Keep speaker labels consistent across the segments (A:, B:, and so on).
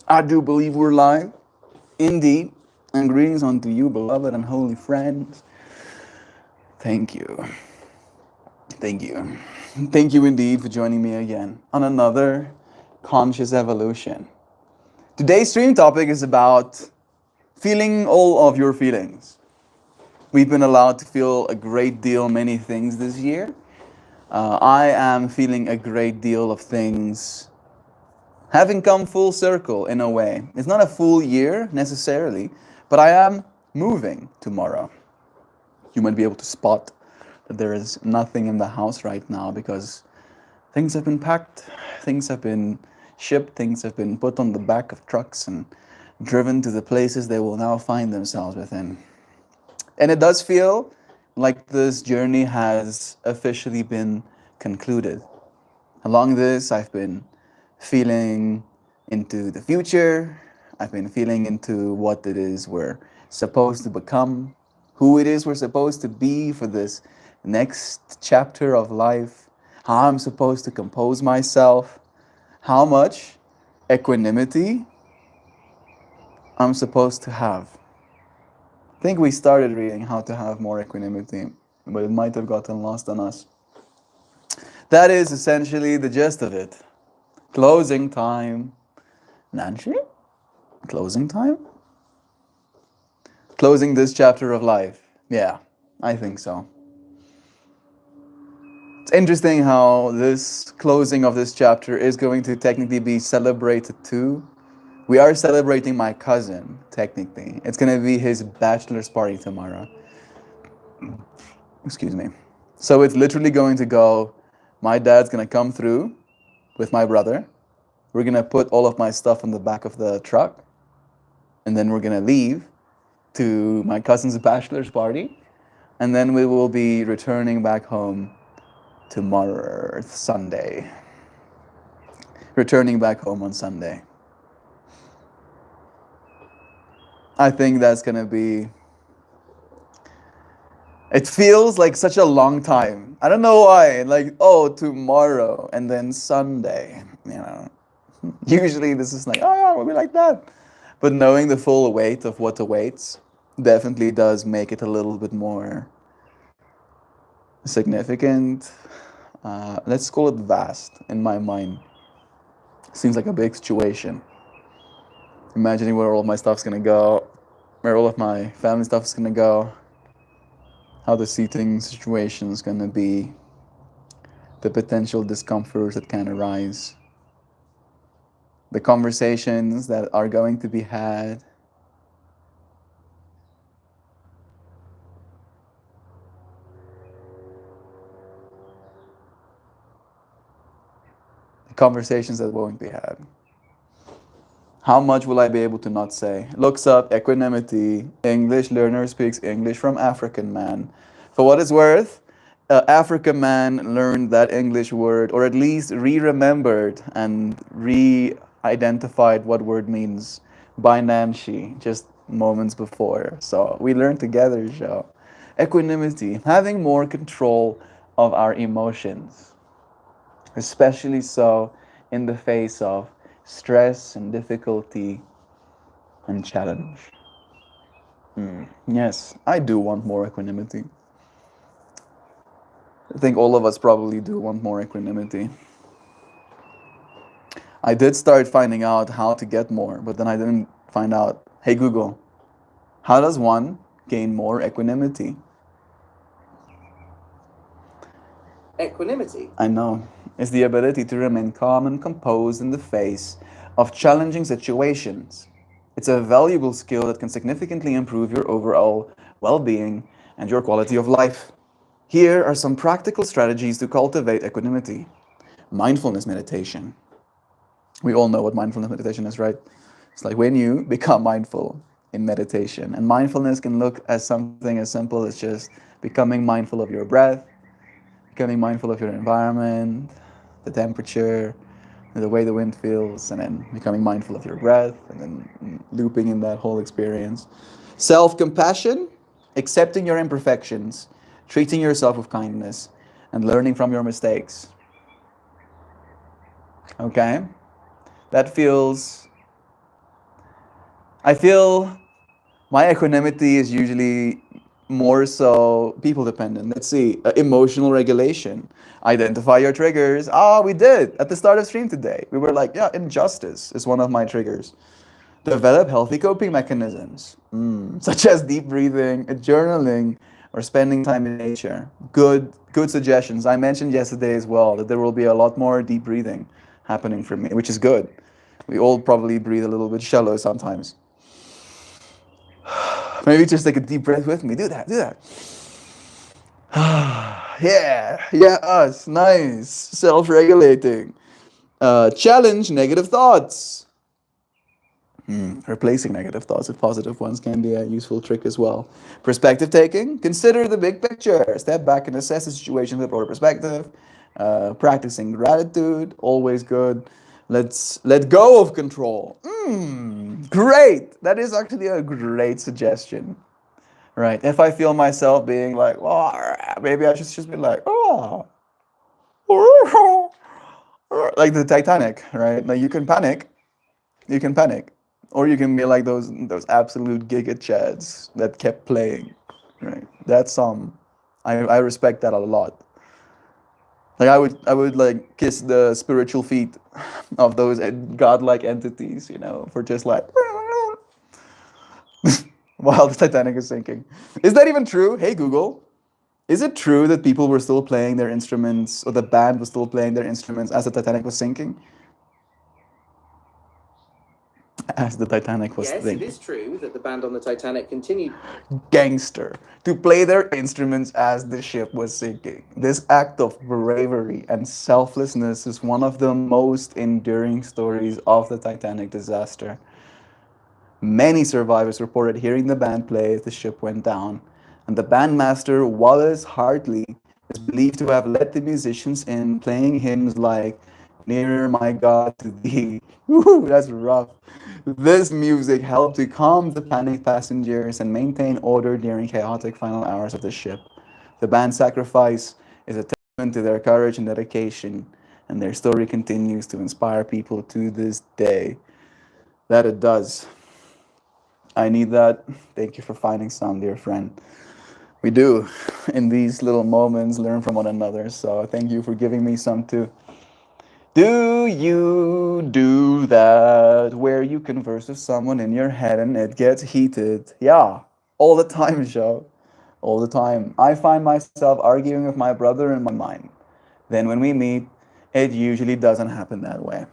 A: I do believe we're live, indeed. And greetings unto you, beloved and holy friends. Thank you. Thank you. Thank you indeed for joining me again on another conscious evolution. Today's stream topic is about feeling all of your feelings. We've been allowed to feel a great deal, many things this year. I am feeling a great deal of things having come full circle in a way. It's not a full year necessarily, but I am moving tomorrow. You might be able to spot that there is nothing in the house right now because things have been packed, things have been shipped, things have been put on the back of trucks and driven to the places they will now find themselves within. And it does feel like this journey has officially been concluded. Along this, I've been feeling into the future. I've been feeling into what it is we're supposed to become, who it is we're supposed to be for this next chapter of life, how I'm supposed to compose myself, how much equanimity I'm supposed to have. I think we started reading how to have more equanimity, but it might have gotten lost on us. That is essentially the gist of it. Closing time. Nancy? Closing time? Closing this chapter of life. Yeah, I think so. It's interesting how this closing of this chapter is going to technically be celebrated too. We are celebrating my cousin, technically. It's going to be his bachelor's party tomorrow. Excuse me. So it's literally going to go, my dad's going to come through with my brother. We're going to put all of my stuff on the back of the truck. And then we're going to leave to my cousin's bachelor's party. And then we will be returning back home tomorrow, Sunday. Returning back home on Sunday. I think that's going to be... It feels like such a long time. I don't know why. Like, oh, tomorrow and then Sunday. Usually this is like, oh, yeah, we'll be like that. But knowing the full weight of what awaits definitely does make it a little bit more significant. Let's call it vast in my mind. Seems like a big situation. Imagining where all of my stuff's gonna go, where all of my family stuff is gonna go, how the seating situation is gonna be, the potential discomforts that can arise, the conversations that are going to be had. Conversations that won't be had. How much will I be able to not say? Looks up equanimity. English learner speaks English from African man. For what it's worth, African man learned that English word, or at least re-remembered and re-identified what word means by Nancy just moments before. So we learned together, Joe. Equanimity, having more control of our emotions, especially so in the face of stress and difficulty and challenge. Yes, I do want more equanimity. I think all of us probably do want more equanimity. I did start finding out how to get more, but then I didn't find out, hey Google, how does one gain more equanimity?
B: Equanimity.
A: I know. It's the ability to remain calm and composed in the face of challenging situations. It's a valuable skill that can significantly improve your overall well-being and your quality of life. Here are some practical strategies to cultivate equanimity. Mindfulness meditation. We all know what mindfulness meditation is, right? It's like when you become mindful in meditation. And mindfulness can look as something as simple as just becoming mindful of your breath, becoming mindful of your environment, the temperature, the way the wind feels, and then becoming mindful of your breath, and then looping in that whole experience. Self-compassion, accepting your imperfections, treating yourself with kindness, and learning from your mistakes. Okay? That feels I feel my equanimity is usually more so people dependent. Let's see, emotional regulation. Identify your triggers. Ah, we did at the start of stream today. We were like, yeah, injustice is one of my triggers. Develop healthy coping mechanisms, such as deep breathing, journaling, or spending time in nature. Good suggestions. I mentioned yesterday as well that there will be a lot more deep breathing happening for me, which is good. We all probably breathe a little bit shallow sometimes. Maybe just take a deep breath with me. Do that. Do that. Yeah, us. Nice. Self-regulating. Challenge negative thoughts. Replacing negative thoughts with positive ones can be a useful trick as well. Perspective taking. Consider the big picture. Step back and assess the situation with a broader perspective. Practicing gratitude. Always good. Let's let go of control. Great. That is actually a great suggestion. Right. If I feel myself being like, well, maybe I should just be like, oh, like the Titanic, right? Like you can panic, or you can be like those absolute giga chads that kept playing, right? That's I respect that a lot. Like I would like kiss the spiritual feet of those godlike entities, for just like while the Titanic is sinking. Is that even true? Hey Google, is it true that people were still playing their instruments, or the band was still playing their instruments as the Titanic was sinking? As the Titanic was
B: Yes,
A: sinking.
B: it is true that the band on the Titanic continued.
A: Gangster to play their instruments as the ship was sinking. This act of bravery and selflessness is one of the most enduring stories of the Titanic disaster. Many survivors reported hearing the band play as the ship went down, and the bandmaster Wallace Hartley is believed to have led the musicians in playing hymns like Nearer My God to Thee. Woo, that's rough. This music helped to calm the panicked passengers and maintain order during chaotic final hours of the ship. The band's sacrifice is a testament to their courage and dedication, and their story continues to inspire people to this day. That it does. I need that. Thank you for finding some, dear friend. We do, in these little moments, learn from one another. So thank you for giving me some too. Do you do that where you converse with someone in your head and it gets heated? Yeah, all the time, Joe. All the time. I find myself arguing with my brother in my mind. Then when we meet, it usually doesn't happen that way.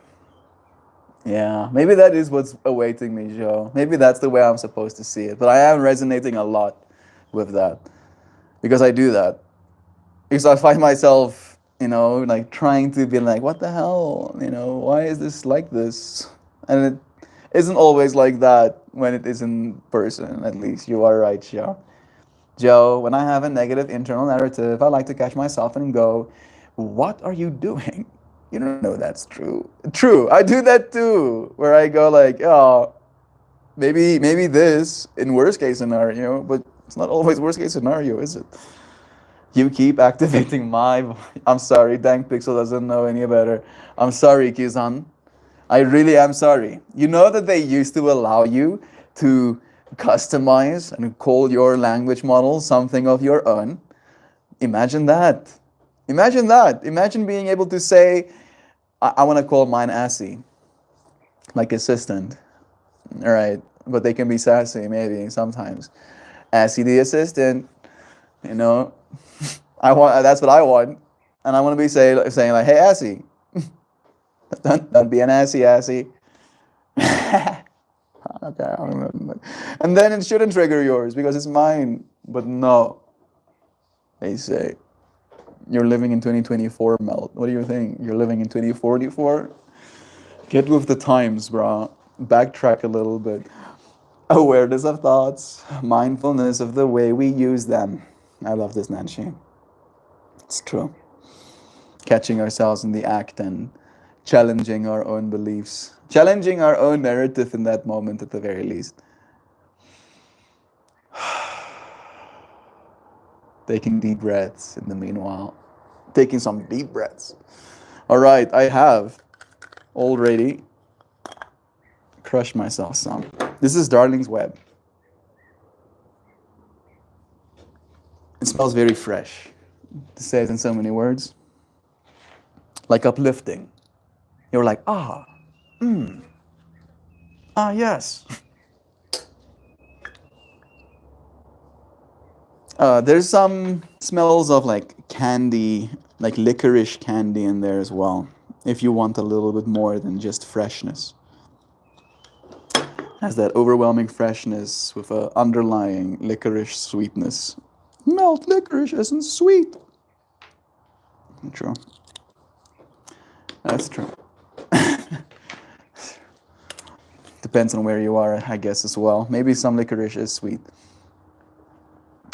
A: Yeah, maybe that is what's awaiting me, Joe. Maybe that's the way I'm supposed to see it. But I am resonating a lot with that because I do that. Because I find myself, like trying to be like, what the hell? Why is this like this? And it isn't always like that when it is in person, at least. You are right, Joe. Joe, when I have a negative internal narrative, I like to catch myself and go, what are you doing? You don't know that's true. True, I do that too, where I go like, oh, maybe this in worst case scenario, but it's not always worst case scenario, is it? You keep activating my. I'm sorry, Dank Pixel doesn't know any better. I'm sorry, Kizan. I really am sorry. You know that they used to allow you to customize and call your language model something of your own. Imagine that. Imagine that. Imagine being able to say, I want to call mine Assy, like assistant. All right. But they can be sassy maybe sometimes. Assy the assistant, you know. That's what I want. And I want to be saying like, hey Assy. don't be an assy. Okay, and then it shouldn't trigger yours because it's mine. But no, they say you're living in 2024, Melt. What do you think? You're living in 2044? Get with the times, bro. Backtrack a little bit. Awareness of thoughts, mindfulness of the way we use them. I love this, Nancy. It's true. Catching ourselves in the act and challenging our own beliefs, challenging our own narrative in that moment at the very least. Taking deep breaths in the meanwhile. Taking some deep breaths. All right, I have already crushed myself some. This is Darling's Web. It smells very fresh, to say it in so many words. Like uplifting. You're like, yes. There's some smells of like candy, like licorice candy in there as well, if you want a little bit more than just freshness. Has that overwhelming freshness with a underlying licorice sweetness. Melt licorice isn't sweet. True. That's true. Depends on where you are, I guess, as well. Maybe some licorice is sweet.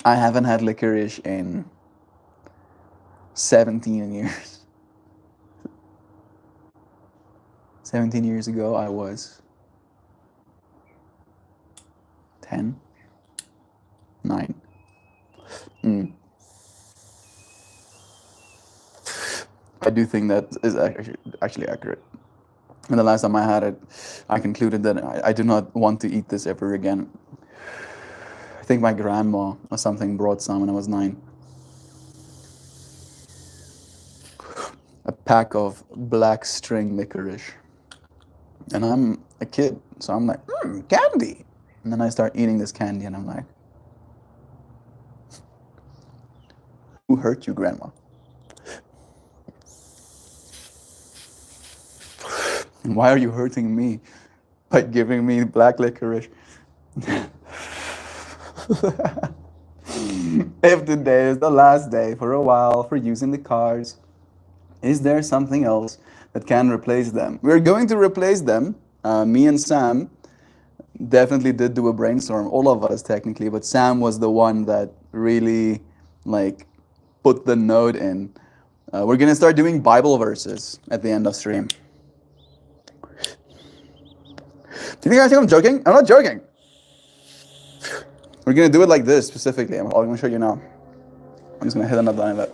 A: I haven't had licorice in 17 years. 17 years ago, I was 10, 9. I do think that is actually accurate. And the last time I had it, I concluded that I do not want to eat this ever again. I think my grandma or something brought some when I was 9. A pack of black string licorice. And I'm a kid, so I'm like, candy. And then I start eating this candy and I'm like, who hurt you, Grandma? And why are you hurting me by giving me black licorice? If today is the last day for a while for using the cars, is there something else that can replace them? We're going to replace them. Me and Sam definitely did do a brainstorm, all of us technically, but Sam was the one that really put the note in. We're gonna start doing Bible verses at the end of stream. Do you guys think I'm joking? I'm not joking. We're gonna do it like this specifically. I'm gonna show you now. I'm just gonna hit another line of it.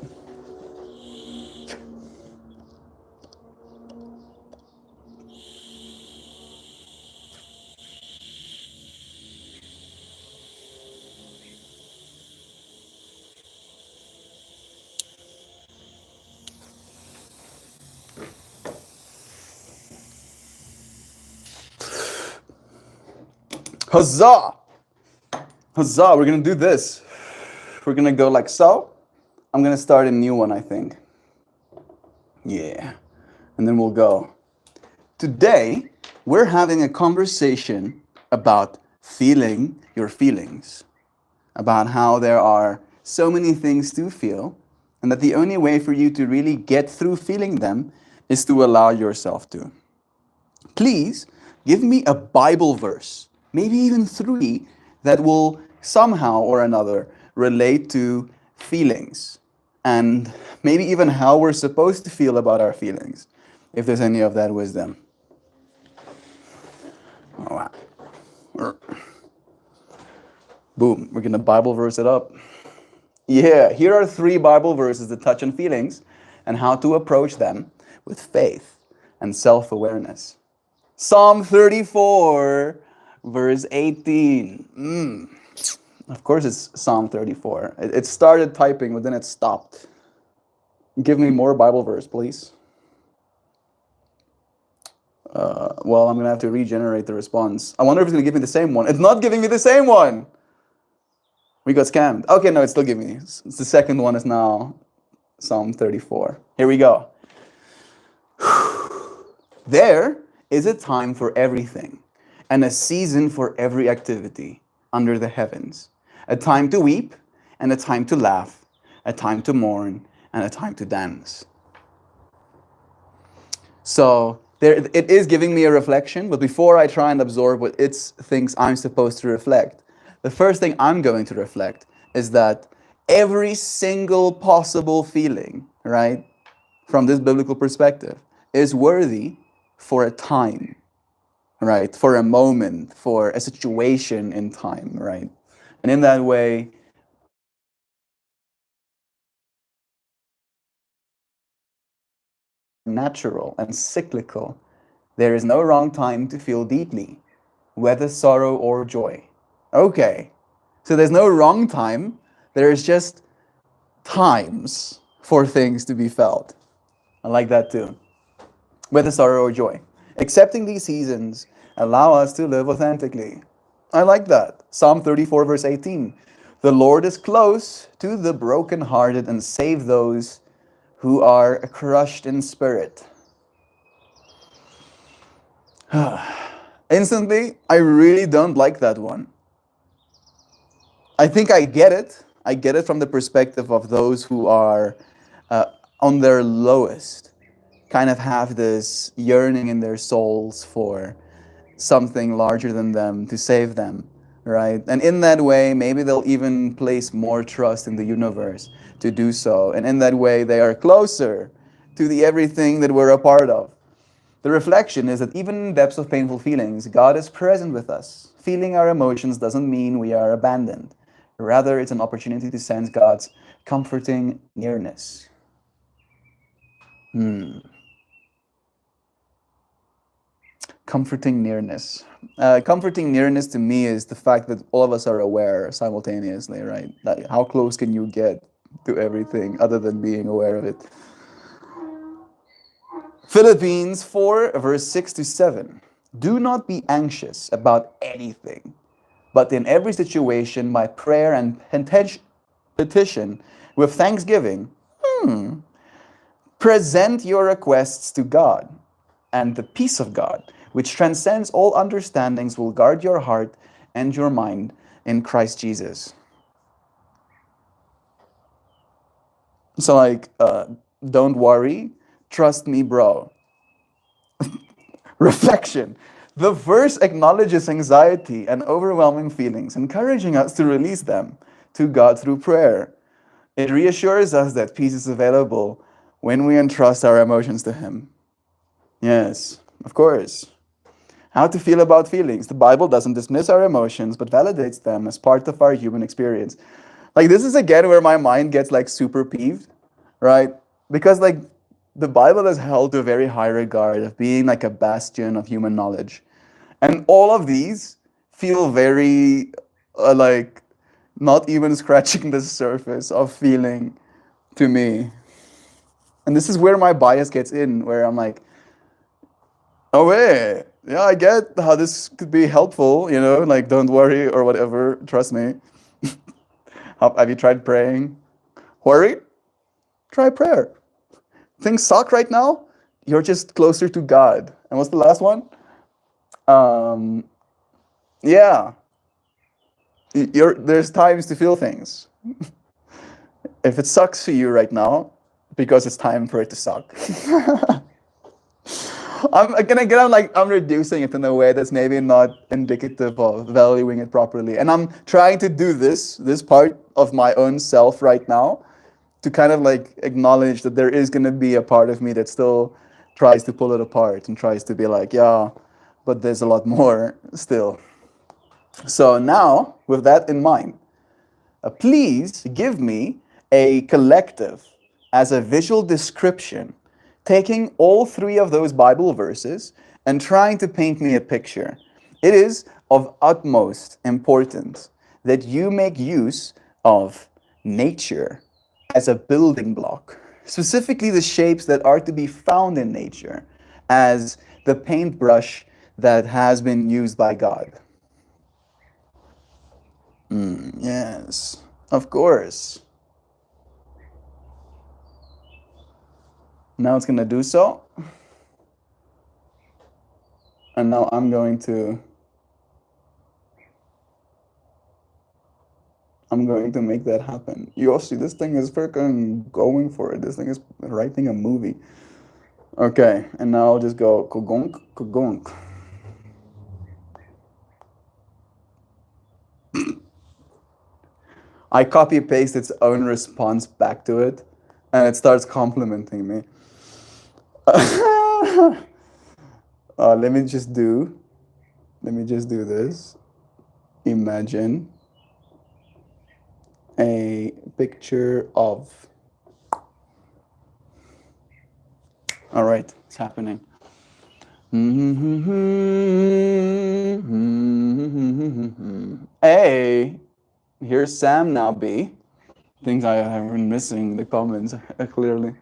A: Huzzah! Huzzah, we're gonna do this. We're gonna go like so. I'm gonna start a new one, I think. Yeah. And then we'll go. Today, we're having a conversation about feeling your feelings. About how there are so many things to feel, and that the only way for you to really get through feeling them is to allow yourself to. Please give me a Bible verse, maybe even 3, that will somehow or another relate to feelings, and maybe even how we're supposed to feel about our feelings, if there's any of that wisdom. Oh, wow. Boom, we're gonna Bible verse it up. Yeah, here are 3 Bible verses that touch on feelings and how to approach them with faith and self-awareness. Psalm 34, verse 18. Of course it's Psalm 34. It started typing, but then it stopped. Give me more Bible verse, please. Well, I'm going to have to regenerate the response. I wonder if it's going to give me the same one. It's not giving me the same one. We got scammed. Okay, no, it's still giving me. It's the second one is now Psalm 34. Here we go. There is a time for everything, and a season for every activity under the heavens. A time to weep, and a time to laugh. A time to mourn, and a time to dance. So it is giving me a reflection, but before I try and absorb what it thinks I'm supposed to reflect, the first thing I'm going to reflect is that every single possible feeling, right, from this biblical perspective, is worthy for a time, right, for a moment, for a situation in time, right? And in that way, natural and cyclical. There is no wrong time to feel deeply. whether sorrow or joy. Okay, so there's no wrong time. There's just times for things to be felt. I like that too. Whether sorrow or joy. Accepting these seasons allow us to live authentically. I like that. Psalm 34 verse 18. The Lord is close to the brokenhearted and save those who are crushed in spirit. Instantly, I really don't like that one. I think I get it. I get it from the perspective of those who are on their lowest, kind of have this yearning in their souls for something larger than them to save them, right? And in that way, maybe they'll even place more trust in the universe to do so. And in that way, they are closer to the everything that we're a part of. The reflection is that even in the depths of painful feelings, God is present with us. Feeling our emotions doesn't mean we are abandoned. Rather, it's an opportunity to sense God's comforting nearness. Comforting nearness. Comforting nearness to me is the fact that all of us are aware simultaneously, right? Like, how close can you get to everything other than being aware of it? Philippians 4, verse 6 to 7. Do not be anxious about anything, but in every situation, by prayer and petition, with thanksgiving, present your requests to God, and the peace of God, which transcends all understandings, will guard your heart and your mind in Christ Jesus. So, like, don't worry, trust me, bro. Reflection. The verse acknowledges anxiety and overwhelming feelings, encouraging us to release them to God through prayer. It reassures us that peace is available when we entrust our emotions to Him. Yes, of course. How to feel about feelings. The Bible doesn't dismiss our emotions, but validates them as part of our human experience. Like, this is again where my mind gets like super peeved, right? Because like the Bible is held to a very high regard of being like a bastion of human knowledge. And all of these feel very like not even scratching the surface of feeling to me. And this is where my bias gets in, where I'm like, oh wait, yeah, I get how this could be helpful, like don't worry or whatever, trust me. Have you tried praying? Worried? Try prayer. Things suck right now, you're just closer to God. And what's the last one? Yeah, there's times to feel things. If it sucks for you right now, because it's time for it to suck. I'm reducing it in a way that's maybe not indicative of valuing it properly. And I'm trying to do this part of my own self right now to kind of like acknowledge that there is going to be a part of me that still tries to pull it apart and tries to be like, yeah, but there's a lot more still. So now, with that in mind, please give me a collective as a visual description, taking all three of those Bible verses and trying to paint me a picture. It is of utmost importance that you make use of nature as a building block, specifically the shapes that are to be found in nature as the paintbrush that has been used by God. Yes, of course. Now it's going to do so. And now I'm going to make that happen. You see, this thing is freaking going for it. This thing is writing a movie. Okay, and now I'll just go kogonk, kogonk. I copy paste its own response back to it, and it starts complimenting me. Let me just do this. Imagine a picture of. All right, it's happening. Hey, here's Sam now, B. Things I have been missing in the comments, clearly.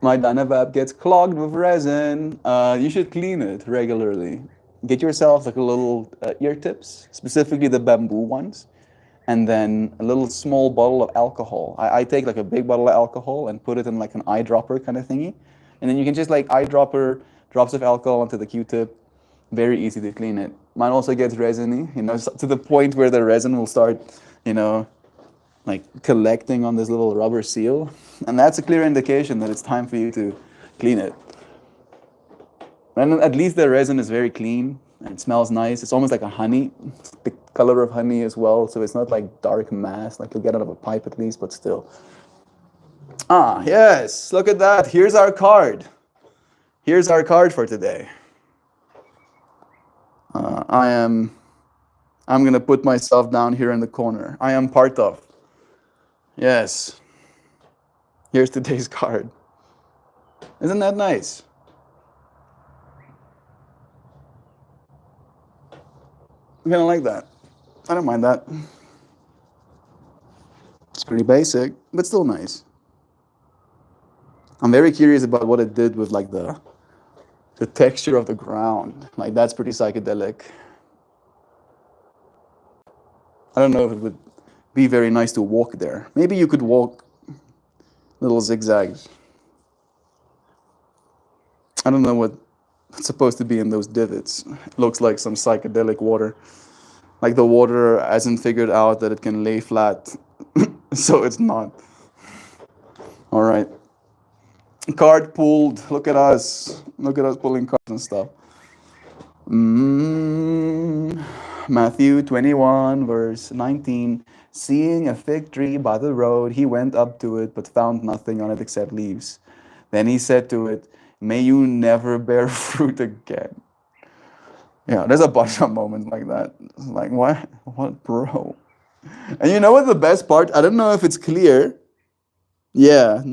A: My Dynavap gets clogged with resin. You should clean it regularly. Get yourself like a little ear tips, specifically the bamboo ones, and then a little small bottle of alcohol. I take like a big bottle of alcohol and put it in like an eyedropper kind of thingy. And then you can just like eyedropper drops of alcohol onto the Q-tip. Very easy to clean it. Mine also gets resiny, to the point where the resin will start, like collecting on this little rubber seal. And that's a clear indication that it's time for you to clean it. And at least the resin is very clean and it smells nice. It's almost like a honey, the color of honey as well. So it's not like dark mass, like you'll get out of a pipe at least, but still. Ah, yes, look at that. Here's our card. Here's our card for today. I'm gonna put myself down here in the corner. I am part of. Yes. Here's today's card. Isn't that nice? I kind of like that. I don't mind that. It's pretty basic, but still nice. I'm very curious about what it did with like the texture of the ground. Like that's pretty psychedelic. I don't know if it would be very nice to walk there. Maybe you could walk little zigzags. I don't know what's supposed to be in those divots. It looks like some psychedelic water. Like the water hasn't figured out that it can lay flat, so it's not. All right. Card pulled. Look at us. Look at us pulling cards and stuff. Matthew 21, verse 19. Seeing a fig tree by the road, he went up to it, but found nothing on it except leaves. Then he said to it, may you never bear fruit again. Yeah, there's a bunch of moments like that. It's like, what, bro? And you know what the best part? I don't know if it's clear. Yeah,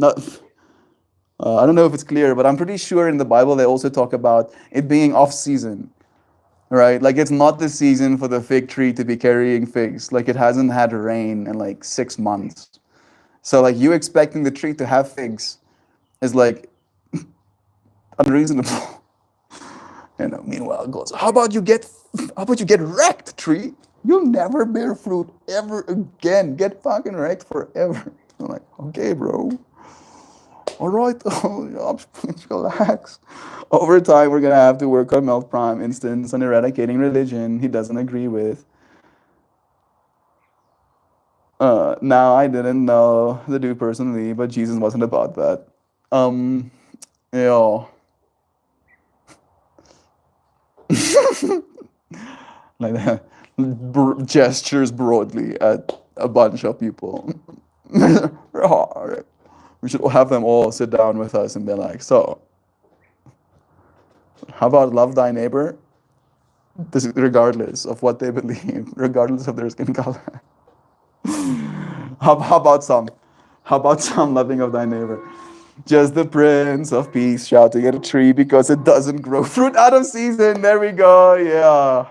A: I don't know if it's clear, but I'm pretty sure in the Bible they also talk about it being off season, right? Like it's not the season for the fig tree to be carrying figs. Like it hasn't had rain in like 6 months. So like you expecting the tree to have figs is like unreasonable. Meanwhile, it goes, how about you get wrecked, tree? You'll never bear fruit ever again. Get fucking wrecked forever. I'm like, okay, bro. All right, relax. Over time, we're gonna have to work on Melt Prime instance on eradicating religion he doesn't agree with. Now I didn't know the dude personally, but Jesus wasn't about that. Yeah. Like that, gestures broadly at a bunch of people. We should have them all sit down with us and be like, so, how about love thy neighbor? Regardless of what they believe, regardless of their skin color. How about some loving of thy neighbor? Just the Prince of Peace shouting at a tree because it doesn't grow fruit out of season. There we go. Yeah.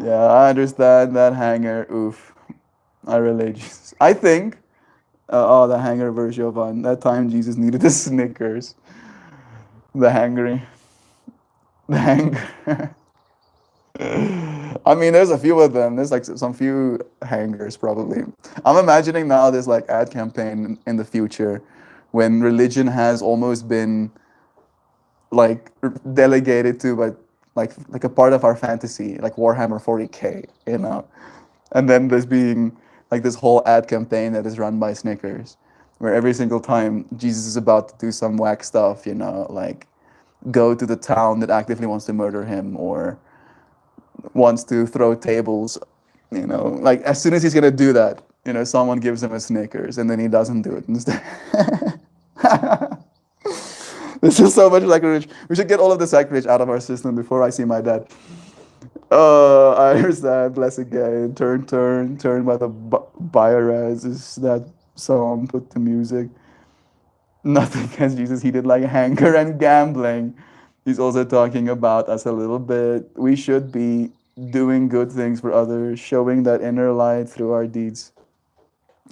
A: Yeah, I understand that hanger. Oof. I relate. Jesus. I think, the hanger version of that time Jesus needed the Snickers. The hanger. I mean, there's a few of them. There's like some few hangers probably. I'm imagining now this like ad campaign in the future when religion has almost been like delegated to like a part of our fantasy, like Warhammer 40K, and then there's being like this whole ad campaign that is run by Snickers, where every single time Jesus is about to do some whack stuff, like go to the town that actively wants to murder him or wants to throw tables, like as soon as he's gonna do that, someone gives him a Snickers and then he doesn't do it instead. This is so much sacrilege. We should get all of the sacrilege out of our system before I see my dad. I understand. Bless again. Turn by the Biorez is that song put to music. Nothing against Jesus. He did like anger and gambling. He's also talking about us a little bit. We should be doing good things for others, showing that inner light through our deeds.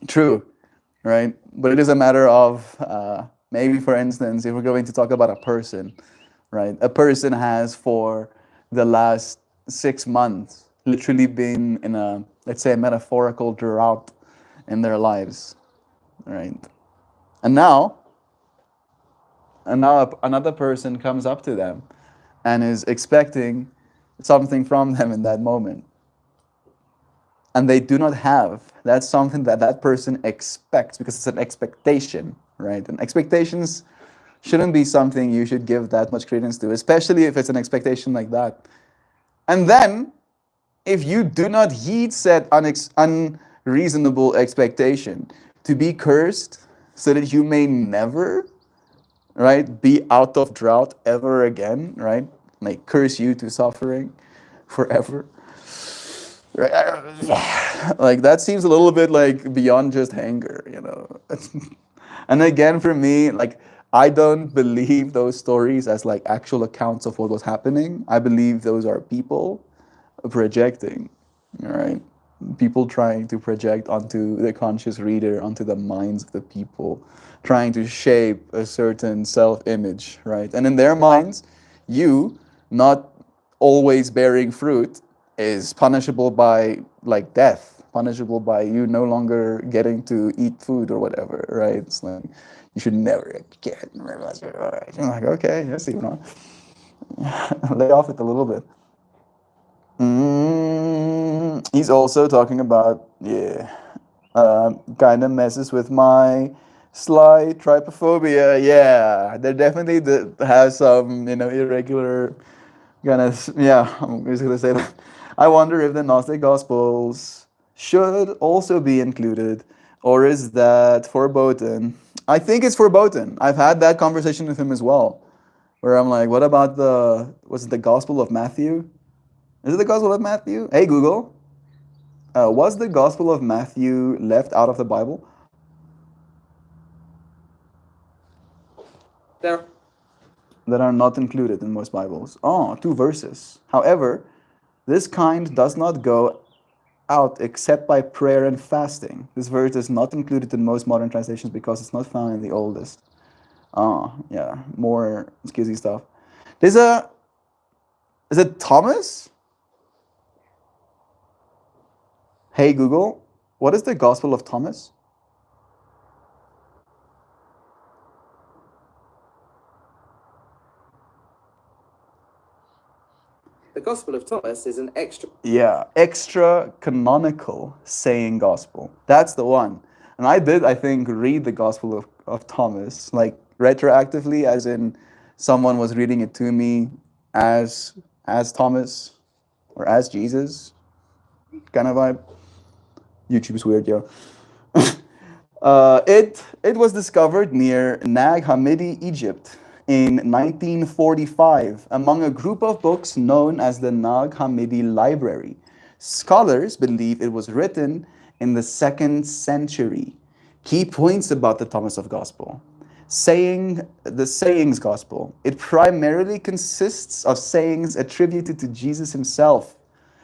A: True, right? But it is a matter of maybe, for instance, if we're going to talk about a person, right? A person has for the last 6 months literally been in a, let's say, a metaphorical drought in their lives, right? And now, another person comes up to them and is expecting something from them in that moment. And they do not have. That's something that that person expects because it's an expectation, right? And expectations shouldn't be something you should give that much credence to, especially if it's an expectation like that. And then, if you do not heed said unreasonable expectation, to be cursed so that you may never, right, be out of drought ever again, right? Like curse you to suffering forever. Right? Like that seems a little bit like beyond just anger, you know. And again, for me, like I don't believe those stories as like actual accounts of what was happening. I believe those are people projecting, all right? People trying to project onto the conscious reader, onto the minds of the people, trying to shape a certain self-image, right? And in their minds, you not always bearing fruit is punishable by like death, punishable by you no longer getting to eat food or whatever, right? It's like you should never get. I'm like, okay, yes, you know, lay off it a little bit. He's also talking about, kind of messes with my sly trypophobia. Yeah, there definitely has some, irregular kind of, yeah, I'm just going to say that. I wonder if the Gnostic Gospels should also be included, or is that verboten? I think it's verboten. I've had that conversation with him as well, where I'm like, what about was it the Gospel of Matthew? Is it the Gospel of Matthew? Hey, Google. Was the Gospel of Matthew left out of the Bible?
B: There
A: That are not included in most Bibles. Oh, 2 verses. However, this kind does not go out except by prayer and fasting. This verse is not included in most modern translations because it's not found in the oldest. Oh, yeah, more skizzy stuff. Is it Thomas? Hey Google, what is the Gospel of Thomas?
B: The Gospel of Thomas is an
A: extra canonical saying gospel. That's the one. And I did, I think, read the Gospel of Thomas, like retroactively, as in someone was reading it to me as Thomas or as Jesus kind of vibe. YouTube's weird, yo. It was discovered near Nag Hammadi, Egypt, in 1945 among a group of books known as the Nag Hammadi Library. Scholars believe it was written in the 2nd century. Key points about the Thomas of Gospel. The sayings gospel. It primarily consists of sayings attributed to Jesus himself,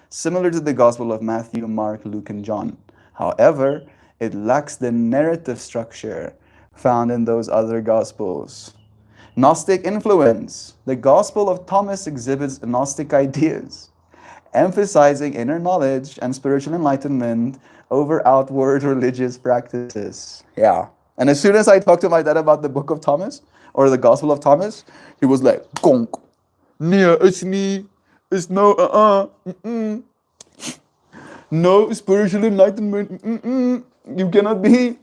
A: similar to the Gospel of Matthew, Mark, Luke, and John. However, it lacks the narrative structure found in those other Gospels. Gnostic influence. The Gospel of Thomas exhibits Gnostic ideas, emphasizing inner knowledge and spiritual enlightenment over outward religious practices. Yeah. And as soon as I talked to my dad about the Book of Thomas, or the Gospel of Thomas, he was like, "Konk, yeah, it's me. It's no, no spiritual enlightenment. You cannot be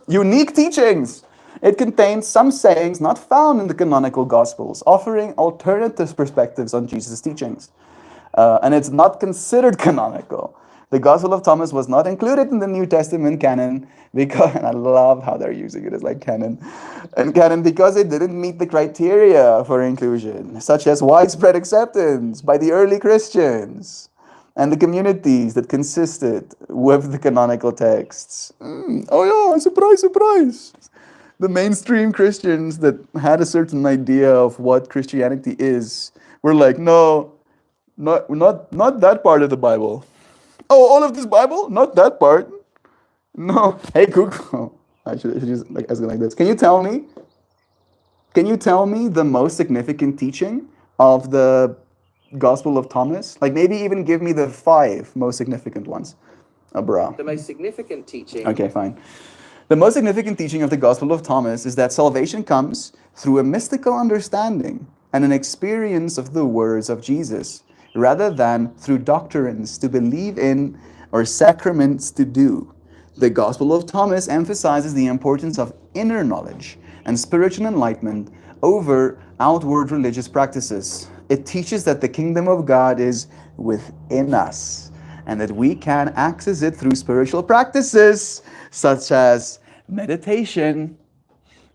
A: unique teachings. It contains some sayings not found in the canonical Gospels, offering alternative perspectives on Jesus' teachings. And it's not considered canonical. The Gospel of Thomas was not included in the New Testament canon because, and I love how they're using it as like canon, because it didn't meet the criteria for inclusion, such as widespread acceptance by the early Christians and the communities that consisted with the canonical texts. Oh yeah, surprise, surprise. The mainstream Christians that had a certain idea of what Christianity is were like, no, Not that part of the Bible. Oh, all of this Bible? Not that part. No. Hey, Google. I should just like ask it like this. Can you tell me the most significant teaching of the Gospel of Thomas? Like maybe even give me the 5 most significant ones. Oh, bro.
B: The most significant teaching.
A: Okay, fine. The most significant teaching of the Gospel of Thomas is that salvation comes through a mystical understanding and an experience of the words of Jesus, rather than through doctrines to believe in or sacraments to do. The Gospel of Thomas emphasizes the importance of inner knowledge and spiritual enlightenment over outward religious practices. It teaches that the kingdom of God is within us and that we can access it through spiritual practices such as meditation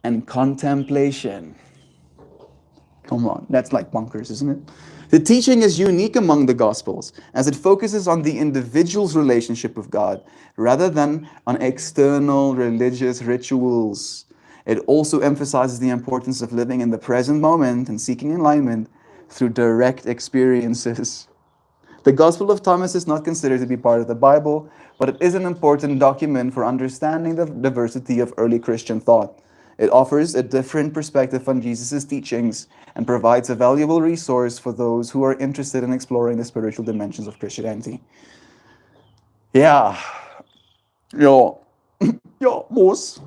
A: and contemplation. Come on, that's like bonkers, isn't it? The teaching is unique among the Gospels as it focuses on the individual's relationship with God rather than on external religious rituals. It also emphasizes the importance of living in the present moment and seeking enlightenment through direct experiences. The Gospel of Thomas is not considered to be part of the Bible, but it is an important document for understanding the diversity of early Christian thought. It offers a different perspective on Jesus' teachings and provides a valuable resource for those who are interested in exploring the spiritual dimensions of Christianity. Ja, ja, ja, Moos.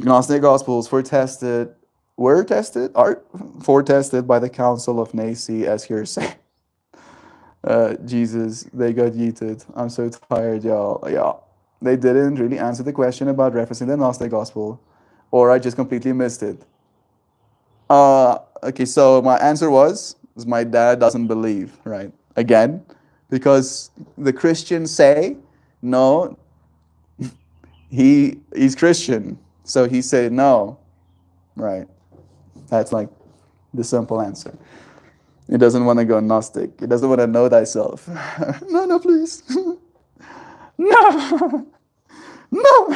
A: Gnostic Gospels were tested by the Council of Nicaea as hearsay. Jesus, they got yeeted. I'm so tired, y'all. Yeah. They didn't really answer the question about referencing the Gnostic Gospel, or I just completely missed it. Okay, so my answer was my dad doesn't believe, right? Again, because the Christians say, no, he's Christian, so he said no, right? That's like the simple answer. He doesn't want to go Gnostic. He doesn't want to know thyself. No, please. No. No.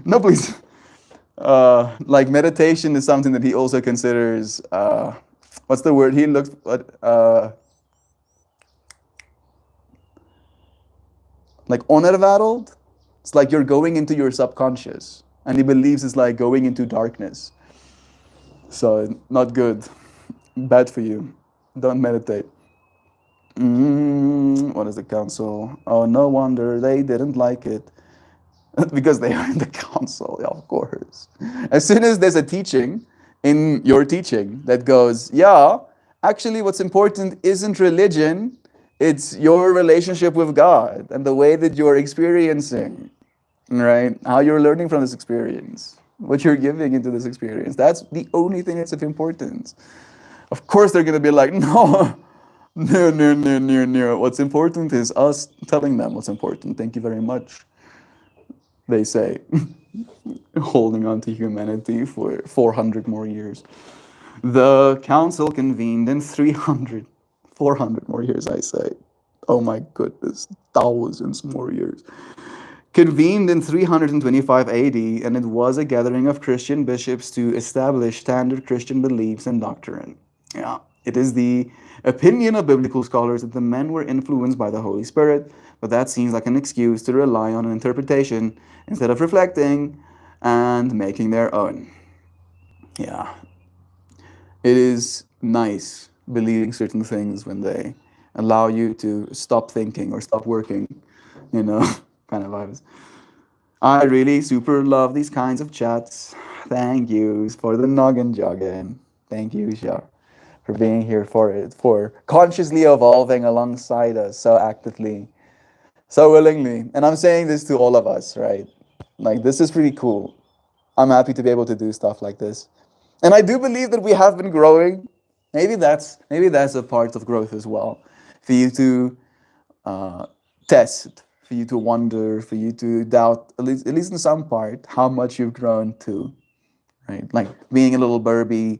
A: No, please. Like meditation is something that he also considers, what's the word he looks at? Like onervareld. It's like you're going into your subconscious. And he believes it's like going into darkness. So not good. Bad for you. Don't meditate. What is the council? Oh, no wonder they didn't like it. Because they are in the council, yeah, of course. As soon as there's a teaching in your teaching that goes, yeah, actually what's important isn't religion, it's your relationship with God and the way that you're experiencing, right? How you're learning from this experience, what you're giving into this experience. That's the only thing that's of importance. Of course they're going to be like, no. What's important is us telling them what's important. Thank you very much. They say, holding on to humanity for 400 more years. The council convened in 400 more years, I say. Oh my goodness, thousands more years. Convened in 325 AD, and it was a gathering of Christian bishops to establish standard Christian beliefs and doctrine. Yeah, it is the opinion of biblical scholars that the men were influenced by the Holy Spirit, but that seems like an excuse to rely on an interpretation instead of reflecting and making their own. Yeah. It is nice believing certain things when they allow you to stop thinking or stop working, kind of vibes. I really super love these kinds of chats. Thank you for the noggin jogging. Thank you, Shar, for being here for it, for consciously evolving alongside us so actively, so willingly. And I'm saying this to all of us, right? Like, this is pretty cool. I'm happy to be able to do stuff like this. And I do believe that we have been growing. Maybe that's a part of growth as well. For you to test, for you to wonder, for you to doubt, at least in some part, how much you've grown too. Right? Like being a little Burby,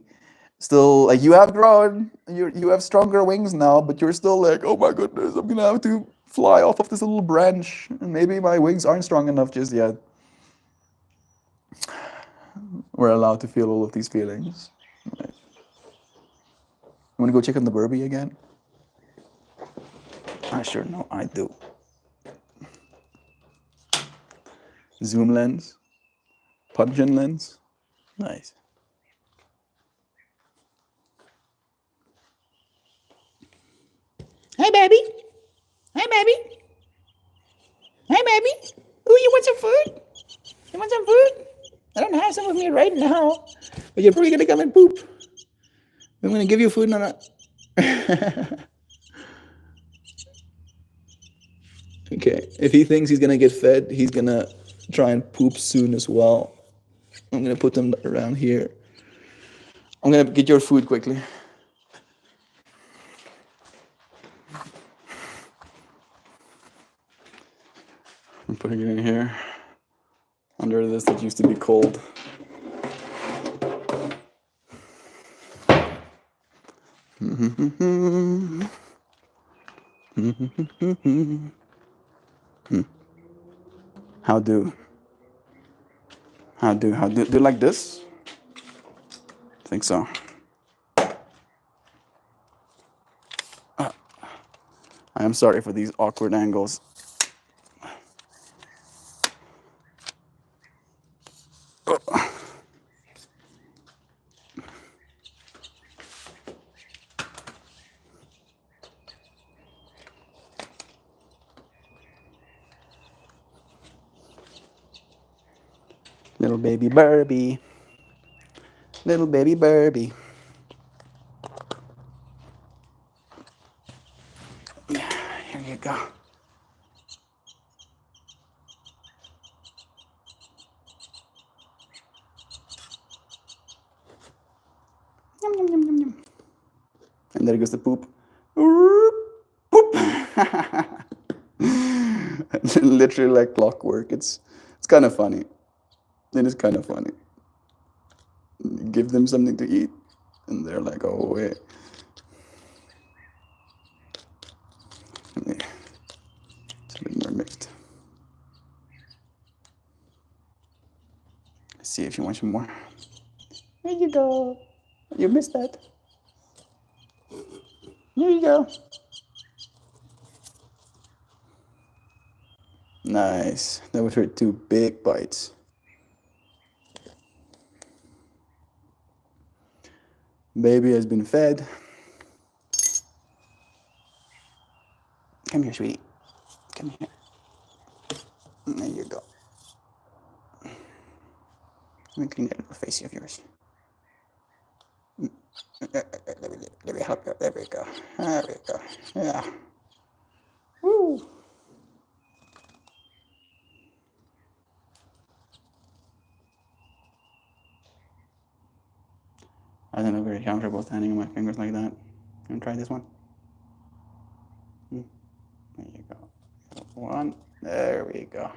A: still like you have grown, you have stronger wings now, but you're still like, oh my goodness, I'm gonna have to fly off of this little branch, and maybe my wings aren't strong enough just yet. We're allowed to feel all of these feelings. Right? want to go check on the Burby again? I sure know I do. Zoom lens. Pudgeon lens. Nice. Hey, baby. Hey, baby. Hey, baby. Ooh, you want some food? You want some food? I don't have some with me right now, but you're probably gonna come and poop. I'm gonna give you food, Nana. Okay, if he thinks he's gonna get fed, he's gonna try and poop soon as well. I'm gonna put them around here. I'm gonna get your food quickly. I'm putting it in here. Under this that used to be cold. How do you like this? I think so. I am sorry for these awkward angles. Little baby Burby. Little baby Burby. Here you go. Yum, yum, yum, yum, yum. And there goes the poop. Poop. Literally like clockwork. It's kind of funny. It is kind of funny. You give them something to eat, and they're like, "Oh wait." It's a bit more mixed. Let's see if you want some more. There you go. You missed that. Here you go. Nice. That was her 2 big bites. Baby has been fed. Come here, sweetie. Come here. There you go. Let me clean that little facey of yours. Let me help you. There we go. There we go. Yeah. Woo. I don't know, very comfortable standing on my fingers like that. You want to try this one? There you go. 1. There we go.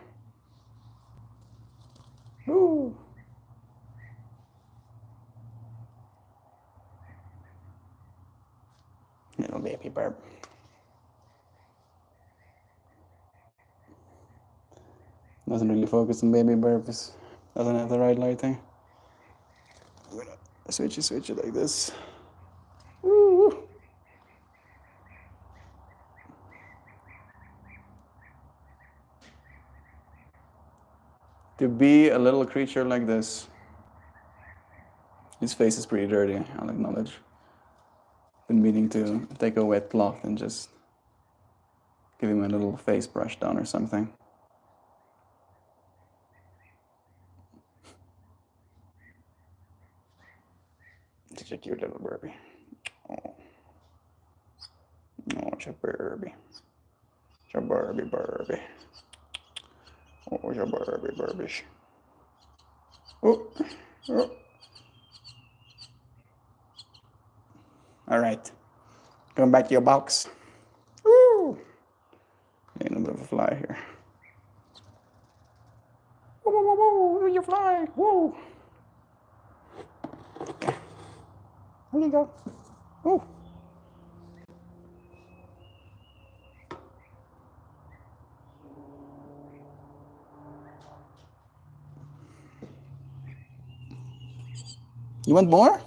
A: Woo. Little baby burp. Doesn't really focus on baby burp. Doesn't have the right lighting. I'm gonna switch it like this. Woo. To be a little creature like this, his face is pretty dirty, I'll acknowledge. Been meaning to take a wet cloth and just give him a little face brush down or something. Such a cute little Burby. Oh, it's a Burby. It's a Burby. Oh, it's a Burby. Oh. All right. Come back to your box. Woo! A little bit of a fly here. Whoa, you fly. Whoa. Okay. There you go. Woo. You want more?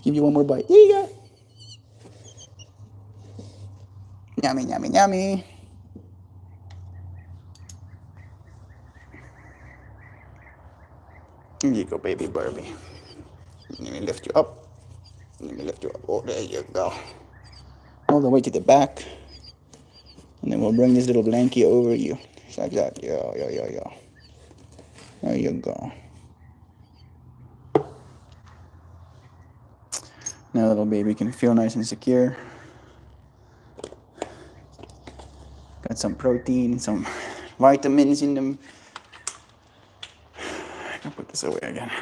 A: Let's give you one more bite. Here you go. Yummy, yummy, yummy. Here you go, baby Barbie. Let me lift you up. Let me lift you up. Oh, there you go. All the way to the back. And then we'll bring this little blankie over you. Just like that. Yo, yo, yo, yo. There you go. Now little baby can feel nice and secure. Got some protein, some vitamins in them. I'll put this away again.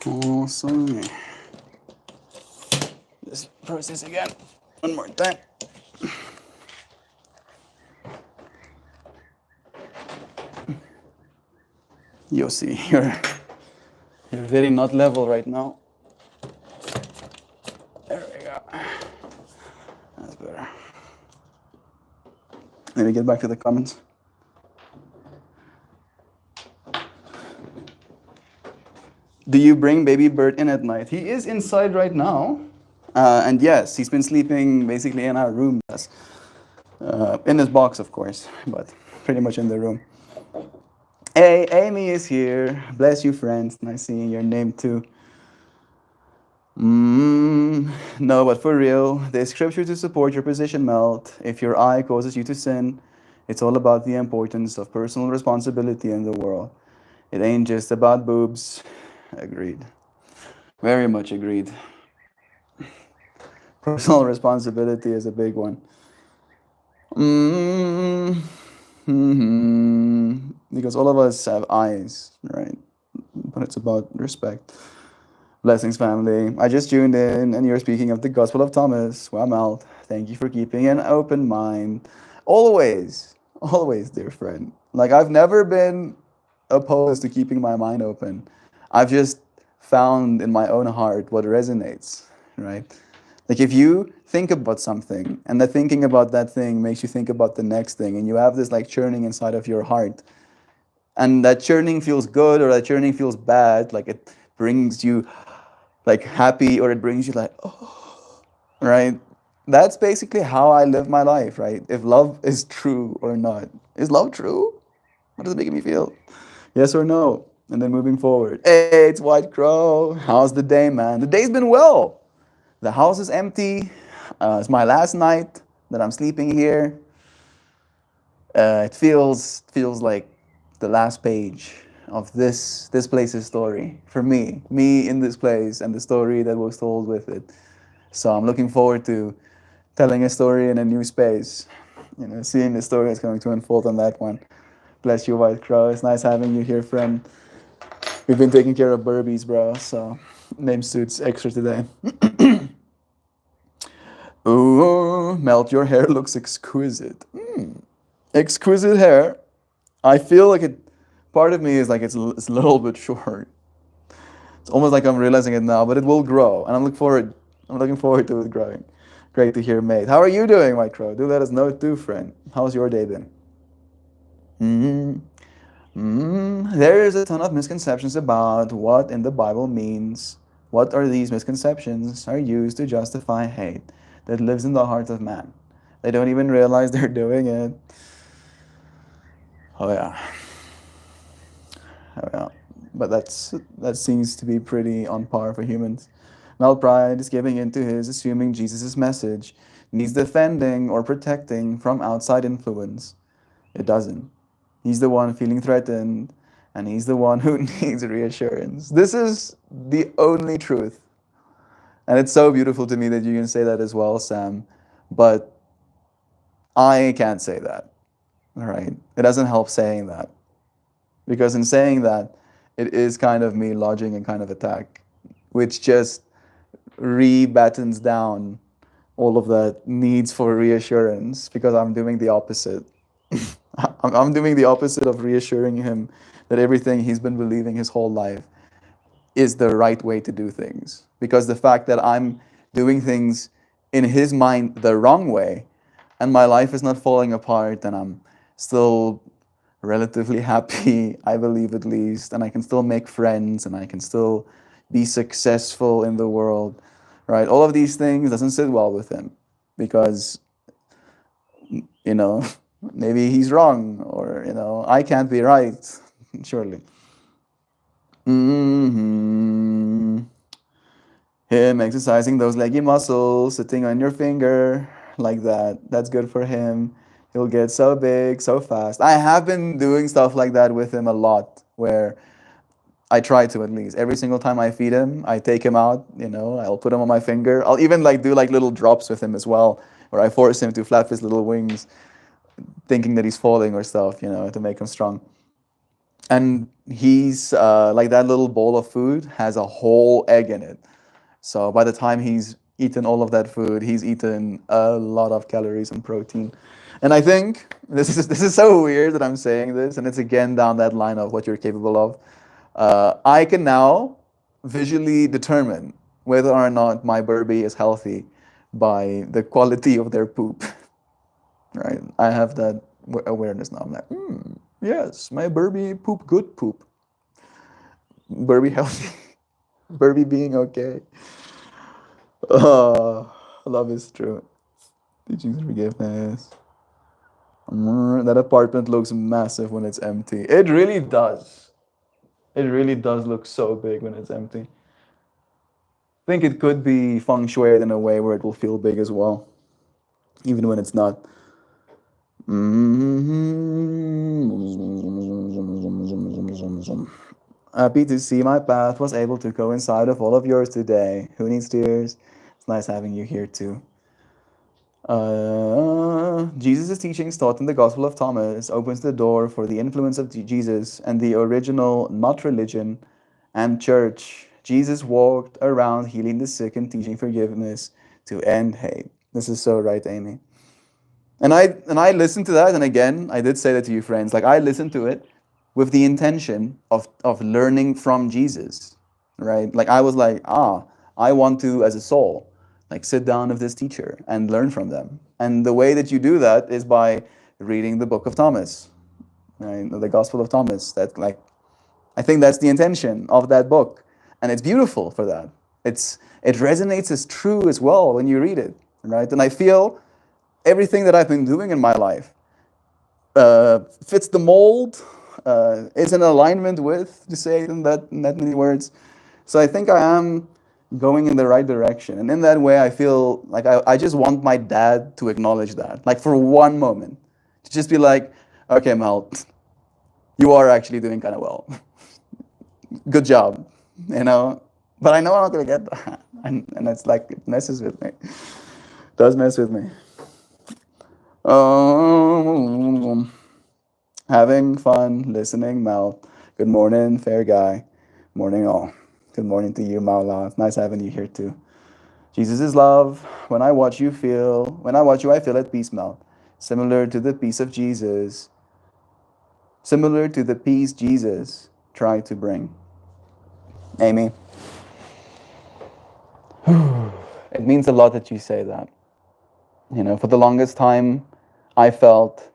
A: Awesome. This process again. One more time. You'll see, you're very not level right now. There we go. That's better. Let me get back to the comments. Do you bring baby Bert in at night? He is inside right now. And yes, he's been sleeping basically in our room. Yes. In his box, of course, but pretty much in the room. Hey, Amy is here. Bless you, friends. Nice seeing your name too. No, but for real, there's scripture to support your position, Melt. If your eye causes you to sin, it's all about the importance of personal responsibility in the world. It ain't just about boobs. Agreed. Very much agreed. Personal responsibility is a big one. Because all of us have eyes, right? But it's about respect. Blessings, family. I just tuned in and you're speaking of the Gospel of Thomas. Well, Mel, thank you for keeping an open mind. Always, always, dear friend. Like, I've never been opposed to keeping my mind open. I've just found in my own heart what resonates, right? Like, if you think about something and the thinking about that thing makes you think about the next thing, and you have this like churning inside of your heart, and that churning feels good or that churning feels bad, like it brings you like happy or it brings you like, oh, right? That's basically how I live my life, right? If love is true or not. Is love true? What does it make me feel? Yes or no? And then moving forward. Hey, it's White Crow. How's the day, man? The day's been well. The house is empty. It's my last night that I'm sleeping here. It feels like the last page of this place's story for me in this place and the story that was told with it. So I'm looking forward to telling a story in a new space. You know, seeing the story that's going to unfold on that one. Bless you, White Crow. It's nice having you here, friend. We've been taking care of Burbies, bro, so name suits extra today. Ooh, Melt, your hair looks exquisite. Exquisite hair. I feel like it, part of me is like it's a little bit short. It's almost like I'm realizing it now, but it will grow, and I'm looking forward to it growing. Great to hear, mate. How are you doing, White Crow? Do let us know too, friend. How's your day been? There is a ton of misconceptions about what in the Bible means. What are these misconceptions are used to justify hate that lives in the heart of man? They don't even realize they're doing it. Oh yeah. Oh yeah. But that seems to be pretty on par for humans. Mel Pride is giving in to his assuming Jesus' message needs defending or protecting from outside influence. It doesn't. He's the one feeling threatened, and he's the one who needs reassurance. This is the only truth. And it's so beautiful to me that you can say that as well, Sam. But I can't say that. right? It doesn't help saying that, because in saying that, it is kind of me lodging a kind of attack, which just re-battens down all of the needs for reassurance, because I'm doing the opposite. I'm doing the opposite of reassuring him that everything he's been believing his whole life is the right way to do things. Because the fact that I'm doing things in his mind the wrong way, and my life is not falling apart, and I'm still relatively happy, I believe at least, and I can still make friends, and I can still be successful in the world, right? All of these things doesn't sit well with him, because, you know, maybe he's wrong, or, I can't be right, surely. Him exercising those leggy muscles, sitting on your finger like that. That's good for him. He'll get so big so fast. I have been doing stuff like that with him a lot, where I try to, at least. Every single time I feed him, I take him out, I'll put him on my finger. I'll even do little drops with him as well, where I force him to flap his little wings, thinking that he's falling or stuff, to make him strong. And he's that little bowl of food has a whole egg in it. So by the time he's eaten all of that food, he's eaten a lot of calories and protein. And I think this is so weird that I'm saying this, and it's again down that line of what you're capable of. I can now visually determine whether or not my Burby is healthy by the quality of their poop. Right? I have that awareness now. I'm like, yes, my Burby poop good poop. Burby healthy. Burby being okay. Love is true. Teachings of forgiveness. That apartment looks massive when it's empty. It really does. It really does look so big when it's empty. I think it could be feng shuied in a way where it will feel big as well, even when it's not. Happy to see my path was able to coincide with all of yours today. Who needs tears? It's nice having you here too. Jesus' teachings taught in the Gospel of Thomas opens the door for the influence of Jesus and the original, not religion, and church. Jesus walked around healing the sick and teaching forgiveness to end hate. This is so right, Amy. And I listened to that, and again, I did say that to you, friends. I listened to it with the intention of learning from Jesus, right? I was I want to, as a soul, sit down with this teacher and learn from them. And the way that you do that is by reading the book of Thomas, right? The Gospel of Thomas. That I think that's the intention of that book, and it's beautiful for that. It resonates as true as well when you read it, right? And I feel everything that I've been doing in my life fits the mold, is in alignment with, to say it in that many words. So I think I am going in the right direction. And in that way, I feel I just want my dad to acknowledge that. For one moment. To just be okay, Mel, you are actually doing kind of well. Good job, But I know I'm not going to get that. And it's it messes with me. It does mess with me. Having fun listening, Mel. Good morning, fair guy. Morning, all. Good morning to you, Maula. It's nice having you here too. Jesus is love. When I watch you, I feel at peace, Mel. Similar to the peace of Jesus. Similar to the peace Jesus tried to bring. Amy. It means a lot that you say that. For the longest time, I felt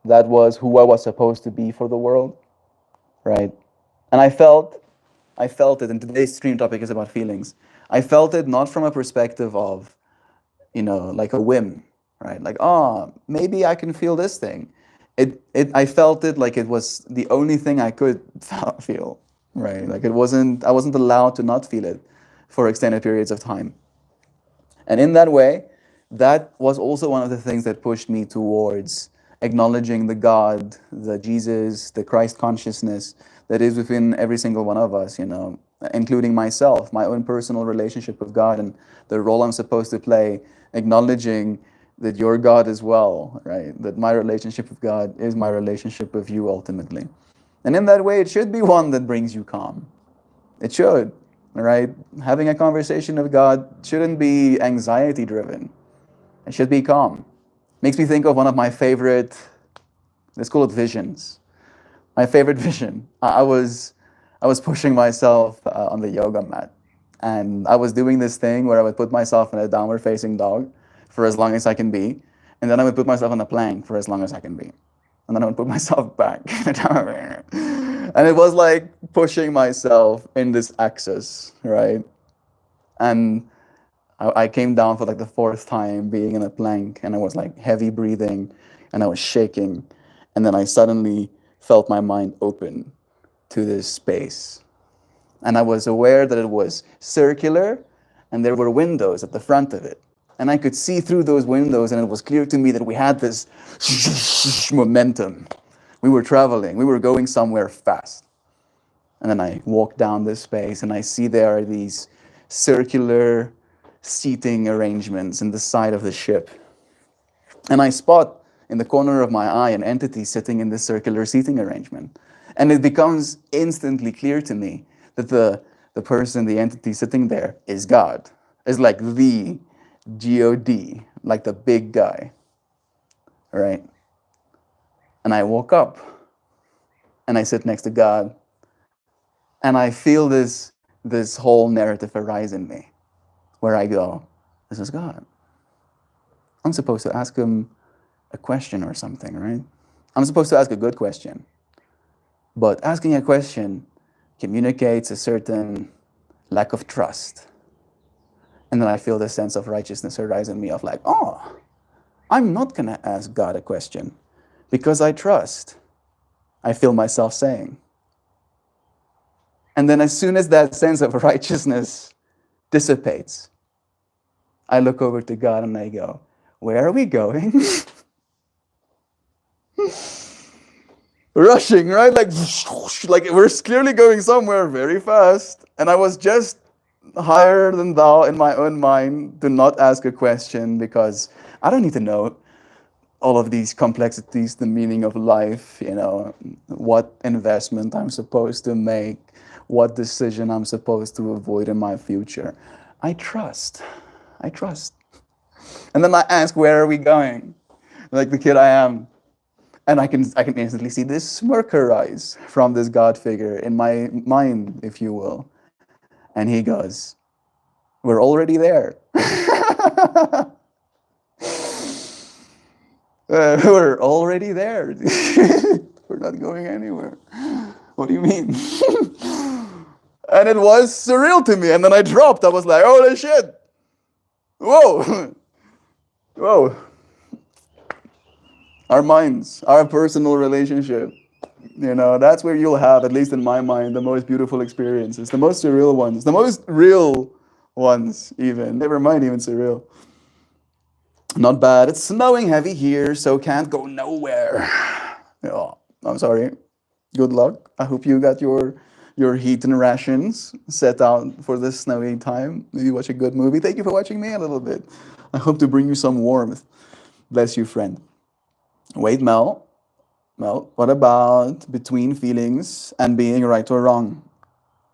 A: that was who I was supposed to be for the world, right? And I felt it, and today's stream topic is about feelings. I felt it not from a perspective of, a whim, right? Maybe I can feel this thing. I felt it like it was the only thing I could feel, right? I wasn't allowed to not feel it for extended periods of time. And in that way, that was also one of the things that pushed me towards acknowledging the God, the Jesus, the Christ consciousness that is within every single one of us, including myself, my own personal relationship with God and the role I'm supposed to play, acknowledging that you're God as well, right? That my relationship with God is my relationship with you ultimately. And in that way, it should be one that brings you calm. It should, right? Having a conversation with God shouldn't be anxiety driven. It should be calm. Makes me think of one of my favorite, let's call it visions. My favorite vision. I was pushing myself on the yoga mat, and I was doing this thing where I would put myself in a downward facing dog for as long as I can be, and then I would put myself on a plank for as long as I can be, and then I would put myself back. And it was like pushing myself in this axis, right? And I came down for like the fourth time being in a plank, and I was like heavy breathing and I was shaking. And then I suddenly felt my mind open to this space. And I was aware that it was circular and there were windows at the front of it. And I could see through those windows, and it was clear to me that we had this momentum. We were traveling, we were going somewhere fast. And then I walk down this space and I see there are these circular seating arrangements in the side of the ship. And I spot in the corner of my eye an entity sitting in this circular seating arrangement. And it becomes instantly clear to me that the person, the entity sitting there is God. Is like the God, like the big guy. Right? And I woke up and I sit next to God. And I feel this whole narrative arise in me, where I go, this is God. I'm supposed to ask him a question or something, right? I'm supposed to ask a good question. But asking a question communicates a certain lack of trust. And then I feel this sense of righteousness arise in me of like, oh, I'm not going to ask God a question because I trust. I feel myself saying. And then as soon as that sense of righteousness dissipates, I look over to God and I go, where are we going? Rushing, right? Like we're clearly going somewhere very fast. And I was just higher than thou in my own mind to not ask a question because I don't need to know all of these complexities, the meaning of life, what investment I'm supposed to make, what decision I'm supposed to avoid in my future. I trust. And then I ask, where are we going? Like the kid I am. And I can instantly see this smirk arise from this God figure in my mind, if you will. And he goes, we're already there. We're already there. We're not going anywhere. What do you mean? And it was surreal to me. And then I dropped. I was like, holy shit. Whoa. Whoa. Our minds, our personal relationship. That's where you'll have, at least in my mind, the most beautiful experiences, the most surreal ones, the most real ones, even. Never mind, even surreal. Not bad. It's snowing heavy here, so can't go nowhere. Yeah, I'm sorry. Good luck. I hope you got your heat and rations set out for this snowy time. Maybe watch a good movie. Thank you for watching me a little bit. I hope to bring you some warmth. Bless you, friend. Wait, Mel, what about between feelings and being right or wrong?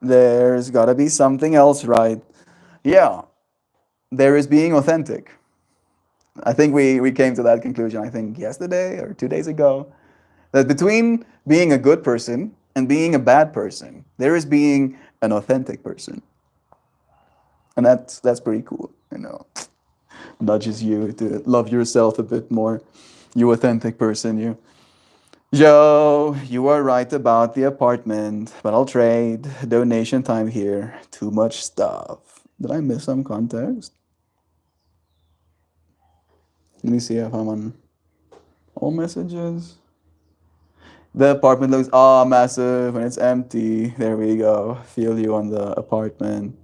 A: There's got to be something else, right? Yeah, there is being authentic. I think we came to that conclusion, I think, yesterday or 2 days ago, that between being a good person and being a bad person, there is being an authentic person. And that's pretty cool, Nudges you to love yourself a bit more. You authentic person, you. Joe, you are right about the apartment, but I'll trade. Donation time here. Too much stuff. Did I miss some context? Let me see if I'm on all messages. The apartment looks massive when it's empty. There we go. Feel you on the apartment.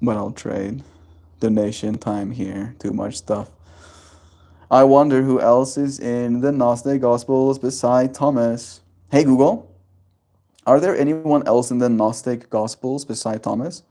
A: But I'll trade. Donation time here. Too much stuff. I wonder who else is in the Gnostic Gospels beside Thomas. Hey Google, are there anyone else in the Gnostic Gospels beside Thomas?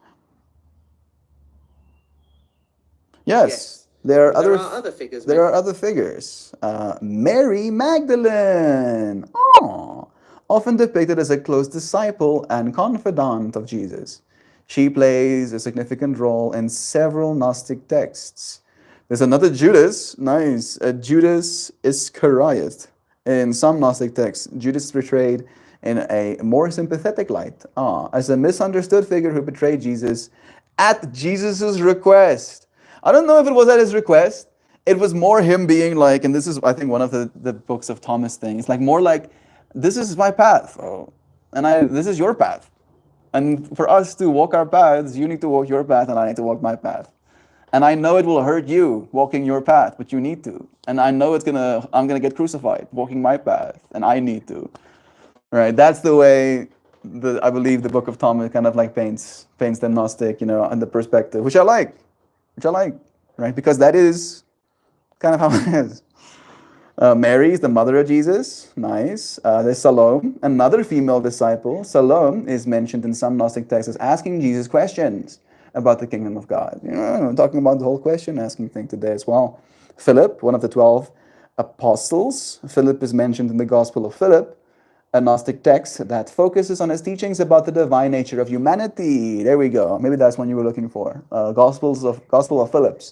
A: Yes, there are
B: But there
A: other.
B: are other figures.
A: There are other figures. Mary Magdalene. Oh, often depicted as a close disciple and confidant of Jesus. She plays a significant role in several Gnostic texts. There's another Judas, nice, Judas Iscariot. In some Gnostic texts, Judas is portrayed in a more sympathetic light, as a misunderstood figure who betrayed Jesus at Jesus' request. I don't know if it was at his request. It was more him being like, and this is, I think, one of the books of Thomas things, like more like, this is my path, this is your path. And for us to walk our paths, you need to walk your path, and I need to walk my path. And I know it will hurt you walking your path, but you need to. And I know I'm gonna get crucified walking my path, and I need to. Right? That's the way I believe the Book of Thomas kind of like paints the Gnostic, and the perspective, which I like, right? Because that is kind of how it is. Mary is the mother of Jesus. Nice. There's Salome, another female disciple. Salome is mentioned in some Gnostic texts as asking Jesus questions about the kingdom of God. Talking about the whole question asking thing today as well. Philip, one of the 12 apostles. Philip is mentioned in the Gospel of Philip, a Gnostic text that focuses on his teachings about the divine nature of humanity. There we go. Maybe that's one you were looking for. Gospel of Philip.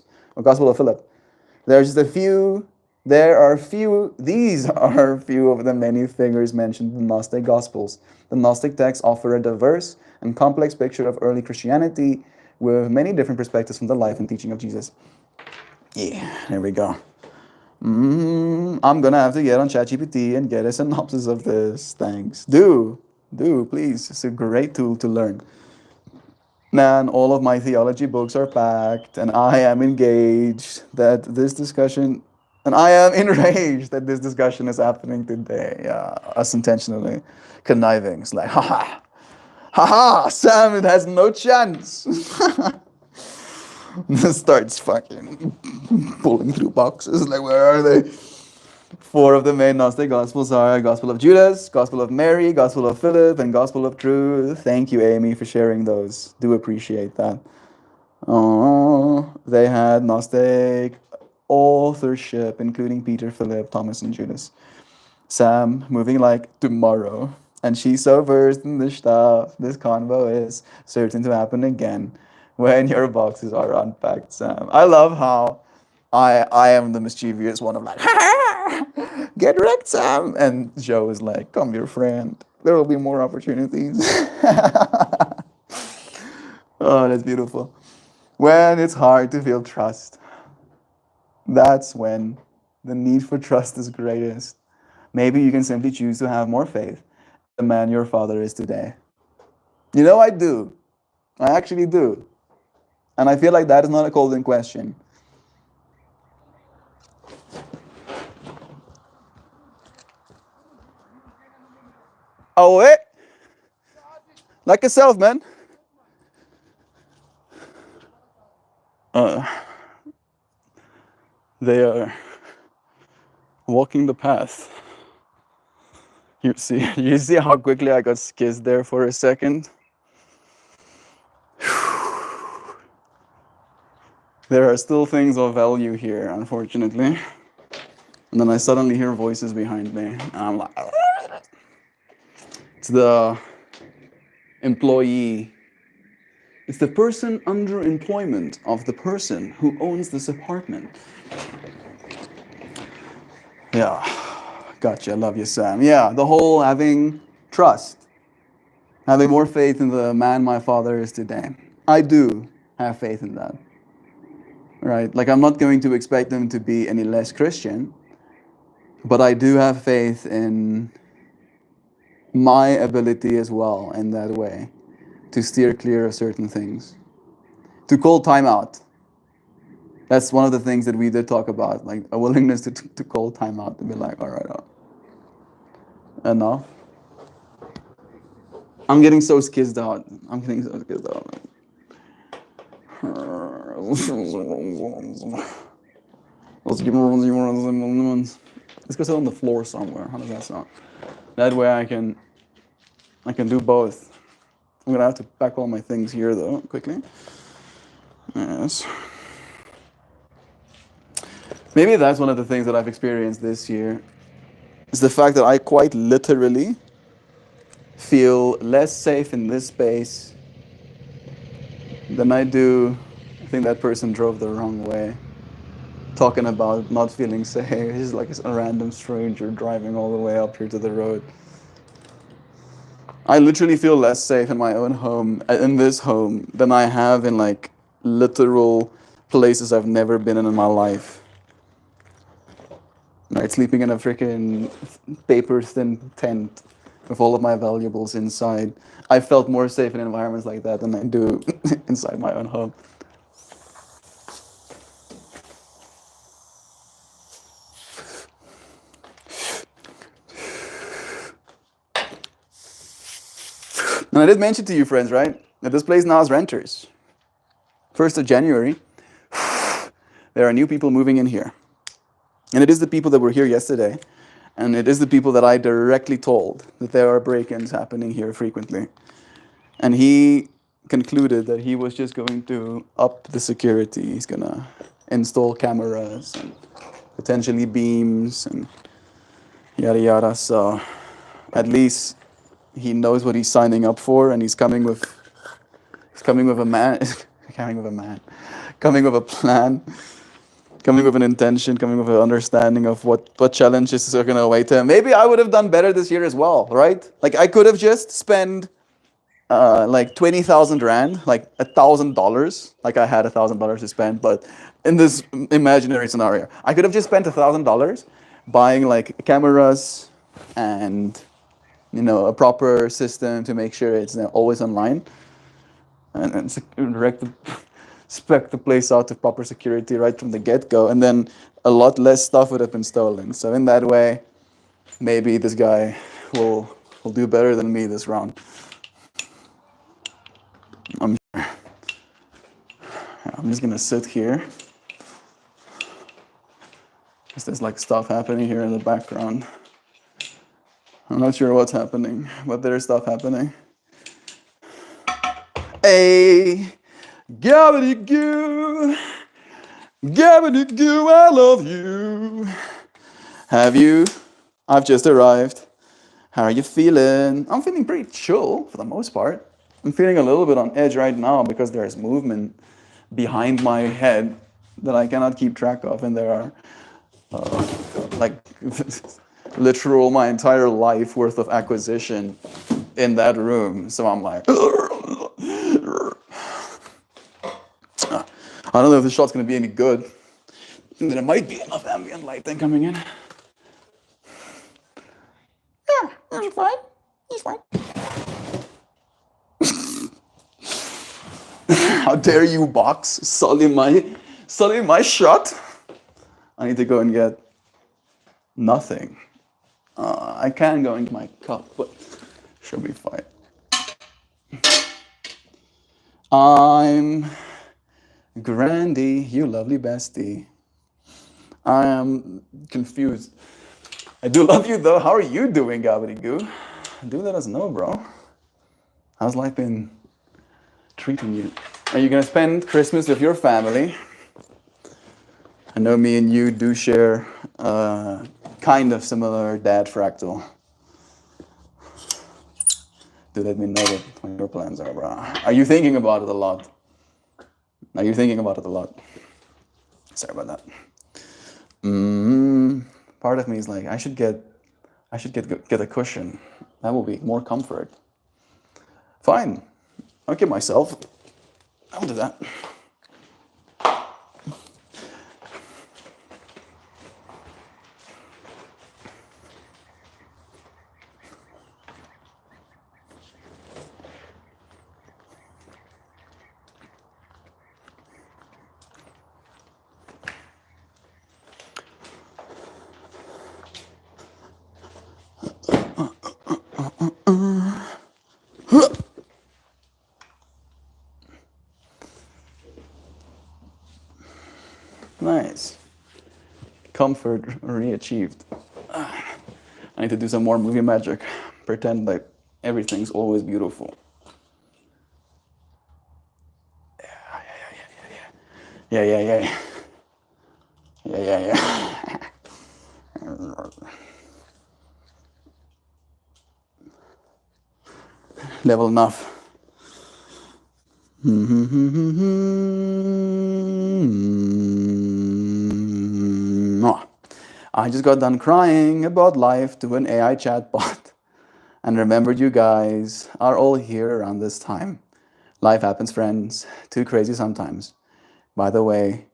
A: There's just a few. These are few of the many figures mentioned in the Gnostic Gospels. The Gnostic texts offer a diverse and complex picture of early Christianity with many different perspectives from the life and teaching of Jesus. Yeah, there we go. I'm gonna have to get on ChatGPT and get a synopsis of this. Thanks. Do, please. It's a great tool to learn. Man, all of my theology books are packed, and I am engaged that this discussion, and I am enraged that this discussion is happening today. Yeah, us intentionally conniving. It's like, haha, Sam, it has no chance. Starts fucking pulling through boxes. Like, where are they? 4 of the main Gnostic Gospels are Gospel of Judas, Gospel of Mary, Gospel of Philip, and Gospel of Truth. Thank you, Amy, for sharing those. Do appreciate that. Oh, they had Gnostic authorship, including Peter, Philip, Thomas, and Judas. Sam, moving like tomorrow. And she's so versed in this stuff. This convo is certain to happen again when your boxes are unpacked, Sam. I love how I am the mischievous one of like, get wrecked, Sam. And Joe is like, come here, friend. There will be more opportunities. Oh, that's beautiful. When it's hard to feel trust, that's when the need for trust is greatest. Maybe you can simply choose to have more faith in the man your father is today. I do. I actually do. And I feel like that is not a called in question. Oh, wait. Like yourself, man. They are walking the path. You see how quickly I got skizzed there for a second? There are still things of value here, unfortunately. And then I suddenly hear voices behind me. And I'm like, it's the employee. It's the person under employment of the person who owns this apartment. Yeah, gotcha. I love you, Sam. Yeah, the whole having trust, having more faith in the man my father is today. I do have faith in that. Right? Like, I'm not going to expect them to be any less Christian, but I do have faith in my ability as well in that way to steer clear of certain things, to call time out. That's one of the things that we did talk about, like a willingness to call time out, to be like, all right, enough. I'm getting so skizzed out. Let's go sit on the floor somewhere. How does that sound? That way I can do both. I'm gonna have to pack all my things here though, quickly. Yes. Maybe that's one of the things that I've experienced this year. Is the fact that I quite literally feel less safe in this space than I do. I think that person drove the wrong way. Talking about not feeling safe. He's like a random stranger driving all the way up here to the road. I literally feel less safe in my own home, in this home, than I have in like literal places I've never been in my life. Right, sleeping in a freaking paper thin tent with all of my valuables inside. I felt more safe in environments like that than I do inside my own home. And I did mention to you, friends, right, that this place now has renters. 1st of January, there are new people moving in here. And it is the people that were here yesterday. And it is the people that I directly told that there are break-ins happening here frequently. And he concluded that he was just going to up the security. He's going to install cameras and potentially beams and yada yada. So at least he knows what he's signing up for, and he's coming with a man, coming with a plan, coming with an intention, coming with an understanding of what challenges are going to await him. Maybe I would have done better this year as well, right? Like I could have just spent like 20,000 rand, like $1,000. Like I had $1,000 to spend, but in this imaginary scenario, I could have just spent $1,000 buying like cameras and a proper system to make sure it's always online, and spec the place out to proper security right from the get-go, and then a lot less stuff would have been stolen. So in that way, maybe this guy will do better than me this round. I'm just gonna sit here. There's like stuff happening here in the background. I'm not sure what's happening, but there's stuff happening. Hey, gabbity-goo, gabbity-goo, I love you. Have you? I've just arrived. How are you feeling? I'm feeling pretty chill for the most part. I'm feeling a little bit on edge right now because there's movement behind my head that I cannot keep track of, and there are like literal my entire life worth of acquisition in that room. So I'm like, I don't know if this shot's gonna be any good. And there might be enough ambient light then coming in. Yeah, he's fine. He's fine. How dare you, box, sully my shot? I need to go and get nothing. I can go into my cup, but should be fine. I'm Grandy, you lovely bestie. I am confused. I do love you though. How are you doing, Gabbity-goo? Do let us know, bro. How's life been treating you? Are you gonna spend Christmas with your family? I know me and you do share kind of similar dad fractal. Do let me know what your plans are, bro. Are you thinking about it a lot? Are you thinking about it a lot? Sorry about that. Part of me is like, I should get a cushion. That will be more comfort. Fine. I'll give myself. I'll do that. Nice. Comfort re-achieved. I need to do some more movie magic. Pretend like everything's always beautiful. Yeah. Yeah. Level enough. I just got done crying about life to an AI chatbot and remembered you guys are all here around this time. Life happens, friends. Too crazy sometimes. By the way,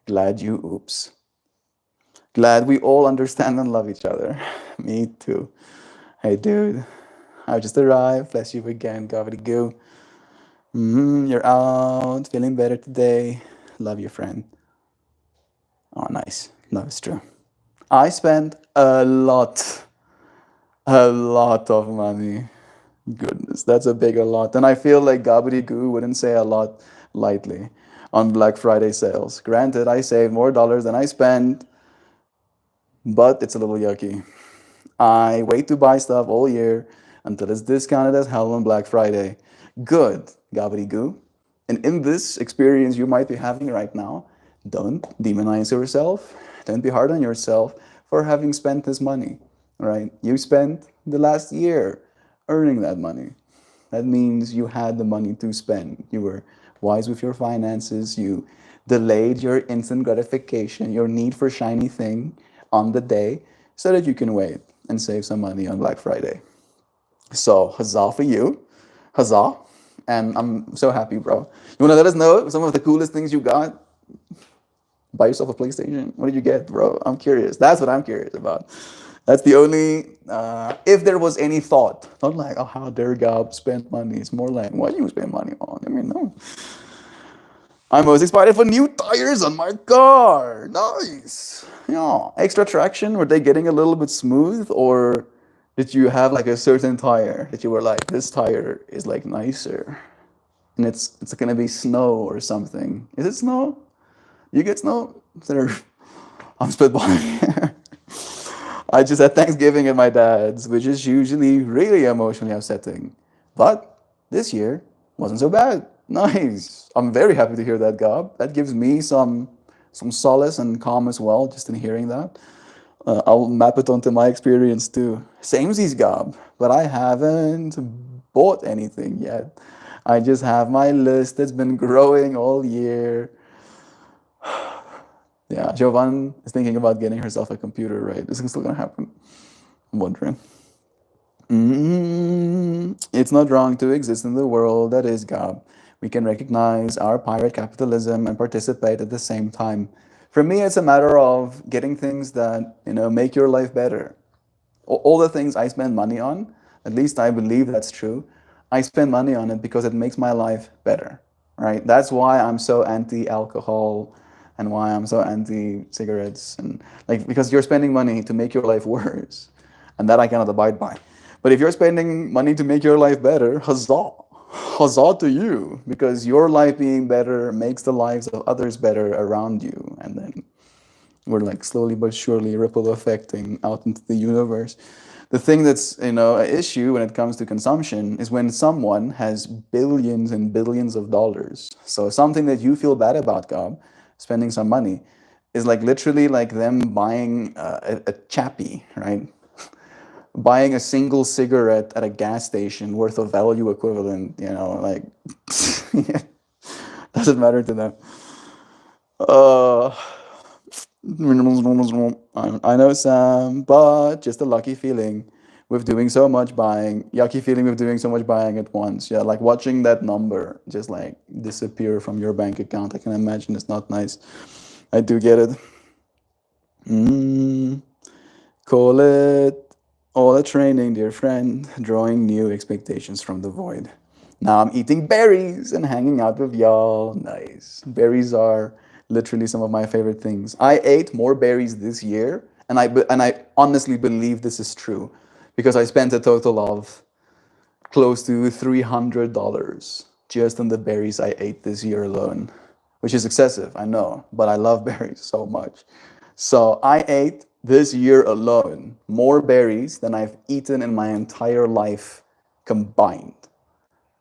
A: glad you oops. Glad we all understand and love each other. Me too. Hey, dude. I just arrived. Bless you again. Gobbledygoo. You're out. Feeling better today. Love your friend. Oh, nice. Love is true. I spent a lot of money. Goodness, that's a big a lot. And I feel like Gobbledygoo wouldn't say a lot lightly on Black Friday sales. Granted, I saved more dollars than I spent, but it's a little yucky. I wait to buy stuff all year until it's discounted as hell on Black Friday. Good, Gobbledygoo. And in this experience you might be having right now, don't demonize yourself. Don't be hard on yourself for having spent this money, right? You spent the last year earning that money. That means you had the money to spend. You were wise with your finances. You delayed your instant gratification, your need for shiny thing on the day so that you can wait and save some money on Black Friday. So, huzzah for you. Huzzah. And I'm so happy, bro. You want to let us know some of the coolest things you got? Buy yourself a PlayStation. What did you get, bro? I'm curious. That's what I'm curious about. That's the only, if there was any thought, not like, oh, how dare God spend money. It's more like, what do you spend money on? I mean, no. I'm most excited for new tires on my car. Nice. Yeah. Extra traction. Were they getting a little bit smooth, or did you have like a certain tire that you were like, this tire is like nicer, and it's gonna be snow or something? Is it snow? You get snow? I'm spitballing here. I just had Thanksgiving at my dad's, which is usually really emotionally upsetting. But this year wasn't so bad. Nice. I'm very happy to hear that, Gob. That gives me some solace and calm as well, just in hearing that. I'll map it onto my experience too. Samesies, Gob, but I haven't bought anything yet. I just have my list that's been growing all year. Yeah, Jovan is thinking about getting herself a computer, right? Is it still gonna happen? I'm wondering. It's not wrong to exist in the world that is Gab. We can recognize our pirate capitalism and participate at the same time. For me, it's a matter of getting things that, make your life better. All the things I spend money on, at least I believe that's true, I spend money on it because it makes my life better, right? That's why I'm so anti-alcohol and why I'm so anti-cigarettes, and because you're spending money to make your life worse, and that I cannot abide by. But if you're spending money to make your life better, huzzah! Huzzah to you, because your life being better makes the lives of others better around you, and then we're slowly but surely ripple affecting out into the universe. The thing that's an issue when it comes to consumption is when someone has billions and billions of dollars. So something that you feel bad about, Gob, spending some money, is literally like them buying a chappy, right? Buying a single cigarette at a gas station worth of value equivalent, doesn't matter to them. I know, Sam, but just a lucky feeling with doing so much buying, yucky feeling with doing so much buying at once. Yeah, like watching that number just disappear from your bank account. I can imagine it's not nice. I do get it. Call it all a training, dear friend, drawing new expectations from the void. Now I'm eating berries and hanging out with y'all. Nice. Berries are literally some of my favorite things. I ate more berries this year, and I honestly believe this is true, because I spent a total of close to $300 just on the berries I ate this year alone, which is excessive, I know, but I love berries so much. So I ate this year alone more berries than I've eaten in my entire life combined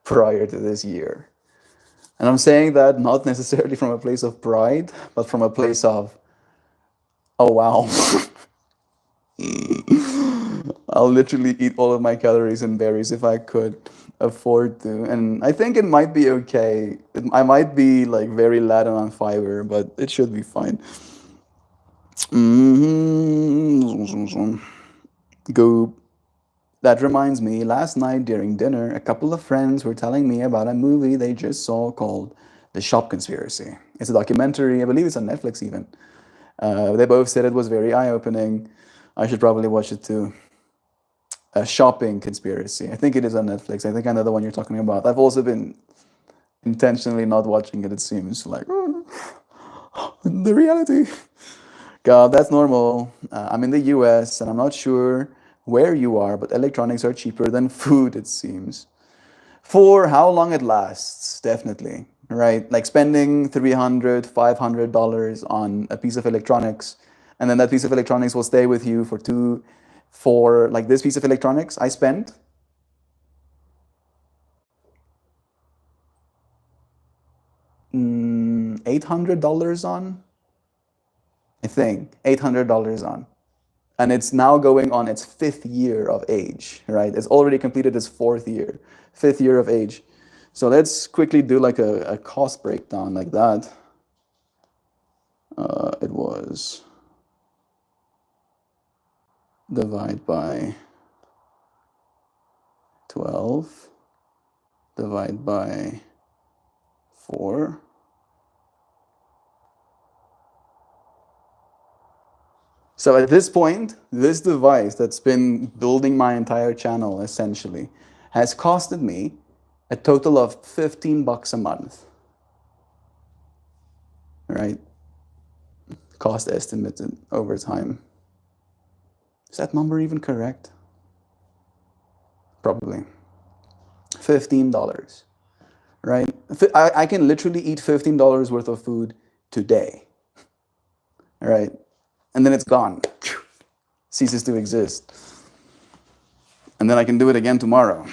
A: prior to this year. And I'm saying that not necessarily from a place of pride, but from a place of, oh wow, I'll literally eat all of my calories in berries if I could. afford to. And I think it might be okay. I might be like very laden on fiber, but it should be fine. Go. That reminds me, last night during dinner, a couple of friends were telling me about a movie they just saw called The Shop Conspiracy. It's a documentary, I believe it's on Netflix even. They both said it was very eye opening. I should probably watch it too. A shopping conspiracy. I think it is on Netflix. I think I know the one you're talking about. I've also been intentionally not watching it, it seems like the reality. God, that's normal. I'm in the US and I'm not sure where you are, but electronics are cheaper than food, it seems. For how long it lasts, definitely, right? Like spending $300, $500 on a piece of electronics, and then that piece of electronics will stay with you for like this piece of electronics I spent $800 on, I think, $800 on. And it's now going on its fifth year of age, right? It's already completed its fourth year, fifth year of age. So let's quickly do like a cost breakdown like that. It was divide by 12, divide by 4. So at this point, this device that's been building my entire channel essentially has costed me a total of $15 a month, right? Cost estimated over time. Is that number even correct? Probably. $15, right? I can literally eat $15 worth of food today, right? And then it's gone, ceases to exist. And then I can do it again tomorrow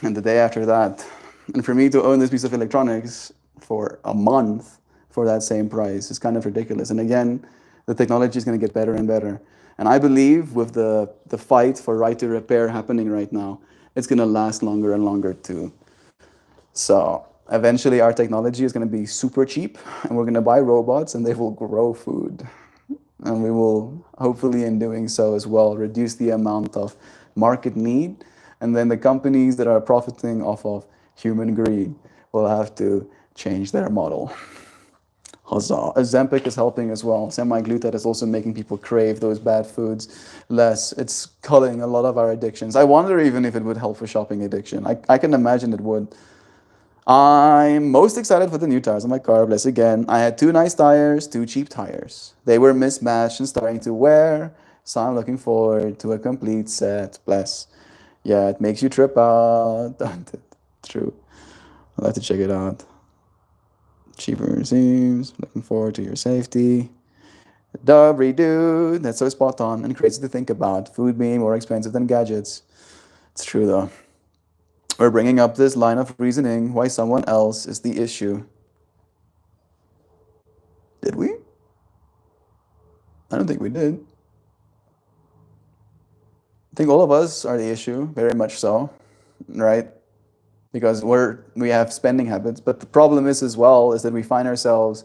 A: and the day after that. And for me to own this piece of electronics for a month for that same price is kind of ridiculous. And again, the technology is going to get better and better. And I believe with the fight for right to repair happening right now, it's going to last longer and longer too. So eventually our technology is going to be super cheap and we're going to buy robots and they will grow food. And we will, hopefully in doing so as well, reduce the amount of market need. And then the companies that are profiting off of human greed will have to change their model. Huzzah. Ozempic is helping as well. Semaglutide is also making people crave those bad foods less. It's culling a lot of our addictions. I wonder even if it would help with shopping addiction. I can imagine it would. I'm most excited for the new tires on my car. Bless again. I had 2 nice tires, 2 cheap tires. They were mismatched and starting to wear, so I'm looking forward to a complete set. Bless. Yeah, it makes you trip out. True. I'll have to check it out. Cheaper seems. Looking forward to your safety. Dobry dude. That's so spot on and crazy to think about. Food being more expensive than gadgets. It's true though. We're bringing up this line of reasoning why someone else is the issue. Did we? I don't think we did. I think all of us are the issue, very much so, right? Because we have spending habits. But the problem is as well is that we find ourselves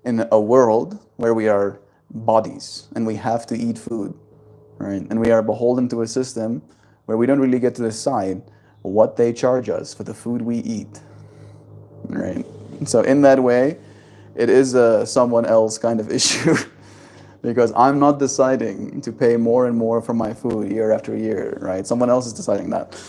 A: in a world where we are bodies and we have to eat food, right? And we are beholden to a system where we don't really get to decide what they charge us for the food we eat, right? So in that way, it is a someone else kind of issue because I'm not deciding to pay more and more for my food year after year, right? Someone else is deciding that.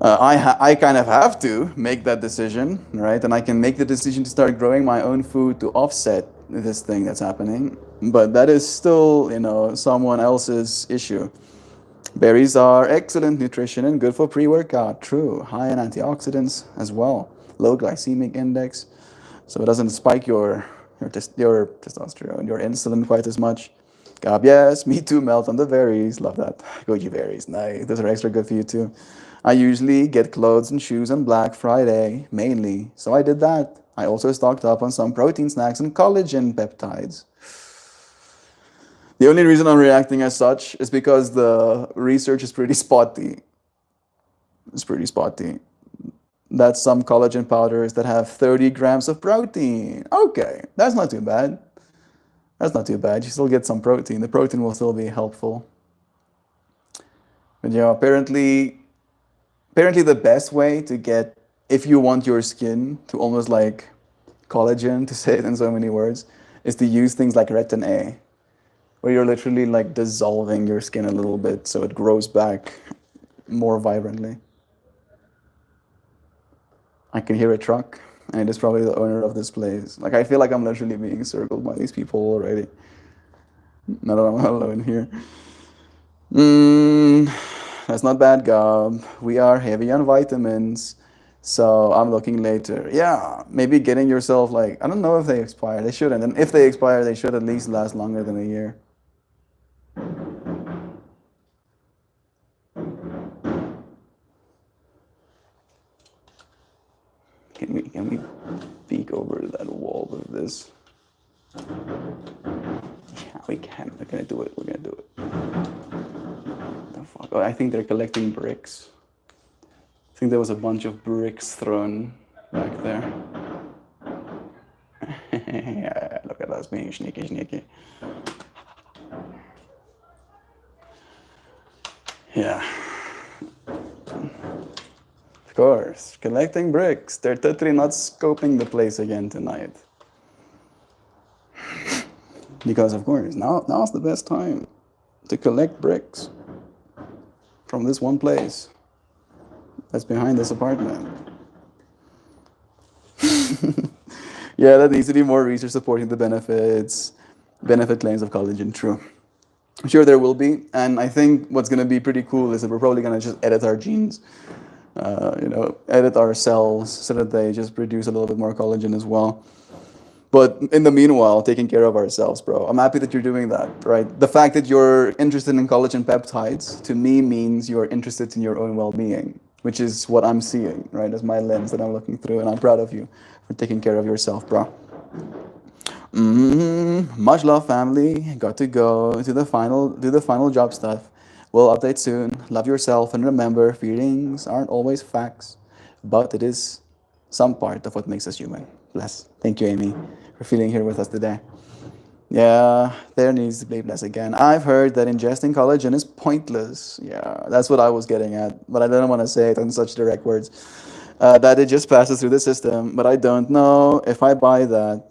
A: I kind of have to make that decision, right? And I can make the decision to start growing my own food to offset this thing that's happening. But that is still, someone else's issue. Berries are excellent nutrition and good for pre-workout. True. High in antioxidants as well. Low glycemic index, so it doesn't spike your testosterone, your insulin quite as much. Gab, yes, me too. Melt on the berries. Love that. Goji berries. Nice. Those are extra good for you too. I usually get clothes and shoes on Black Friday, mainly. So I did that. I also stocked up on some protein snacks and collagen peptides. The only reason I'm reacting as such is because the research is pretty spotty. It's pretty spotty. That's some collagen powders that have 30 grams of protein. Okay, that's not too bad. That's not too bad. You still get some protein. The protein will still be helpful. But yeah, apparently the best way to get, if you want your skin to almost like collagen, to say it in so many words, is to use things like Retin A, where you're literally like dissolving your skin a little bit so it grows back more vibrantly. I can hear a truck, and it is probably the owner of this place. Like, I feel like I'm literally being circled by these people already. Now that I'm alone here. That's not bad, Gob. We are heavy on vitamins, so I'm looking later. Yeah, maybe getting yourself like, I don't know if they expire. They shouldn't. And if they expire, they should at least last longer than a year. Can we peek over that wall with this? Yeah, we can. We're gonna do it. We're gonna do it. The fuck? Oh, I think they're collecting bricks. I think there was a bunch of bricks thrown back there. Yeah, look at us being sneaky. Yeah. Of course, collecting bricks. They're totally not scoping the place again tonight. Because of course, now's the best time to collect bricks from this one place that's behind this apartment. Yeah, that needs to be more research supporting the benefit claims of collagen. True. I'm sure there will be, and I think what's going to be pretty cool is that we're probably going to just edit our genes, edit our cells so that they just produce a little bit more collagen as well. But in the meanwhile, taking care of ourselves, bro. I'm happy that you're doing that, right? The fact that you're interested in collagen peptides, to me, means you're interested in your own well-being, which is what I'm seeing, right? As my lens that I'm looking through, and I'm proud of you for taking care of yourself, bro. Much love, family. Got to go to do the final job stuff. We'll update soon. Love yourself, and remember, feelings aren't always facts, but it is some part of what makes us human. Bless. Thank you, Amy, for feeling here with us today. Yeah, there needs to be bless again. I've heard that ingesting collagen is pointless. Yeah, that's what I was getting at, but I didn't want to say it in such direct words. That it just passes through the system, but I don't know if I buy that,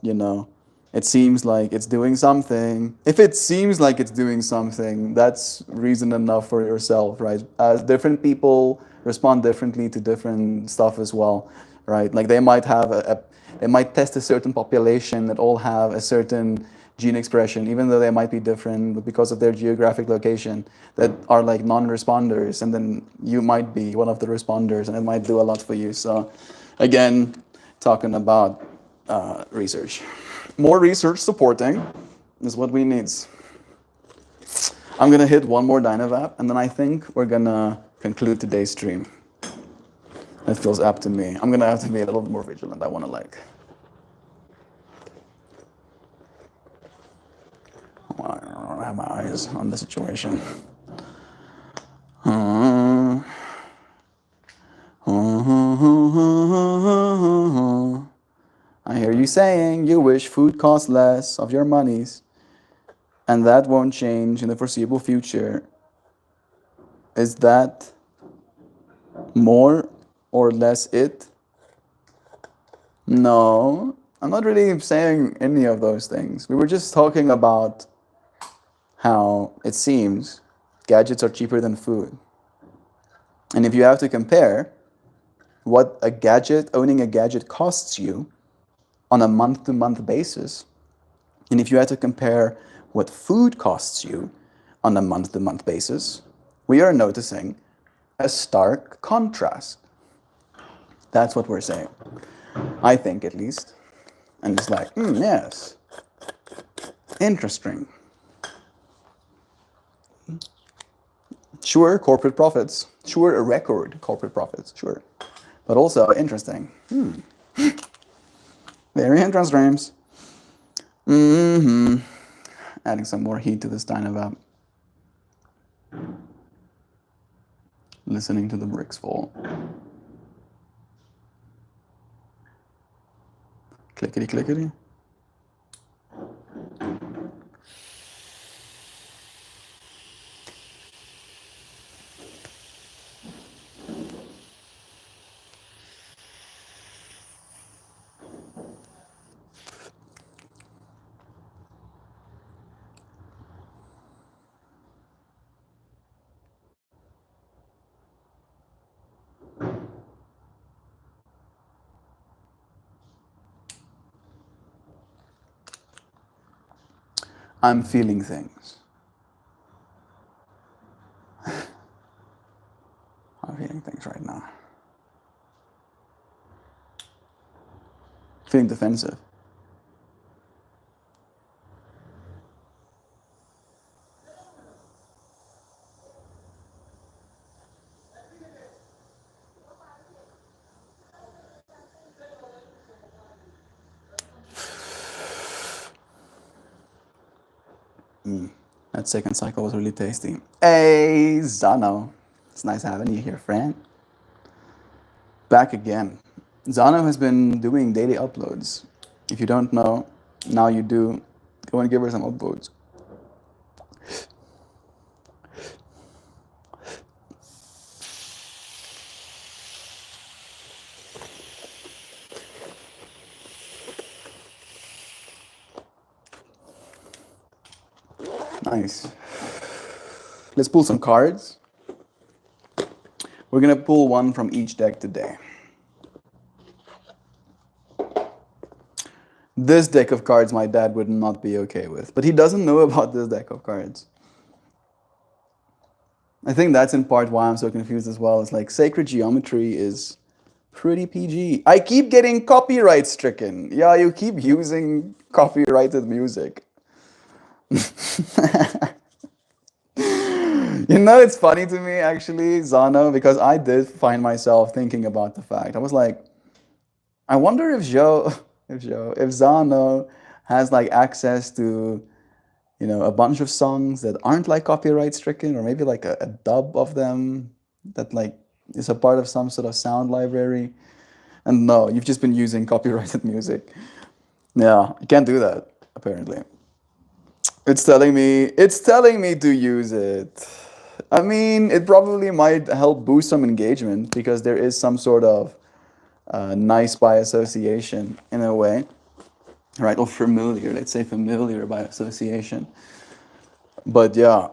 A: It seems like it's doing something. If it seems like it's doing something, that's reason enough for yourself, right? Different people respond differently to different stuff as well, right? Like they might have they might test a certain population that all have a certain gene expression, even though they might be different, but because of their geographic location, that are like non-responders, and then you might be one of the responders, and it might do a lot for you. So, again, talking about research. More research supporting is what we need. I'm going to hit one more Dynavap, and then I think we're going to conclude today's stream. It feels apt to me. I'm going to have to be a little bit more vigilant. I want to I have my eyes on the situation. I hear you saying you wish food costs less of your monies, and that won't change in the foreseeable future. Is that more or less it? No, I'm not really saying any of those things. We were just talking about how it seems gadgets are cheaper than food. And if you have to compare what owning a gadget costs you on a month-to-month basis, and if you had to compare what food costs you on a month-to-month basis, we are noticing a stark contrast. That's what we're saying. I think, at least. And it's like, yes. Interesting. Sure, corporate profits. Sure, a record corporate profits. Sure. But also interesting. Very interesting. Adding some more heat to this Dynavap. Listening to the bricks fall. Clickety clickety. I'm feeling things. I'm feeling things right now. Feeling defensive. That second cycle was really tasty. Hey, Zano. It's nice having you here, friend. Back again. Zano has been doing daily uploads. If you don't know, now you do. Go and give her some upvotes. Nice. Let's pull some cards. We're gonna pull one from each deck today. This deck of cards my dad would not be okay with, but he doesn't know about this deck of cards. I think that's in part why I'm so confused as well. It's like Sacred Geometry is pretty PG. I keep getting copyright stricken. Yeah, you keep using copyrighted music. You know, it's funny to me actually, Zano, because I did find myself thinking about the fact. I was like, I wonder if Zano has like access to, you know, a bunch of songs that aren't like copyright stricken, or maybe like a dub of them that like is a part of some sort of sound library. And no, you've just been using copyrighted music. Yeah, you can't do that, apparently. It's telling me to use it. I mean, it probably might help boost some engagement because there is some sort of nice by association in a way, right? Or familiar, let's say familiar by association. But yeah,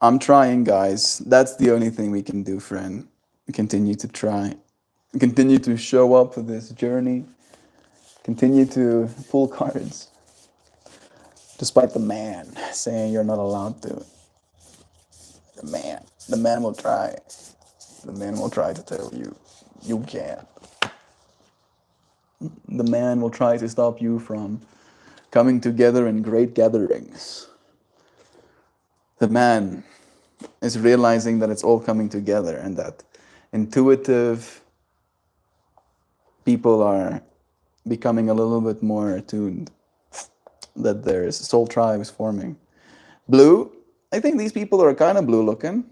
A: I'm trying, guys. That's the only thing we can do, friend. We continue to try. We continue to show up for this journey. Continue to pull cards. Despite the man saying you're not allowed to. The man will try. The man will try to tell you, you can't. The man will try to stop you from coming together in great gatherings. The man is realizing that it's all coming together and that intuitive people are becoming a little bit more attuned, that there's soul tribes forming. Blue, I think these people are kind of blue looking.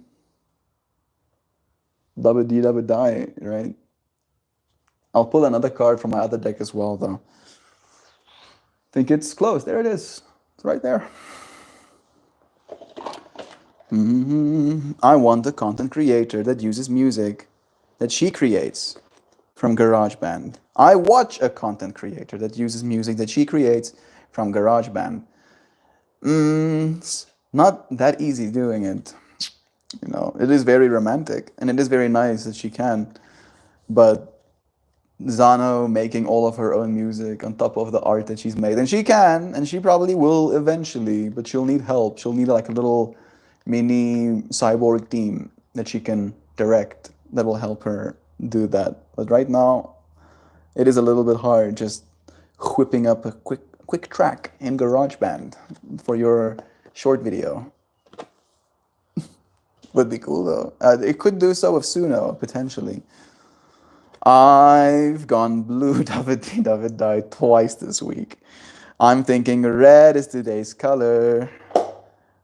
A: Double D, double die, right? I'll pull another card from my other deck as well, though. I think it's close. There it is. It's right there. I want a content creator that uses music that she creates from GarageBand. I watch a content creator that uses music that she creates from GarageBand. It's not that easy doing it. You know, it is very romantic and it is very nice that she can, but Zano making all of her own music on top of the art that she's made, and she can, and she probably will eventually, but she'll need help. She'll need like a little mini cyborg team that she can direct that will help her do that. But right now, it is a little bit hard just whipping up a quick track in GarageBand for your short video. Would be cool though. It could do so with Suno, potentially. I've gone blue, David died twice this week. I'm thinking red is today's color.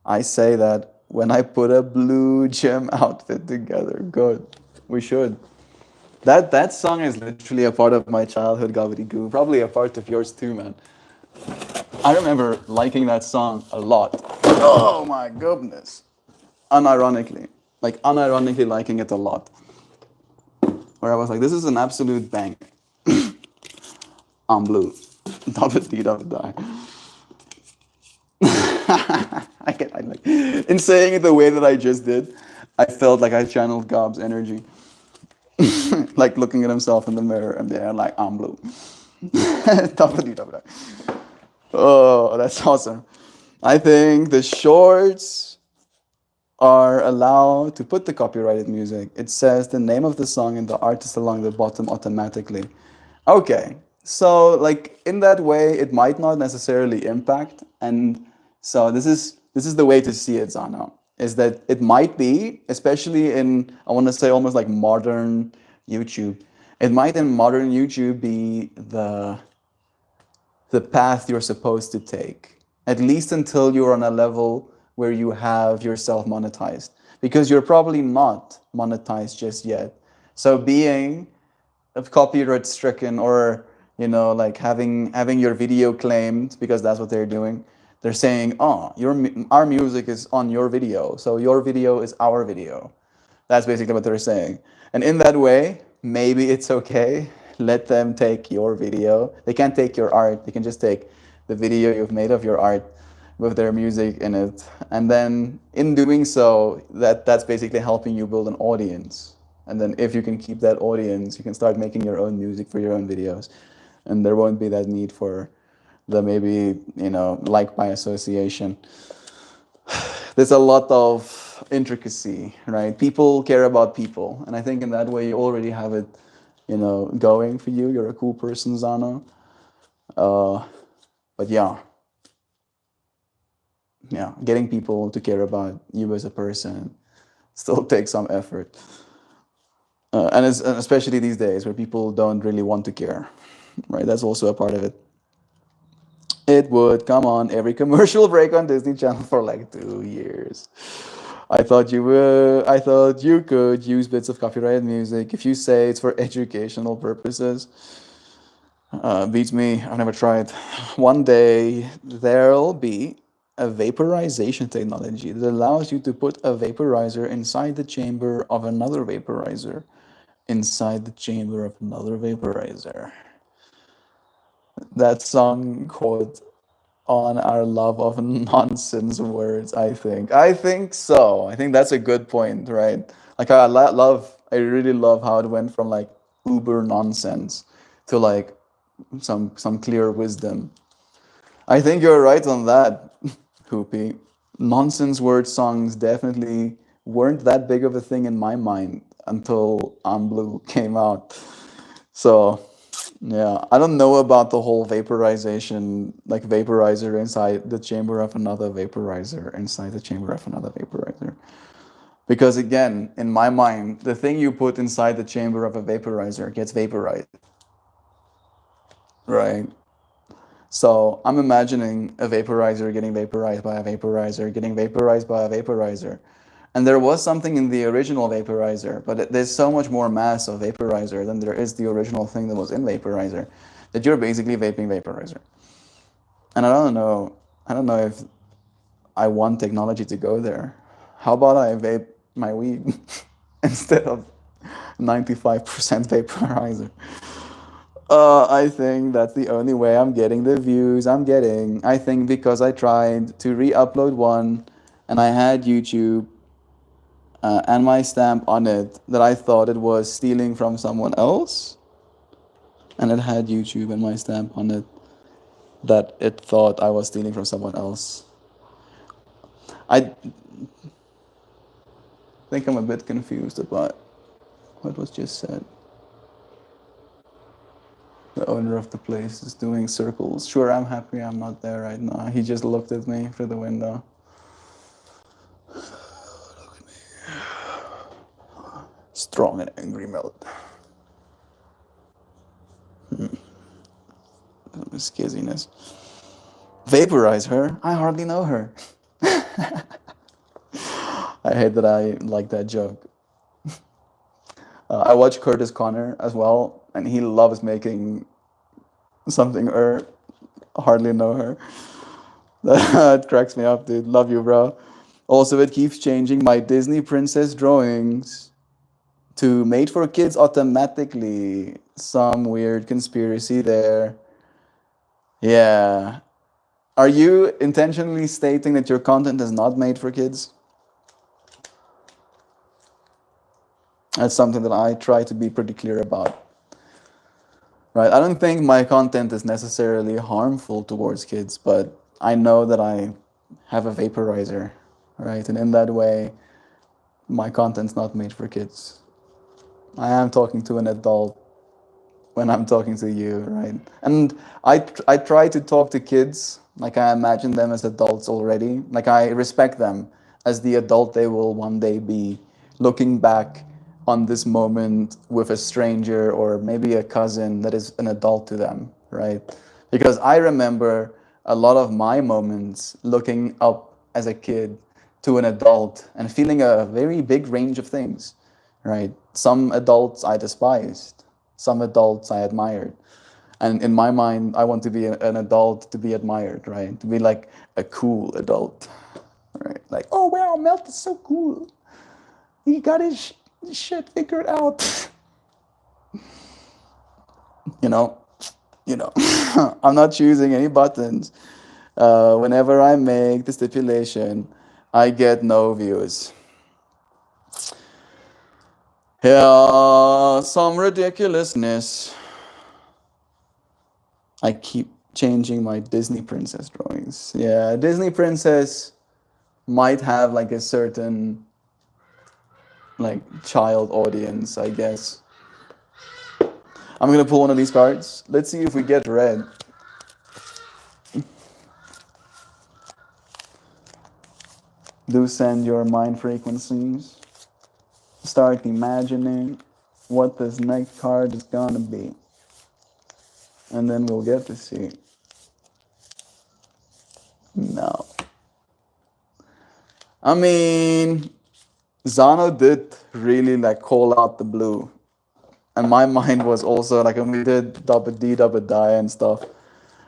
A: I say that when I put a blue gem outfit together. Good. We should. That song is literally a part of my childhood gobbledygoo, probably a part of yours too, man. I remember liking that song a lot. Oh my goodness. Unironically liking it a lot. Where I was like, this is an absolute bang. I'm blue. Double D, double die. I like in saying it the way that I just did, I felt like I channeled Gob's energy. Like looking at himself in the mirror and they're like, I'm blue. Double D, double die. Oh, that's awesome. I think the shorts are allowed to put the copyrighted music. It says the name of the song and the artist along the bottom automatically. Okay, so like in that way, it might not necessarily impact. And so this is the way to see it, Zana, is that it might be, especially in, I want to say almost like modern YouTube. It might in modern YouTube be the path you're supposed to take, at least until you're on a level where you have yourself monetized, because you're probably not monetized just yet. So being copyright stricken, or like having your video claimed, because that's what they're doing. They're saying, oh, our music is on your video, so your video is our video. That's basically what they're saying. And in that way, maybe it's okay. Let them take your video. They can't take your art. They can just take the video you've made of your art with their music in it. And then in doing so, that's basically helping you build an audience. And then if you can keep that audience, you can start making your own music for your own videos. And there won't be that need for the maybe, like by association. There's a lot of intricacy, right? People care about people. And I think in that way, you already have it, going for you. You're a cool person, Zano. But yeah, getting people to care about you as a person still takes some effort. And especially these days where people don't really want to care, right? That's also a part of it. It would come on every commercial break on Disney Channel for like 2 years. I thought you could use bits of copyrighted music if you say it's for educational purposes. Beats me. I've never tried. One day there'll be a vaporization technology that allows you to put a vaporizer inside the chamber of another vaporizer, inside the chamber of another vaporizer. That song quote on our love of nonsense words, I think. I think so. I think that's a good point, right? Like I really love how it went from like uber nonsense to like some clear wisdom. I think you're right on that, Hoopy. Nonsense word songs definitely weren't that big of a thing in my mind until I'm Blue came out. So yeah, I don't know about the whole vaporization, like vaporizer inside the chamber of another vaporizer, inside the chamber of another vaporizer. Because again, in my mind, the thing you put inside the chamber of a vaporizer gets vaporized, right? So I'm imagining a vaporizer getting vaporized by a vaporizer, getting vaporized by a vaporizer. And there was something in the original vaporizer, but there's so much more mass of vaporizer than there is the original thing that was in vaporizer, that you're basically vaping vaporizer. And I don't know if I want technology to go there. How about I vape my weed instead of 95% vaporizer? I think that's the only way I'm getting the views I'm getting. I think because I tried to re-upload one and I had YouTube and my stamp on it, that I thought it was stealing from someone else. And it had YouTube and my stamp on it, that it thought I was stealing from someone else. I think I'm a bit confused about what was just said. The owner of the place is doing circles. Sure, I'm happy I'm not there right now. He just looked at me through the window. Look at me. Strong and angry melt. Skizziness. Vaporize her? I hardly know her. I hate that I like that joke. I watch Curtis Connor as well, and he loves making something hardly know her. That cracks me up, dude. Love you, bro. Also, it keeps changing my Disney princess drawings to made for kids automatically. Some weird conspiracy there. Yeah. Are you intentionally stating that your content is not made for kids? That's something that I try to be pretty clear about. Right? I don't think my content is necessarily harmful towards kids, but I know that I have a vaporizer, right? And in that way, my content's not made for kids. I am talking to an adult when I'm talking to you, right? And I try to talk to kids like I imagine them as adults already. Like I respect them as the adult they will one day be, looking back on this moment with a stranger or maybe a cousin that is an adult to them, right? Because I remember a lot of my moments looking up as a kid to an adult and feeling a very big range of things, right? Some adults I despised, some adults I admired. And in my mind, I want to be an adult to be admired, right? To be like a cool adult, right? Like, oh wow, Melt is so cool. He got his shit figured out. you know, I'm not choosing any buttons. Whenever I make the stipulation, I get no views. Yeah, some ridiculousness. I keep changing my Disney princess drawings. Yeah, Disney princess might have like a certain like child audience, I guess. I'm gonna pull one of these cards. Let's see if we get red. Do send your mind frequencies. Start imagining what this next card is gonna be. And then we'll get to see. No. I mean, Zano did really like call out the blue. And my mind was also like when we did double D, double die and stuff.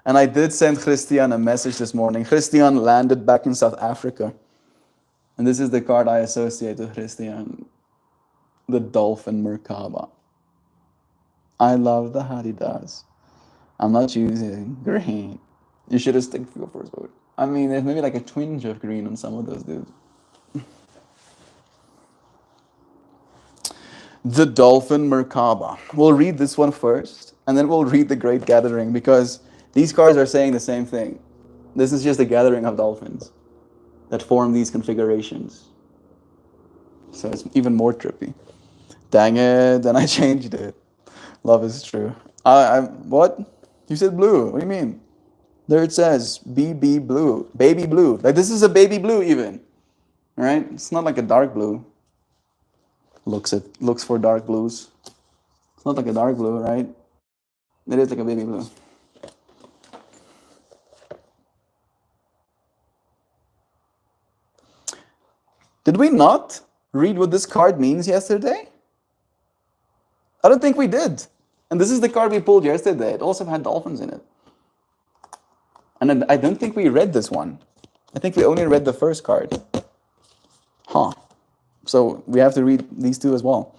A: And I did send Christian a message this morning. Christian landed back in South Africa. And this is the card I associate with Christian. The Dolphin Merkaba. I love the Adidas. I'm not choosing green. You should have stick for your first vote. I mean, there's maybe like a twinge of green on some of those dudes. The Dolphin Merkaba. We'll read this one first, and then we'll read the Great Gathering, because these cards are saying the same thing. This is just a gathering of dolphins that form these configurations. So it's even more trippy. Dang it, then I changed it. Love is true. What? You said blue. What do you mean? There it says BB blue. Baby blue. Like this is a baby blue even. Right? It's not like a dark blue. Looks for dark blues. It's not like a dark blue, right? It is like a baby blue. Did we not read what this card means yesterday? I don't think we did. And this is the card we pulled yesterday. It also had dolphins in it. And I don't think we read this one. I think we only read the first card. Huh. So we have to read these two as well.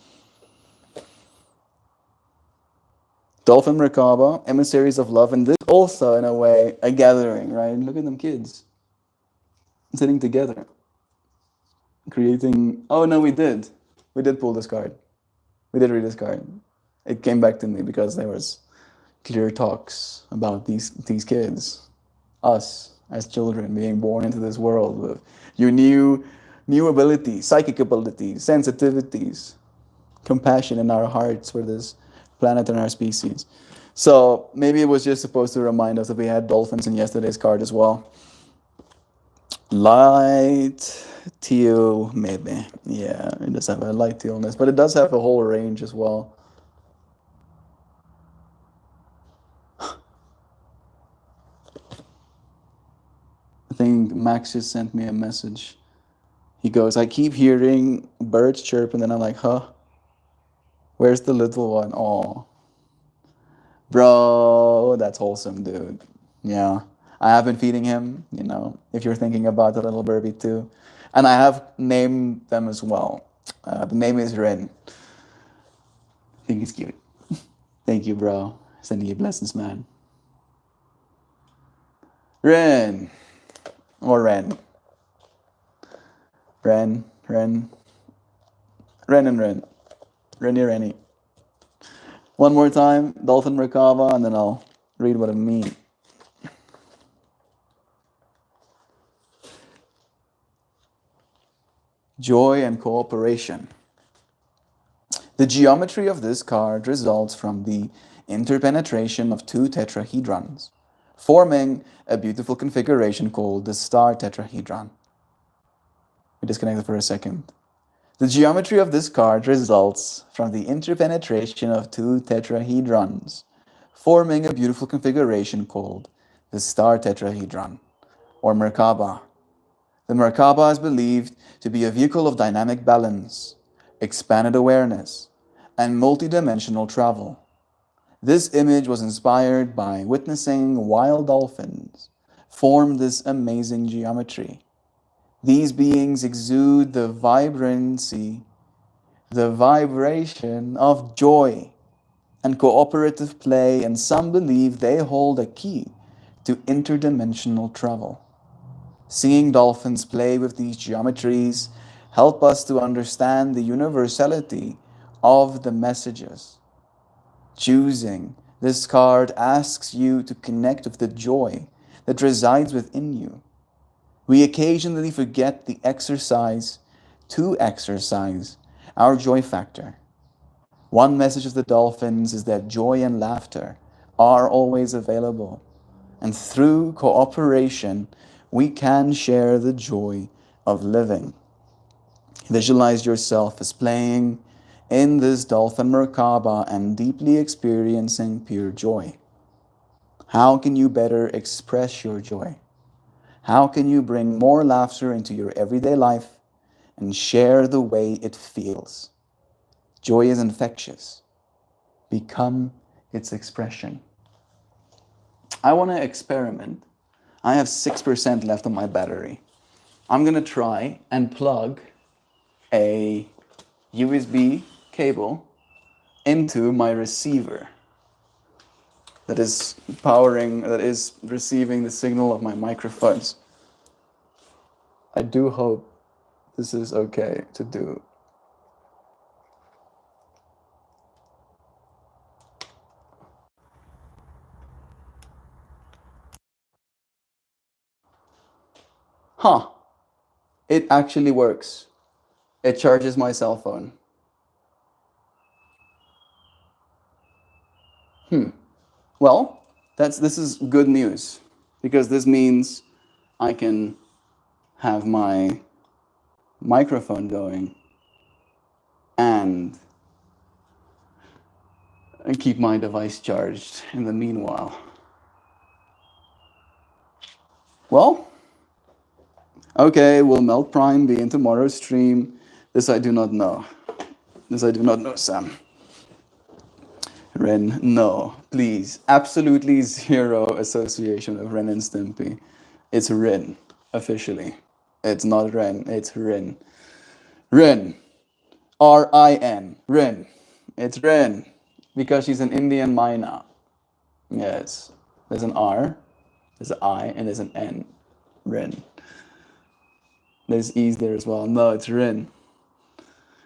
A: Dolphin Merkaba, Emissaries of Love, and this also, in a way, a gathering, right? Look at them kids sitting together, creating. Oh no, we did. We did pull this card. We did read this card. It came back to me because there was clear talks about these kids, us as children being born into this world with your new abilities, psychic abilities, sensitivities, compassion in our hearts for this planet and our species. So maybe it was just supposed to remind us that we had dolphins in yesterday's card as well. Light teal, maybe. Yeah, it does have a light tealness, but it does have a whole range as well. I think Max just sent me a message. He goes, I keep hearing birds chirp, and then I'm like, huh? Where's the little one? Oh, bro, that's wholesome, dude. Yeah, I have been feeding him, if you're thinking about the little Burby too. And I have named them as well. The name is Ren. I think it's cute. Thank you, bro. Sending you blessings, man. Ren. Or Ren. Ren. Ren. Ren and Ren. Renny Renny. One more time, Dolphin Merkava, and then I'll read what it means. Joy and cooperation. The geometry of this card results from the interpenetration of two tetrahedrons, forming a beautiful configuration called the star tetrahedron. We disconnected for a second. The geometry of this card results from the interpenetration of two tetrahedrons, forming a beautiful configuration called the star tetrahedron, or Merkaba. The Merkaba is believed to be a vehicle of dynamic balance, expanded awareness, and multidimensional travel. This image was inspired by witnessing wild dolphins form this amazing geometry. These beings exude the vibrancy, the vibration of joy and cooperative play, and some believe they hold a key to interdimensional travel. Seeing dolphins play with these geometries help us to understand the universality of the messages. Choosing this card asks you to connect with the joy that resides within you. We occasionally forget to exercise our joy factor. One message of the dolphins is that joy and laughter are always available, and through cooperation, we can share the joy of living. Visualize yourself as playing in this dolphin Merkaba and deeply experiencing pure joy. How can you better express your joy? How can you bring more laughter into your everyday life and share the way it feels? Joy is infectious. Become its expression. I want to experiment. I have 6% left on my battery. I'm going to try and plug a USB cable into my receiver that is receiving the signal of my microphones. I do hope this is okay to do. Huh. It actually works. It charges my cell phone. Well, this is good news, because this means I can have my microphone going and keep my device charged in the meanwhile. Well, okay, will Melt Prime be in tomorrow's stream? This I do not know. Sam. Ren, no, please. Absolutely zero association of Ren and Stimpy. It's Ren, officially. It's not Ren, it's Ren. Ren. R-I-N. Ren. It's Ren. Because she's an Indian Maina. Yes. There's an R, there's an I, and there's an N. Ren. There's E's there as well. No, it's Ren.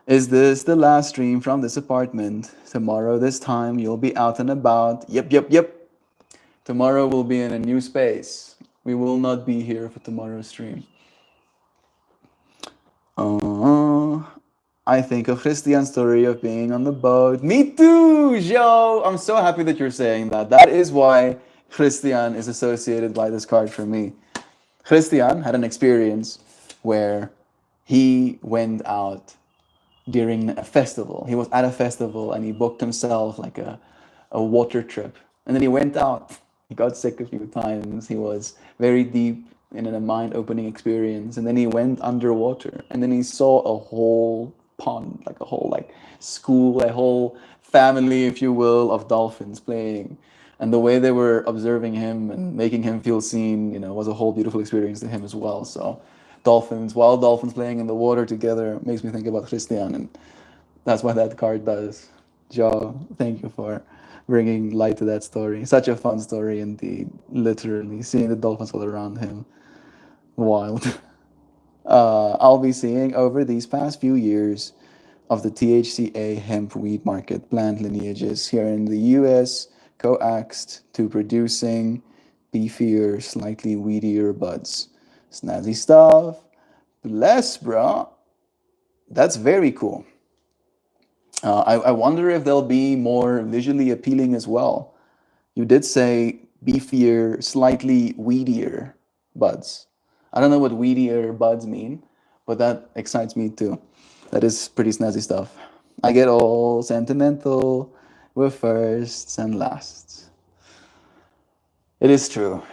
A: Is this the last stream from this apartment? Tomorrow this time you'll be out and about. Yep. Tomorrow we'll be in a new space. We will not be here for tomorrow's stream. I think of Christian's story of being on the boat. Me too, Joe! I'm so happy that you're saying that. That is why Christian is associated by this card for me. Christian had an experience where he went out during a festival. He was at a festival and he booked himself like a water trip. And then he went out. He got sick a few times. He was very deep in a mind-opening experience. And then he went underwater. And then he saw a whole pond, like a whole like school, a whole family, if you will, of dolphins playing. And the way they were observing him and making him feel seen, was a whole beautiful experience to him as well. So dolphins, wild dolphins playing in the water together makes me think about Christian, and that's what that card does. Joe, thank you for bringing light to that story. Such a fun story indeed. Literally seeing the dolphins all around him. Wild. I'll be seeing over these past few years of the THCA hemp weed market plant lineages here in the US coaxed to producing beefier, slightly weedier buds. Snazzy stuff. Bless, bro. That's very cool. I wonder if they'll be more visually appealing as well. You did say beefier, slightly weedier buds. I don't know what weedier buds mean, but that excites me too. That is pretty snazzy stuff. I get all sentimental with firsts and lasts. It is true.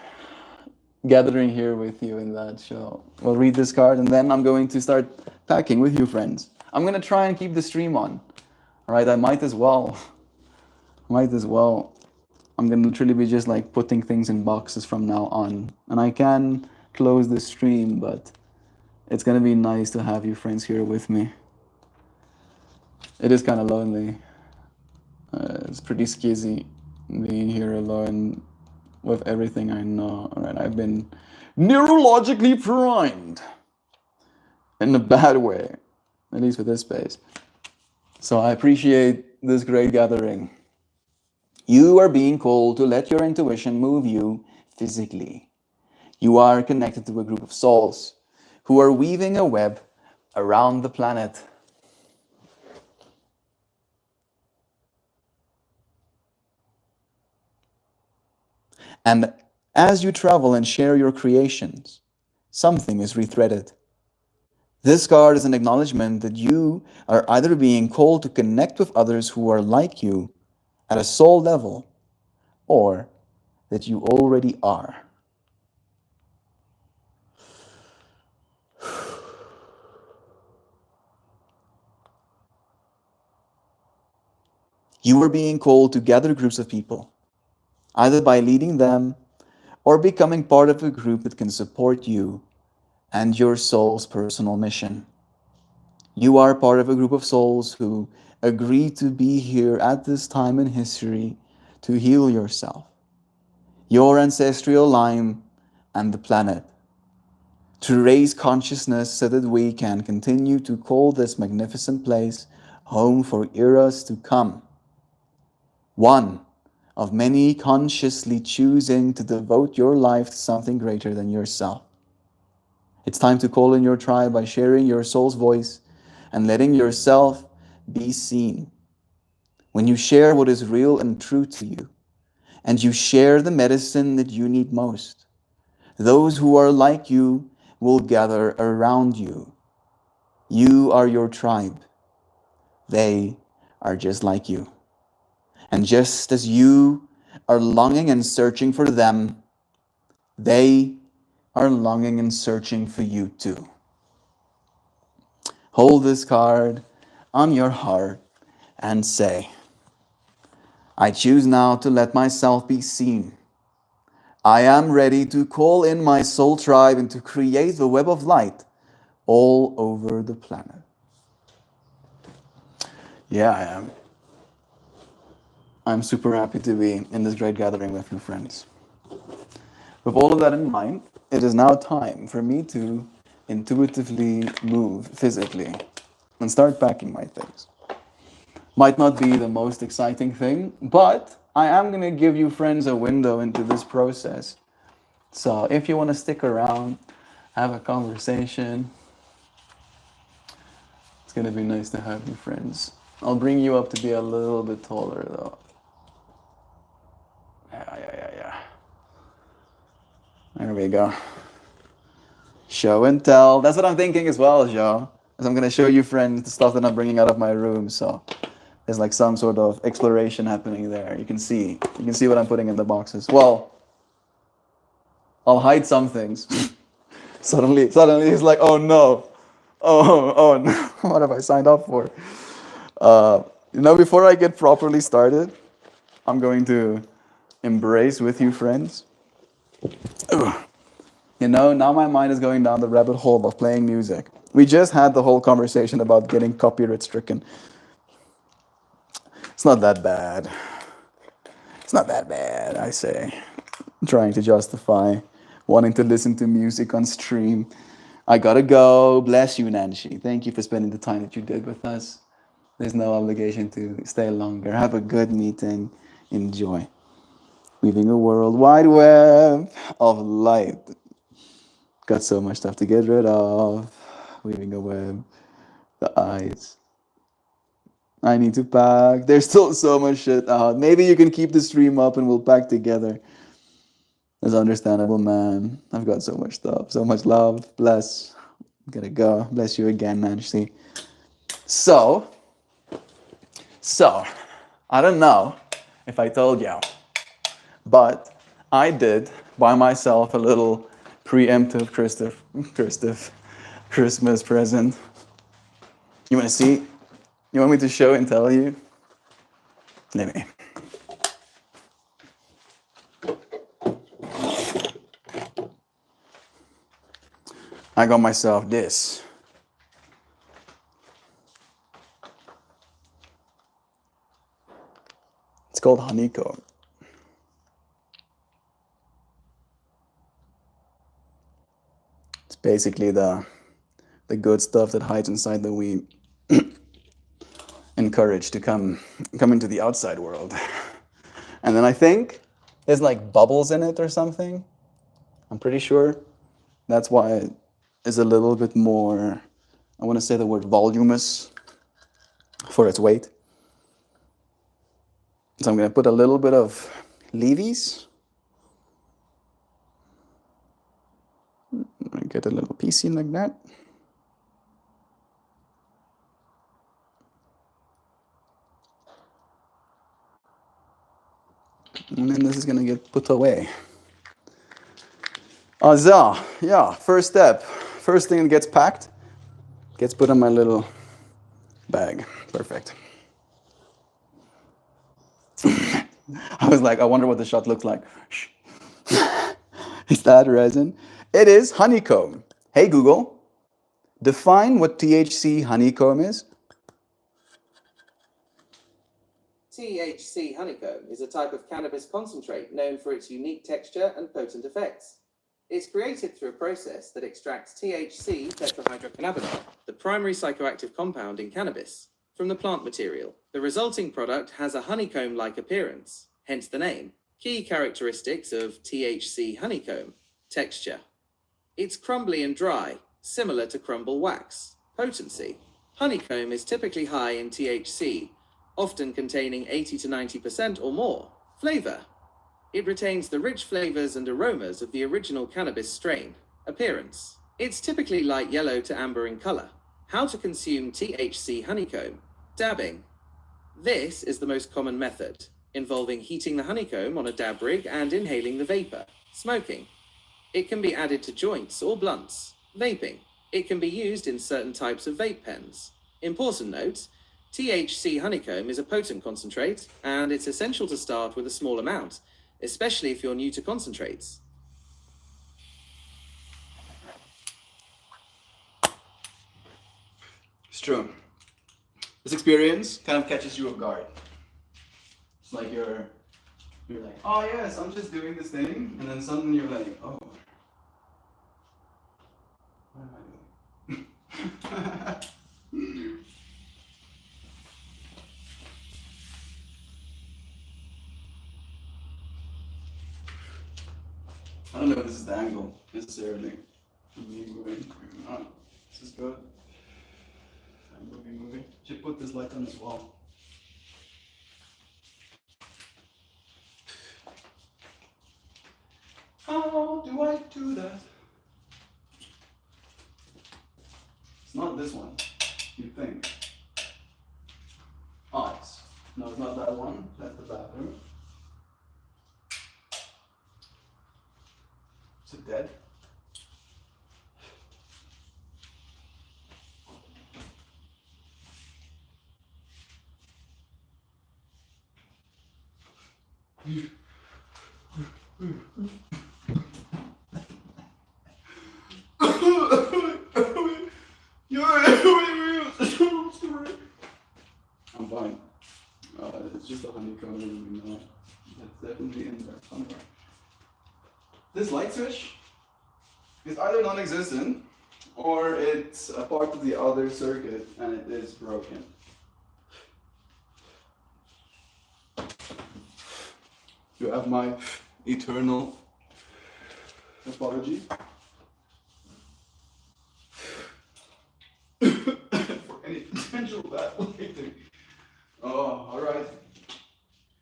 A: Gathering here with you in that show. We'll read this card and then I'm going to start packing with you, friends. I'm going to try and keep the stream on. All right, I might as well. I'm going to literally be just like putting things in boxes from now on. And I can close the stream, but it's going to be nice to have you friends here with me. It is kind of lonely. It's pretty skizzy being here alone with everything I know. All right, I've been neurologically primed in a bad way, at least for this space. So I appreciate this great gathering. You are being called to let your intuition move you physically. You are connected to a group of souls who are weaving a web around the planet. And as you travel and share your creations, something is rethreaded. This card is an acknowledgement that you are either being called to connect with others who are like you at a soul level, or that you already are. You are being called to gather groups of people, either by leading them or becoming part of a group that can support you and your soul's personal mission. You are part of a group of souls who agree to be here at this time in history to heal yourself, your ancestral line, and the planet, to raise consciousness so that we can continue to call this magnificent place home for eras to come. One of many consciously choosing to devote your life to something greater than yourself. It's time to call in your tribe by sharing your soul's voice and letting yourself be seen. When you share what is real and true to you, and you share the medicine that you need most, those who are like you will gather around you. You are your tribe. They are just like you. And just as you are longing and searching for them, they are longing and searching for you too. Hold this card on your heart and say, I choose now to let myself be seen. I am ready to call in my soul tribe and to create the web of light all over the planet. Yeah, I am. I'm super happy to be in this great gathering with you, friends. With all of that in mind, it is now time for me to intuitively move physically and start packing my things. Might not be the most exciting thing, but I am going to give you friends a window into this process. So if you want to stick around, have a conversation, it's going to be nice to have you, friends. I'll bring you up to be a little bit taller though. Yeah. There we go. Show and tell. That's what I'm thinking as well, Joe. As I'm going to show you, friends, the stuff that I'm bringing out of my room. So there's like some sort of exploration happening there. You can see what I'm putting in the boxes. Well, I'll hide some things. Suddenly it's like, oh no, Oh, no. What have I signed up for? Before I get properly started, I'm going to embrace with you, friends. Now my mind is going down the rabbit hole of playing music. We just had the whole conversation about getting copyright stricken. It's not that bad. It's not that bad, I say. Trying to justify wanting to listen to music on stream. I gotta go. Bless you, Nancy. Thank you for spending the time that you did with us. There's no obligation to stay longer. Have a good meeting. Enjoy. Weaving a world wide web of light. Got so much stuff to get rid of. Weaving a web. The eyes. I need to pack. There's still so much shit out. Maybe you can keep the stream up and we'll pack together. It's understandable, man. I've got so much stuff. So much love. Bless. Gotta go. Bless you again, Nancy. So, I don't know if I told you, but I did buy myself a little preemptive Christmas present. You want to see? You want me to show and tell you? Let me. I got myself this. It's called honeycomb. It's basically the good stuff that hides inside the wheat. Encouraged to come into the outside world. And then I think there's like bubbles in it or something. I'm pretty sure. That's why it is a little bit more, I want to say the word voluminous for its weight. So I'm going to put a little bit of leaves. Get a little piece in like that. And then this is going to get put away. Yeah, first step. First thing that gets packed, gets put in my little bag. Perfect. I was like, I wonder what the shot looks like. Is that resin? It is honeycomb. Hey Google, define what THC honeycomb is.
B: THC honeycomb is a type of cannabis concentrate known for its unique texture and potent effects. It's created through a process that extracts THC tetrahydrocannabinol, the primary psychoactive compound in cannabis, from the plant material. The resulting product has a honeycomb-like appearance, hence the name. Key characteristics of THC honeycomb: texture. It's crumbly and dry, similar to crumble wax. Potency. Honeycomb is typically high in THC, often containing 80 to 90% or more. Flavor. It retains the rich flavors and aromas of the original cannabis strain. Appearance. It's typically light yellow to amber in color. How to consume THC honeycomb. Dabbing. This is the most common method, involving heating the honeycomb on a dab rig and inhaling the vapor. Smoking. It can be added to joints or blunts. Vaping. It can be used in certain types of vape pens. Important note, THC honeycomb is a potent concentrate, and it's essential to start with a small amount, especially if you're new to concentrates.
A: It's true. This experience kind of catches you off guard. It's like you're like, oh yes, I'm just doing this thing, and then suddenly you're like, oh, what am I doing? I don't know if this is the angle necessarily. Me moving, not. This is good. I'm moving. Should put this light on as well. How do I do that? It's not this one, you think. Oh, no, it's not that one. That's the bathroom. Is it dead? I'm fine. It's just a honeycomb, you know. That's definitely in there somewhere. This light switch is either non-existent or it's a part of the other circuit and it is broken. You have my eternal apology for any potential bad lighting. Oh, alright.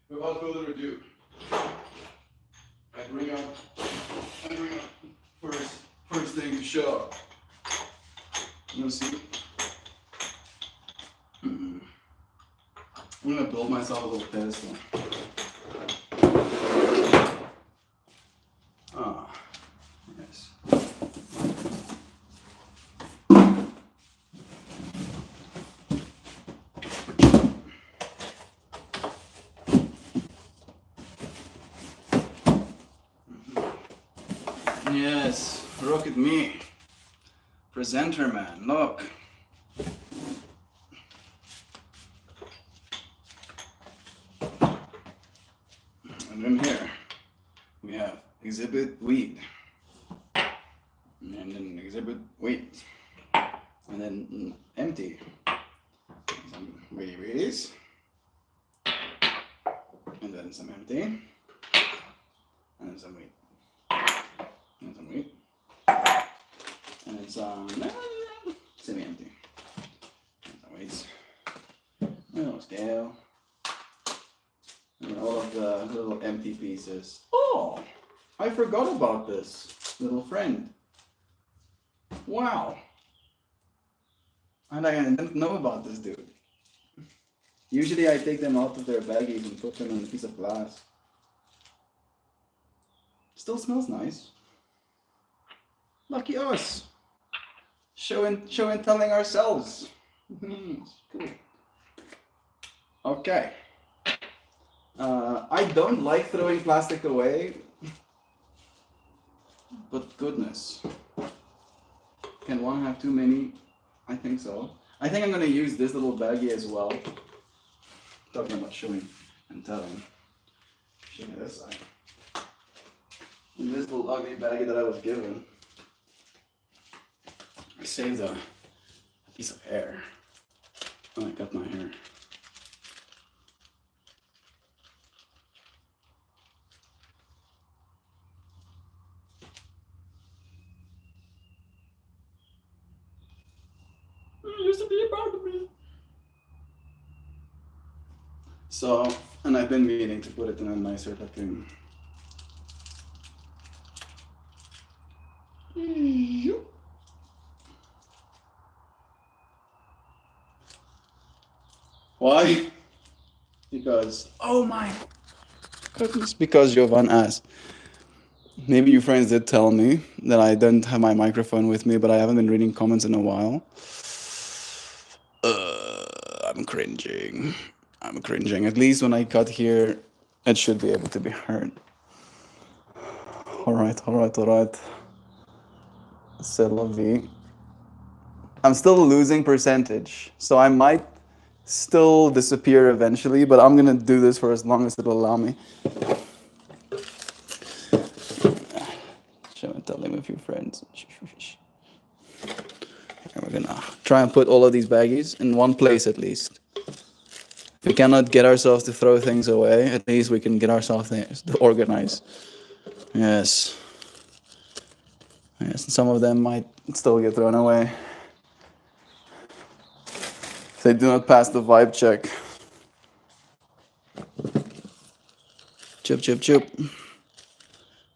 A: Without further ado, I bring up first thing to show. You see? I'm gonna build myself a little pedestal. Ah, yes. Yes, look at me. Presenter man, look. And then here we have exhibit weed. And then exhibit wheat. And then empty. Some babies. And then some empty. And then some wheat. And some wheat. And then some semi-empty. And some weights. A little scale. And all of the little empty pieces. Oh! I forgot about this little friend. Wow. And I didn't know about this dude. Usually I take them out of their baggies and put them in a piece of glass. Still smells nice. Lucky us. Show and telling ourselves. Cool. Okay. I don't like throwing plastic away, but goodness. Can one have too many? I think so. I think I'm gonna use this little baggie as well. Talking about showing and telling. Show me this side. And this little ugly baggie that I was given. I saved a piece of hair. Oh, I cut my hair. It used to be a part of me. So, and I've been meaning to put it in a nicer looking. Why? Because, oh my goodness, because Jovan asked. Maybe you friends did tell me that I didn't have my microphone with me, but I haven't been reading comments in a while. I'm cringing. I'm cringing. At least when I cut here, it should be able to be heard. Alright. C'est la vie. I'm still losing percentage, so I might still disappear eventually, but I'm gonna do this for as long as it'll allow me. Show and tell him a few friends. And we're gonna try and put all of these baggies in one place at least. If we cannot get ourselves to throw things away, at least we can get ourselves to organize. Yes. Yes, and some of them might still get thrown away. They do not pass the vibe check. Chip, chip, chip.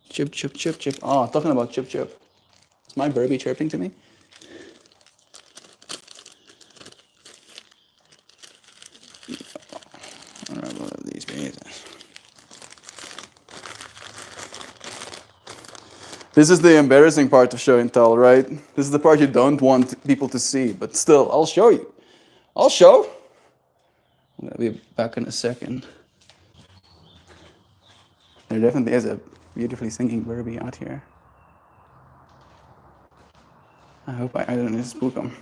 A: Chip, chip, chip, chip. Oh, talking about chip, chip. Is my Burby chirping to me? Alright, what are these pieces? This is the embarrassing part of show and tell, right? This is the part you don't want people to see, but still, I'll show you. I'll show. I'm gonna be back in a second. There definitely is a beautifully singing Burby out here. I hope I don't need to spook him.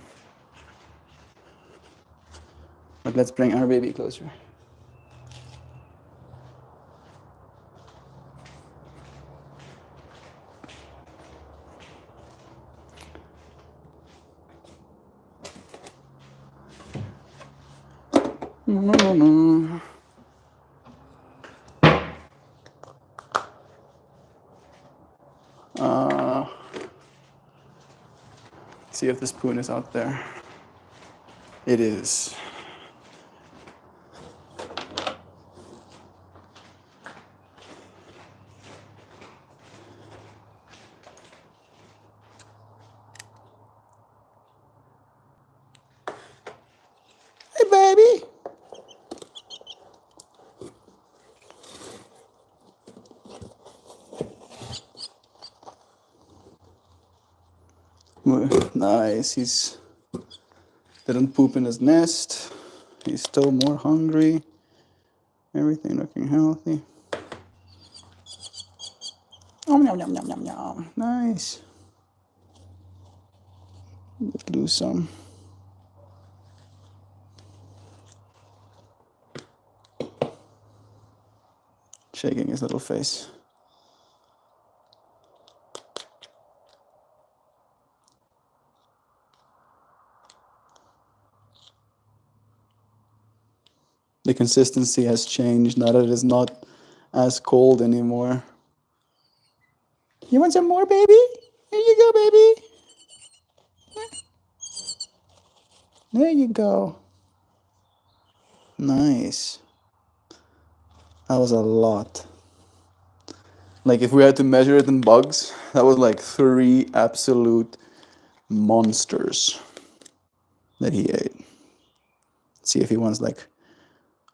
A: But let's bring our baby closer. See if the spoon is out there. It is. Hey, baby. Nice. He's didn't poop in his nest. He's still more hungry. Everything looking healthy. Oh, nom, nom, nom, nom, nom. Nice. Let's lose some. Shaking his little face. The consistency has changed now that it is not as cold anymore. You want some more, baby? Here you go, baby. There you go. Nice. That was a lot. Like if we had to measure it in bugs, that was like 3 absolute monsters that he ate. Let's see if he wants like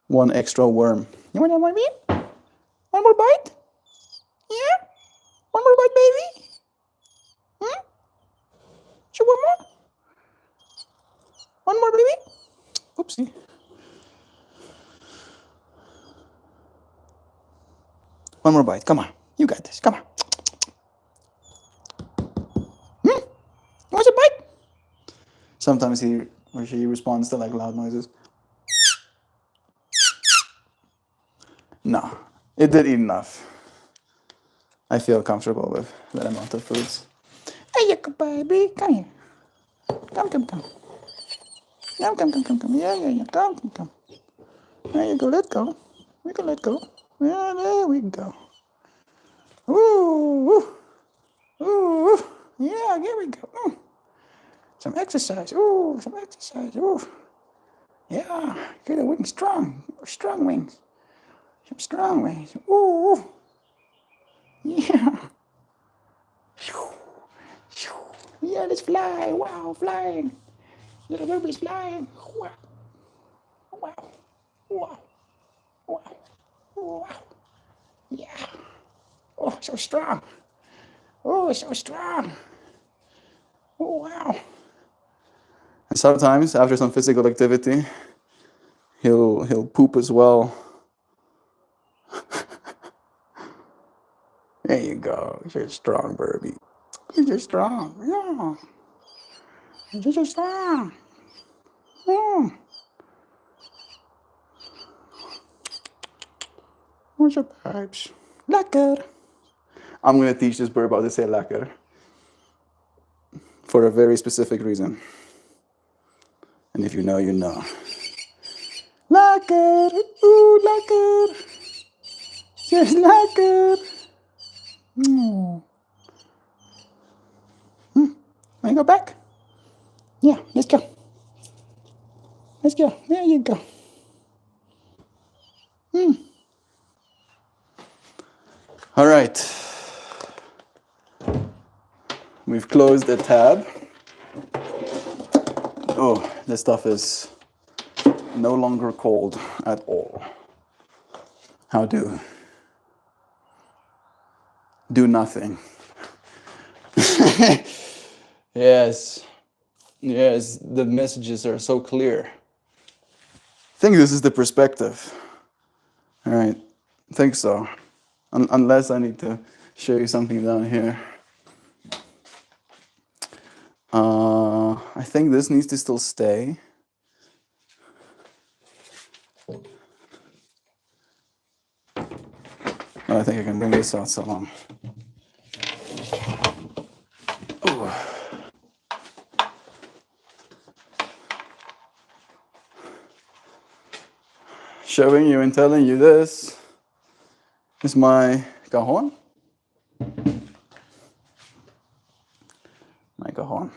A: 1 extra worm. You want one more? 1 more bite? Yeah? 1 more bite, baby? Hmm? Sure, 1 more? 1 more, baby? Oopsie. One more bite. Come on. You got this. Come on. You want a bite? Sometimes he or she responds to like loud noises. No, it did eat enough. I feel comfortable with that amount of foods. Hey, you go, baby. Come here. Come. Come. Yeah. Come. There you go. Let go. We can let go. Yeah, there we go. Ooh. Yeah, here we go. Some exercise. Some exercise. Yeah, get the wings strong. Strong wings. Some strong wings. Yeah. Yeah, let's fly. Wow, flying. Little baby's flying. Wow. Yeah. Oh, so strong. So strong. Wow. And sometimes after some physical activity, he'll poop as well. There you go. You're strong, Burby. You're just strong. Yeah. You're just strong. Yeah. Where's your pipes? Lekker. I'm going to teach this bird how to say lekker. For a very specific reason. And if you know, you know. Lekker. Ooh, lekker. Just lekker. Want to go back? Yeah, let's go. There you go. All right. We've closed the tab. Oh, this stuff is no longer cold at all. How do nothing. Yes, the messages are so clear. I think this is the perspective. All right, I think so. unless I need to show you something down here. I think this needs to still stay. I think I can bring this out so long. Ooh. Showing you and telling you this is my cajon. My cajon.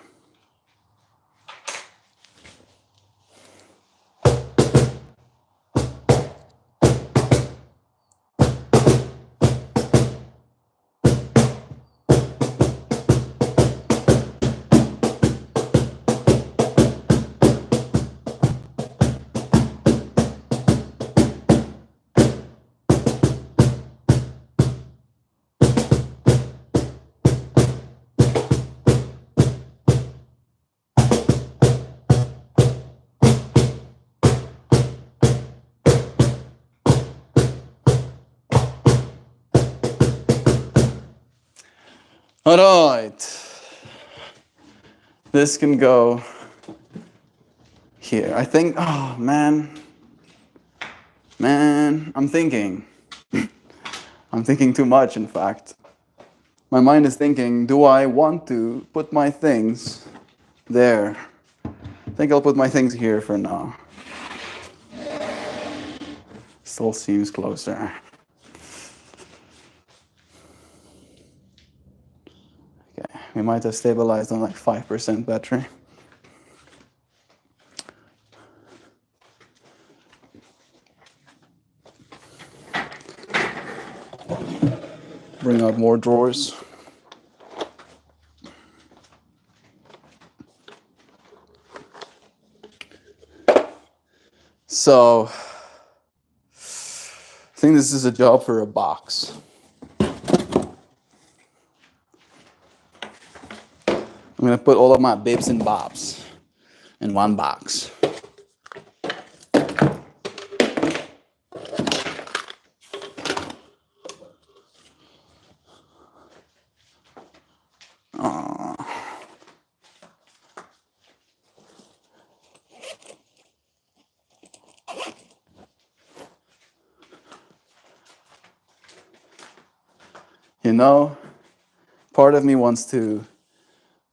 A: All right, this can go here. I think, oh man, I'm thinking too much, in fact. My mind is thinking, do I want to put my things there? I think I'll put my things here for now. Still seems closer. Okay, we might have stabilized on like 5% battery. Bring out more drawers. So, I think this is a job for a box. I'm gonna put all of my bibs and bobs in one box. You know, part of me wants to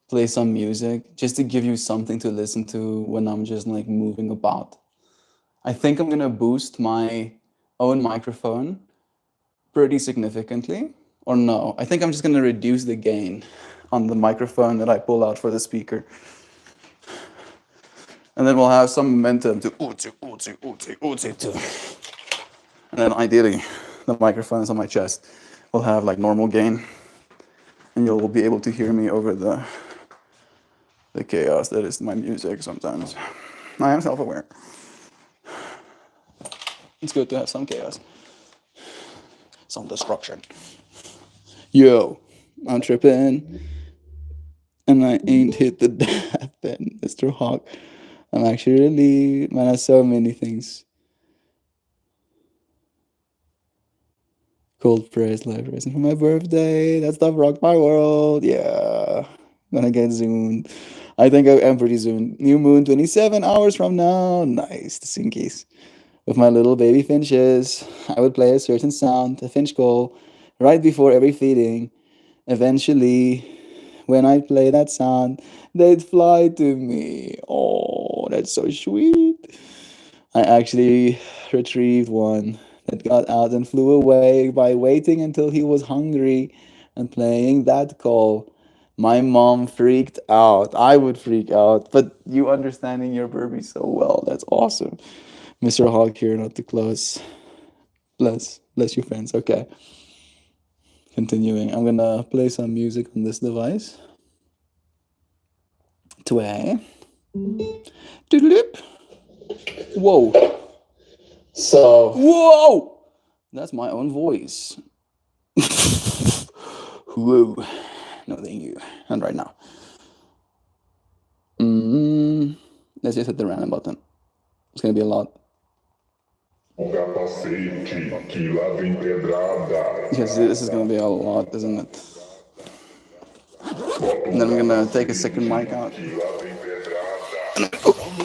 A: play some music just to give you something to listen to when I'm just like moving about. I think I'm gonna boost my own microphone pretty significantly. Or no, I think I'm just gonna reduce the gain on the microphone that I pull out for the speaker. And then we'll have some momentum to and then ideally the microphone is on my chest. We'll have like normal gain. And you'll be able to hear me over the chaos that is my music sometimes. I am self-aware. It's good to have some chaos. Some destruction. Yo, I'm tripping. And I ain't hit the death end, Mr. Hawk. I'm actually relieved. Man, I have so many things. Cold press live present for my birthday. That stuff rocked my world. Yeah. Gonna get zoomed. I think I am pretty soon. New moon 27 hours from now. Nice. The Sinkies. With my little baby finches, I would play a certain sound, a finch call, right before every feeding. Eventually, when I play that sound, they'd fly to me. Oh, that's so sweet. I actually retrieved one that got out and flew away by waiting until he was hungry and playing that call. My mom freaked out. I would freak out, but you understanding your Burby so well, that's awesome. Mr. Hawk here, not too close. Bless you, friends. Okay. Continuing, I'm gonna play some music on this device. Tway. Doodloop. Whoa. So. Whoa! That's my own voice. Whoa. No, thank you. Not right now. Let's just hit the random button. It's gonna be a lot. Yes, this is gonna be a lot, isn't it? And then I'm gonna take a second mic out.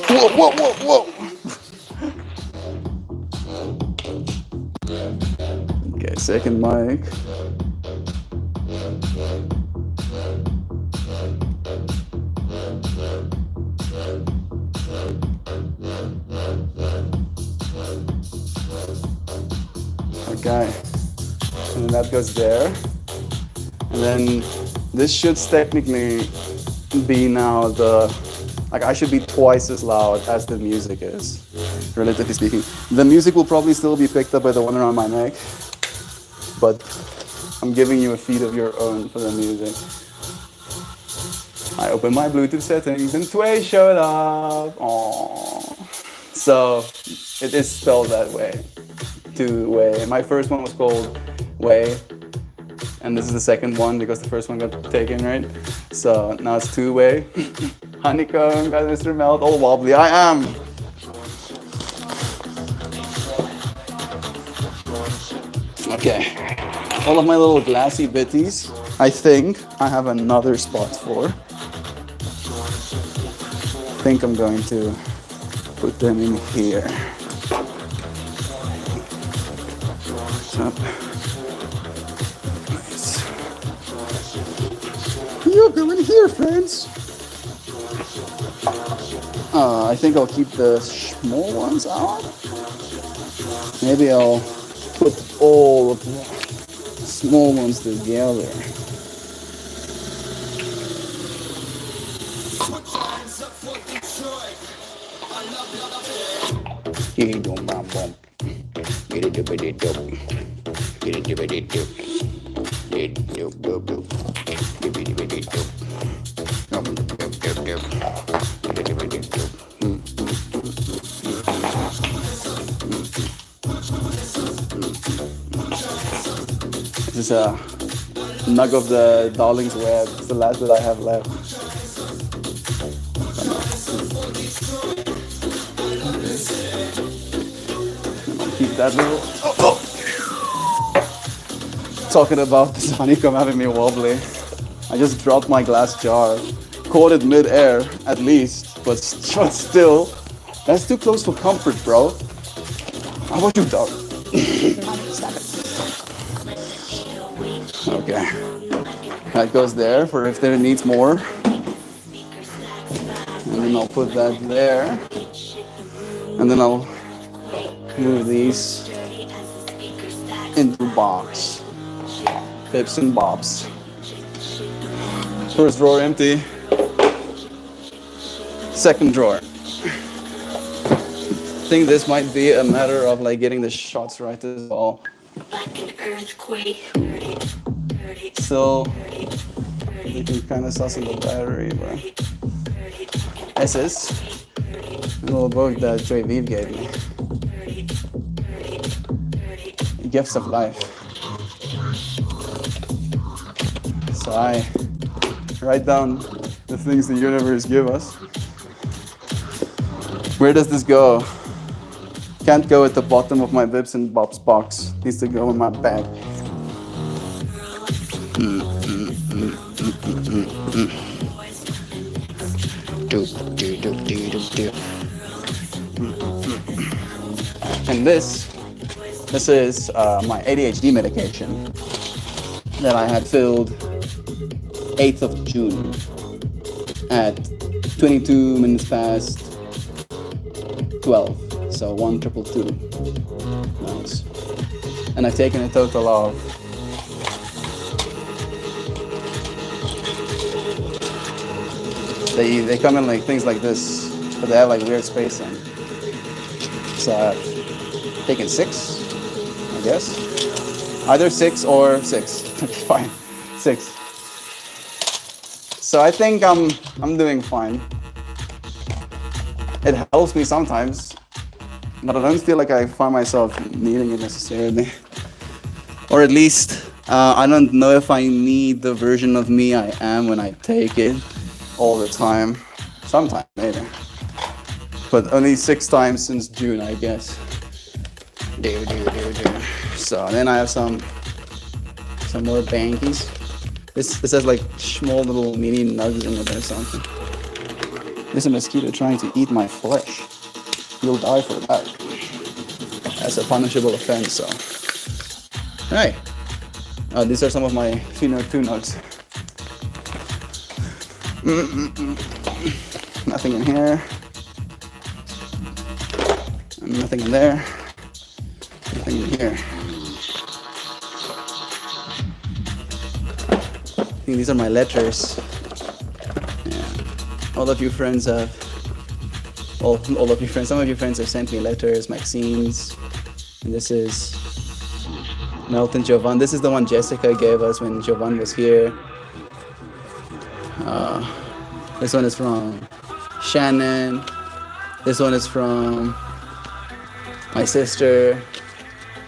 A: Whoa, whoa, whoa, whoa! Okay, second mic. Okay, and then that goes there. And then this should technically be now like I should be twice as loud as the music is, relatively speaking. The music will probably still be picked up by the one around my neck, but I'm giving you a feed of your own for the music. I opened my Bluetooth settings and Tway showed up. Aww. So it is spelled that way. Two-way. My first one was called Way, and this is the second one because the first one got taken, right? So now it's two-way. Honeycomb, got Mr. Melt, all wobbly. I am. Okay. All of my little glassy bitties, I think I have another spot for. I think I'm going to put them in here. Up. Nice. You're going here, friends. I think I'll keep the small ones out. Maybe I'll put all of the small ones together. This is a nug of the Darling's Web. It's the last that I have left. Keep that little. Talking about this honeycomb having me wobbly. I just dropped my glass jar, caught it mid-air at least, but still, that's too close for comfort, bro. How about you, dog? Okay, that goes there for if there needs more. And then I'll put that there. And then I'll move these into box. Pips and bobs. First drawer empty. Second drawer. I think this might be a matter of like getting the shots right as well. So you can kind of suss in the battery, but SS, a little book that Joy Vive gave me. Gifts of life. So I write down the things the universe give us. Where does this go? Can't go at the bottom of my Bips and Bobs box. Needs to go in my bag. And this is my ADHD medication that I had filled 8th of June at 22 minutes past 12. So 1222. Nice. And I've taken a total of they come in like things like this, but they have like weird spacing. So I've taken 6, I guess. Either 6 or 6. Fine. 6. So I think I'm doing fine. It helps me sometimes, but I don't feel like I find myself needing it necessarily. Or at least, I don't know if I need the version of me I am when I take it all the time. Sometimes, maybe. But only 6 times since June, I guess. So then I have some more bankies. This has like small little mini nugs in it or something. There's a mosquito trying to eat my flesh. You'll die for that. That's a punishable offense, so. Hey. These are some of my Fino 2 nugs. Nothing in here. Nothing in there. Nothing in here. I think these are my letters. Yeah. All of you friends have, all of you friends, some of you friends have sent me letters, magazines. And this is Melton Jovan. This is the one Jessica gave us when Jovan was here. This one is from Shannon. This one is from my sister.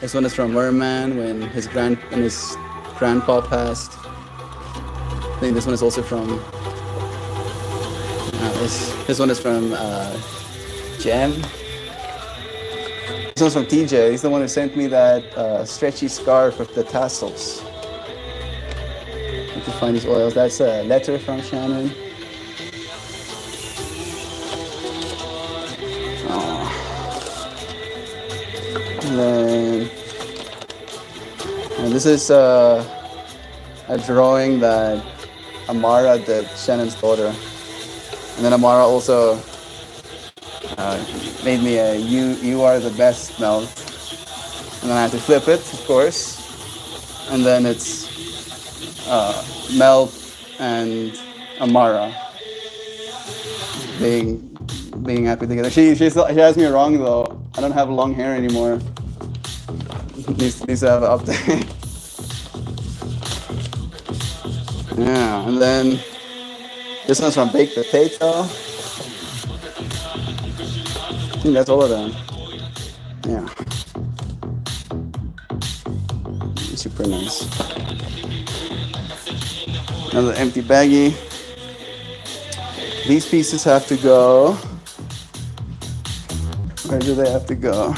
A: This one is from Merman when his grandpa passed. I think this one is also from. This one is from Jem. This one's from TJ. He's the one who sent me that stretchy scarf with the tassels. I can find these oils. That's a letter from Shannon. And this is a drawing that Amara did, Shannon's daughter. And then Amara also made me a you are the best melt. And then I have to flip it, of course. And then it's Melt and Amara being happy together. She has me wrong though. I don't have long hair anymore. Needs to have an update. Yeah, and then this one's from Baked Potato. I think that's all of them. Yeah. Super nice. Another empty baggie. These pieces have to go. Where do they have to go?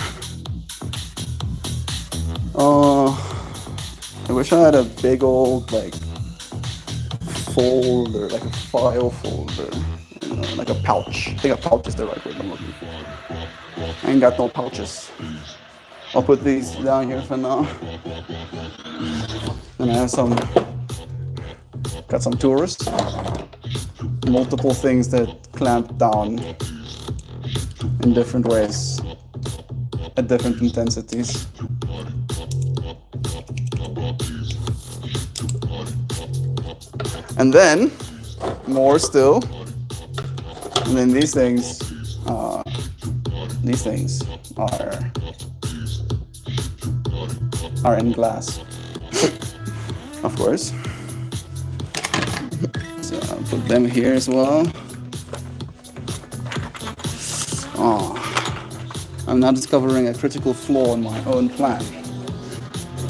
A: Oh, I wish I had a big old like folder, like a file folder, you know, like a pouch. I think a pouch is the right word I'm looking for. I ain't got no pouches. I'll put these down here for now. And I have got some tourists. Multiple things that clamp down in different ways at different intensities. And then more still. And then these things are in glass, of course. So I'll put them here as well. Oh, I'm now discovering a critical flaw in my own plan.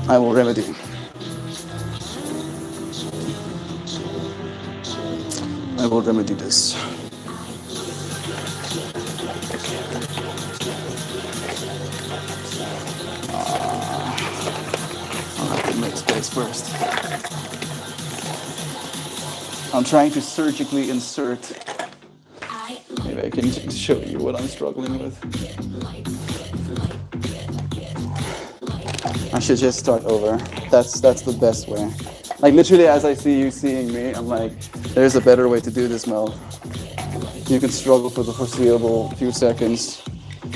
A: I will remedy. I will remedy this. I'll have to make space first. I'm trying to surgically insert. Maybe I can show you what I'm struggling with. I should just start over. That's the best way. Like literally as I see you seeing me, I'm like, there's a better way to do this, Mel. You can struggle for the foreseeable few seconds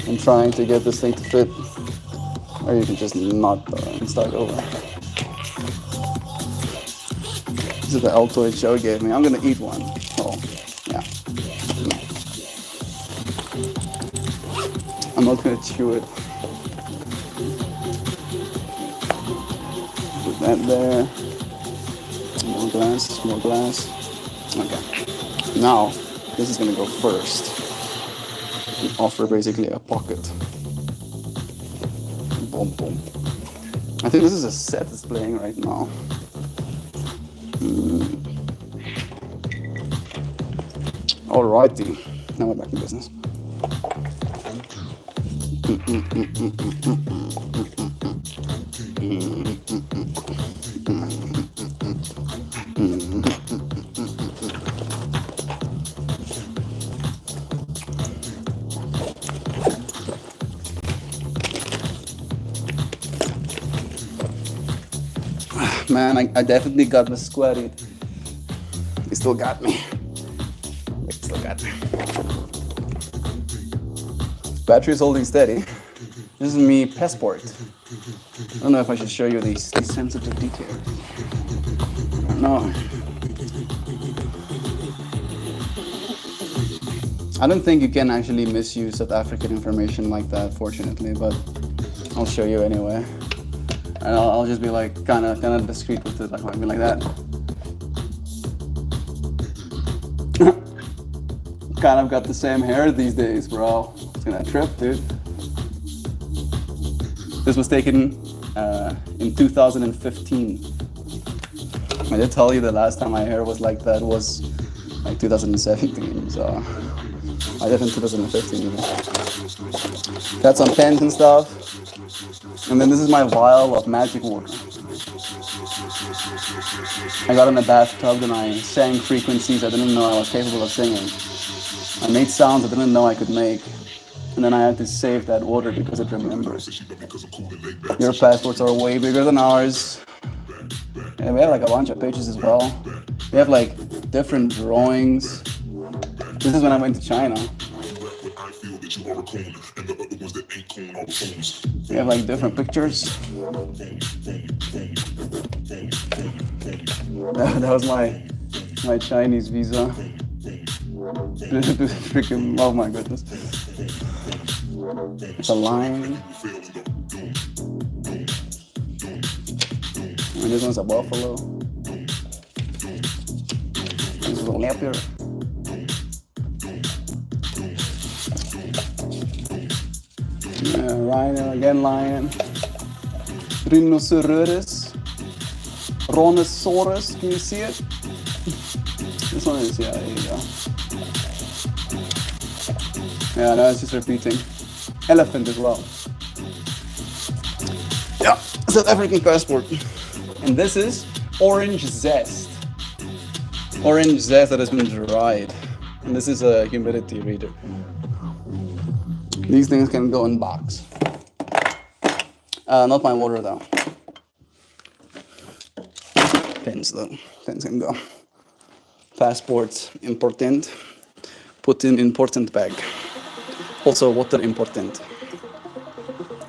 A: in trying to get this thing to fit. Or you can just not and start over. This is the Altoid Joe gave me. I'm gonna eat one. Oh, yeah. I'm not gonna chew it. Put that there. More glass, more glass. Okay. Now, this is gonna go first. And offer basically a pocket. Boom, boom. I think this is a set that's playing right now. Alrighty. Now we're back in business. Man, I definitely got the squatty. They still got me. They still got me. Battery's holding steady. This is me passport. I don't know if I should show you these sensitive details. No. I don't think you can actually misuse South African information like that, fortunately, but I'll show you anyway. And I'll just be like kind of discreet with it, like I'll be like that. Kind of got the same hair these days, bro. It's gonna trip, dude. This was taken in 2015. I did tell you the last time my hair was like that was like 2017, so I did in 2015. Got some pens and stuff. And then this is my vial of magic water. I got in a bathtub and I sang frequencies I didn't know I was capable of singing. I made sounds I didn't know I could make. And then I had to save that water because it remembers. Your passports are way bigger than ours. And we have like a bunch of pages as well. We have like different drawings. This is when I went to China. We have like different pictures. That was my Chinese visa. Freaking, oh my goodness. It's a lion. And this one's a buffalo. This is a leopard. Rhino, again lion. Rhinoceros. Brontosaurus, can you see it? This one is, yeah, there you go. Yeah, no, it's just repeating. Elephant as well. Yeah, South African passport. And this is orange zest. Orange zest that has been dried. And this is a humidity reader. These things can go in box. Not my water though. Pens though. Pens can go. Passports important. Put in important bag. Also water important.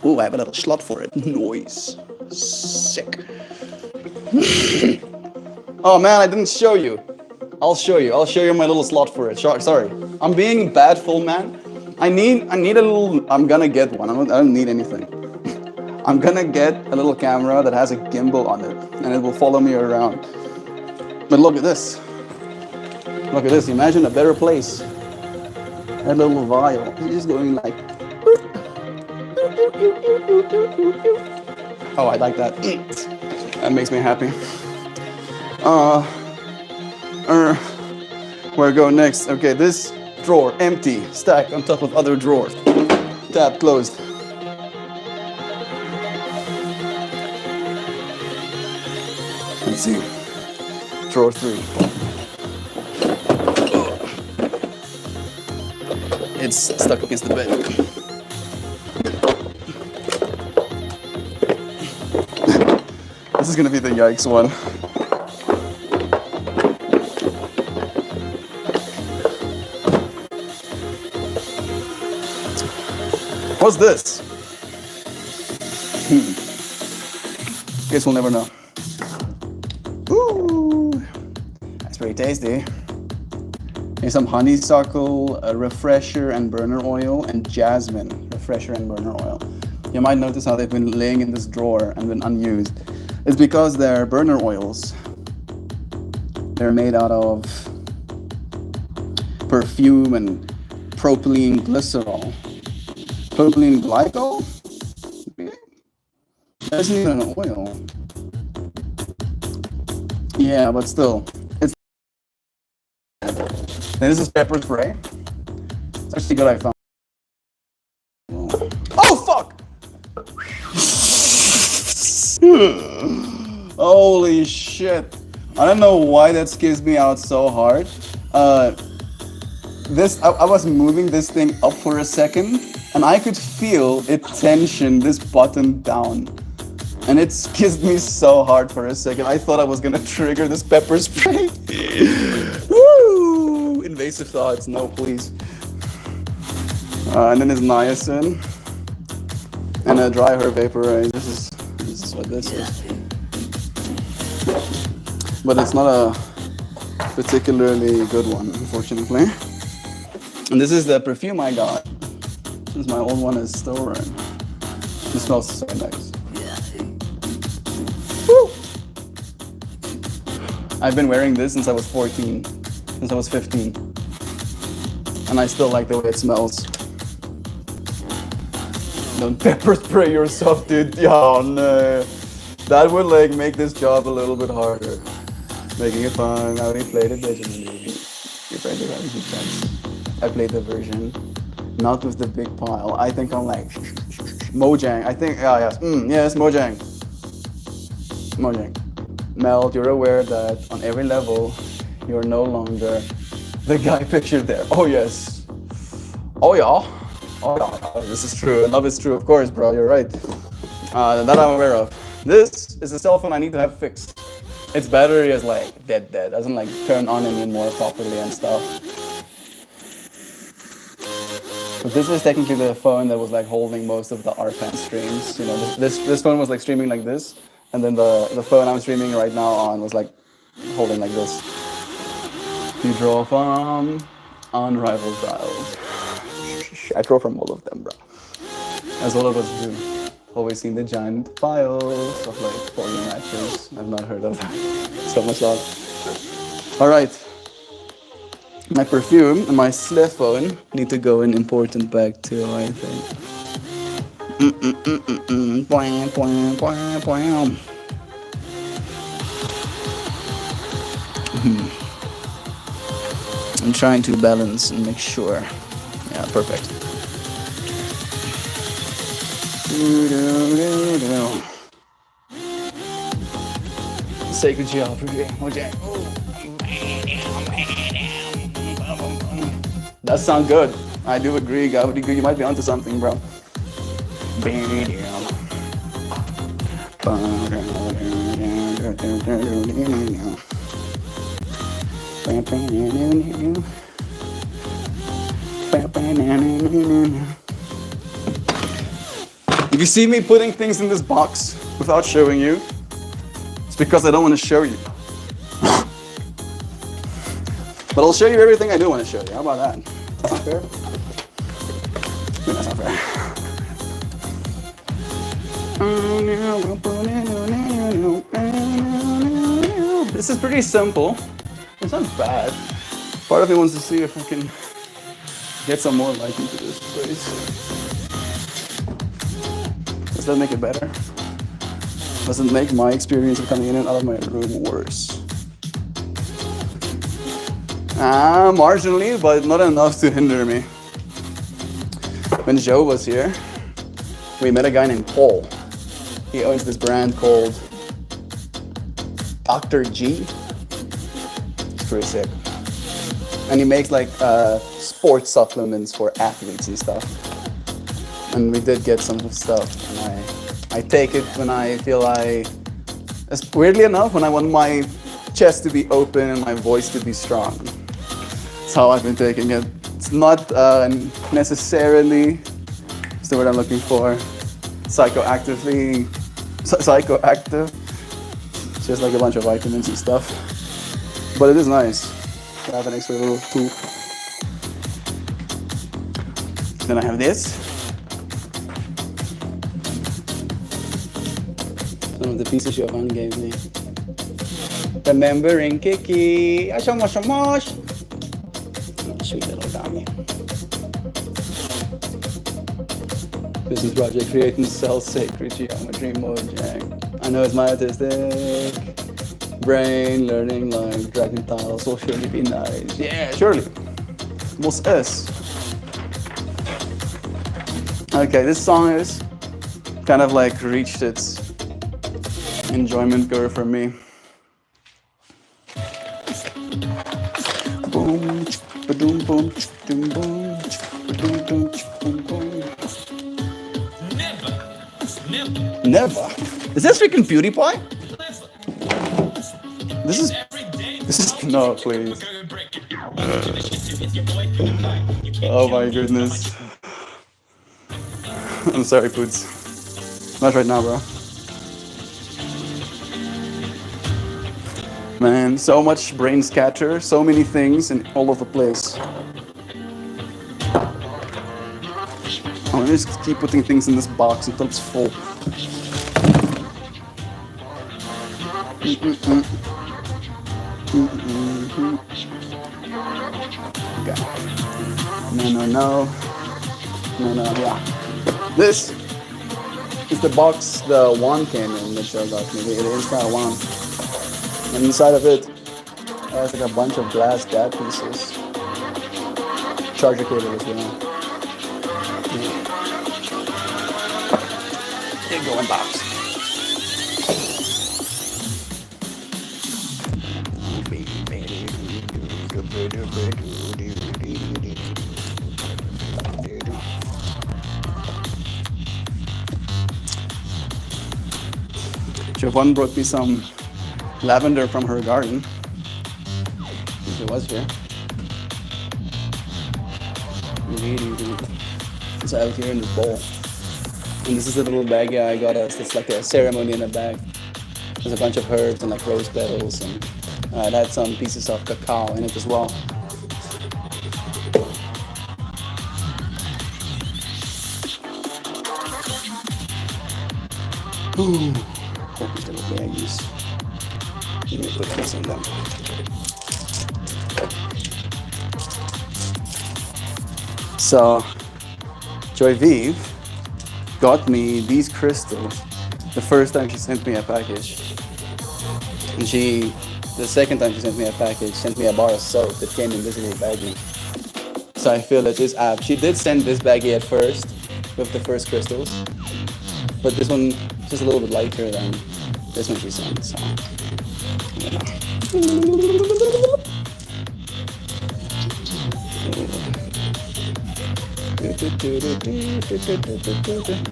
A: Oh, I have a little slot for it. Nice. Sick. Oh man, I didn't show you. I'll show you. I'll show you my little slot for it. Sorry. I'm being bad full man. I need a little. I'm gonna get one. I don't need anything. I'm gonna get a little camera that has a gimbal on it, and it will follow me around. But look at this. Look at this. Imagine a better place. That little vial. He's just going like. Oh, I like that. That makes me happy. Where go next? Okay, this drawer empty, stacked on top of other drawers. Tab closed. Let's see. Drawer 3. It's stuck against the bed. This is gonna be the yikes one. What's this? Guess we'll never know. Ooh, that's pretty tasty. Here's some honeysuckle, a refresher and burner oil, and jasmine, refresher and burner oil. You might notice how they've been laying in this drawer and been unused. It's because they're burner oils. They're made out of perfume and propylene glycerol. Propylene glycol? That's not even an oil. Yeah, but still. It's. Then this is pepper spray. It's actually good, I found. Oh, Holy shit. I don't know why that skips me out so hard. I was moving this thing up for a second and I could feel it tension this button down. And it skizzed me so hard for a second. I thought I was gonna trigger this pepper spray. Woo! Invasive thoughts, no please. And then it's niacin. And a dry herb vaporizer. This is what this is. But it's not a particularly good one, unfortunately. And this is the perfume I got, since my old one is still running. It smells so nice. Woo! I've been wearing this since I was 14, since I was 15. And I still like the way it smells. Don't pepper spray yourself, dude. Oh no. That would like make this job a little bit harder. Making it fun, how we played it originally. Your friend is having good chance. I played the version, not with the big pile. I think I'm like Mojang. I think, yes, Mojang. Mojang. Meld, you're aware that on every level, you're no longer the guy pictured there. Oh yes. Oh yeah. Oh yeah. This is true. Love is true, of course, bro. You're right. That I'm aware of. This is a cell phone I need to have fixed. Its battery is like dead. Doesn't like turn on anymore properly and stuff. But this is technically the phone that was like holding most of the RPAN streams. You know, this phone was like streaming like this, and then the phone I'm streaming right now on was like holding like this. You draw from unrivaled dials. I draw from all of them, bro. That's all of us do. Always seen the giant files of like volume matches. I've not heard of that. So much love. Alright. My perfume and my slip phone need to go in important bag too, I think. I'm trying to balance and make sure. Yeah, perfect. Sacred geography. Okay. That sounds good. I do agree, Gobbledygook. You might be onto something, bro. If you see me putting things in this box without showing you, it's because I don't want to show you. But I'll show you everything I do want to show you. How about that? That's not fair? That's not fair. This is pretty simple. It's not bad. Part of me wants to see if I can get some more light into this place. Does that make it better? Does it make my experience of coming in and out of my room worse? Marginally, but not enough to hinder me. When Joe was here, we met a guy named Paul. He owns this brand called Dr. G. It's pretty sick. And he makes like sports supplements for athletes and stuff. And we did get some stuff, and I take it when I feel weirdly enough, when I want my chest to be open and my voice to be strong. That's how I've been taking it. It's not necessarily, what's the word I'm looking for, psychoactive. It's just like a bunch of vitamins and stuff. But it is nice to have an extra little poop. Then I have this. Some of the pieces Jovan gave me. Remembering Kiki. Ashamosh. Sweet little dummy. Business project creating cell sacred geometry Mojang. I know it's my autistic brain learning like dragon tiles will surely be nice. Yeah, surely. Most is. Okay, this song is kind of like reached its enjoyment curve for me. Boom, boom, boom, boom, boom, boom, boom, boom. Never. Is this freaking PewDiePie? This is no, please. Oh my goodness. I'm sorry, Poots. Not right now, bro. Man, so much brain scatter, so many things in all over the place. I'm gonna just keep putting things in this box until it's full. Okay. No, yeah. This is the box the one came in that Joe got me. It is kind of one. And inside of it has like a bunch of glass dad pieces. Charger cable as well. Big going box. Siobhan brought me some lavender from her garden. It was here. It's out here in this bowl. And this is a little baggie I got us. It's like a ceremony in a bag. There's a bunch of herbs and like rose petals, and it had some pieces of cacao in it as well. Ooh, these little baggies. Let me put this in them. So, Joy Vive got me these crystals the first time she sent me a package. And the second time she sent me a package, sent me a bar of soap that came in this little baggie. So I feel that this app, she did send this baggie at first with the first crystals, but this one is just a little bit lighter than this one she sent, so.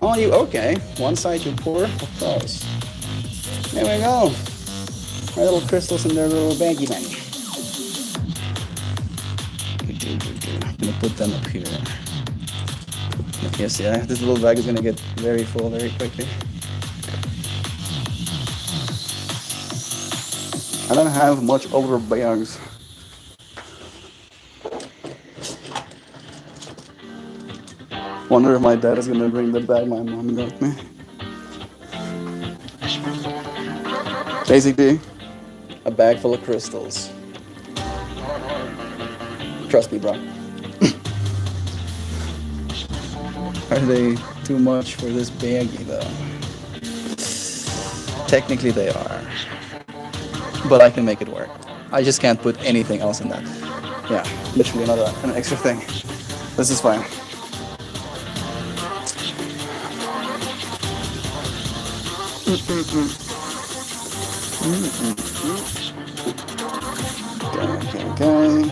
A: Oh, you okay? One side you pour, of course. There we go. Our little crystals in their little baggie then. I'm gonna put them up here. Yes, yeah, this little bag is gonna get very full very quickly. I don't have much older bags. Wonder if my dad is gonna bring the bag my mom got me. Basically, a bag full of crystals. Trust me, bro. Are they too much for this baggie, though? Technically, they are. But I can make it work. I just can't put anything else in that. Yeah, literally an extra thing. This is fine. Okay.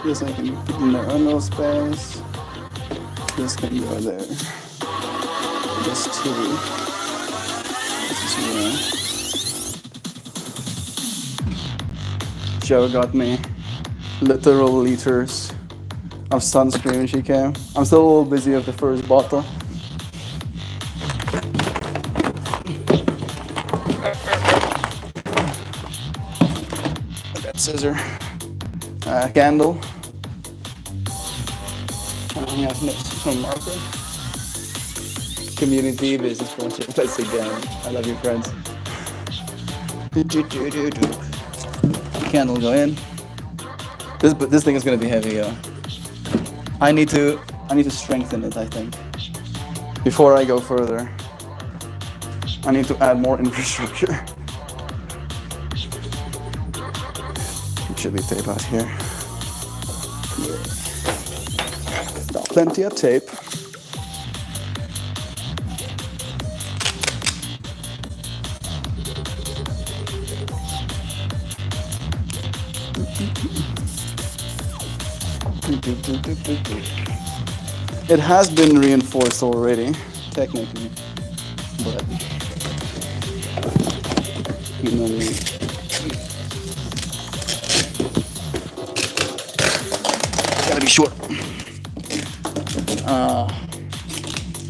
A: This I can put in there, no space. This can go there. This too. This is here. Joe got me literal liters of sunscreen when she came. I'm still a little busy with the first bottle. I got scissor, candle. I have mixed some marker. Community business project. Let's again. I love you, friends. Candle go in. This thing is gonna be heavy, yo. I need to strengthen it, I think. Before I go further, I need to add more infrastructure. It should be tape out here. Got plenty of tape. It has been reinforced already, technically, but you know me. Gotta be sure.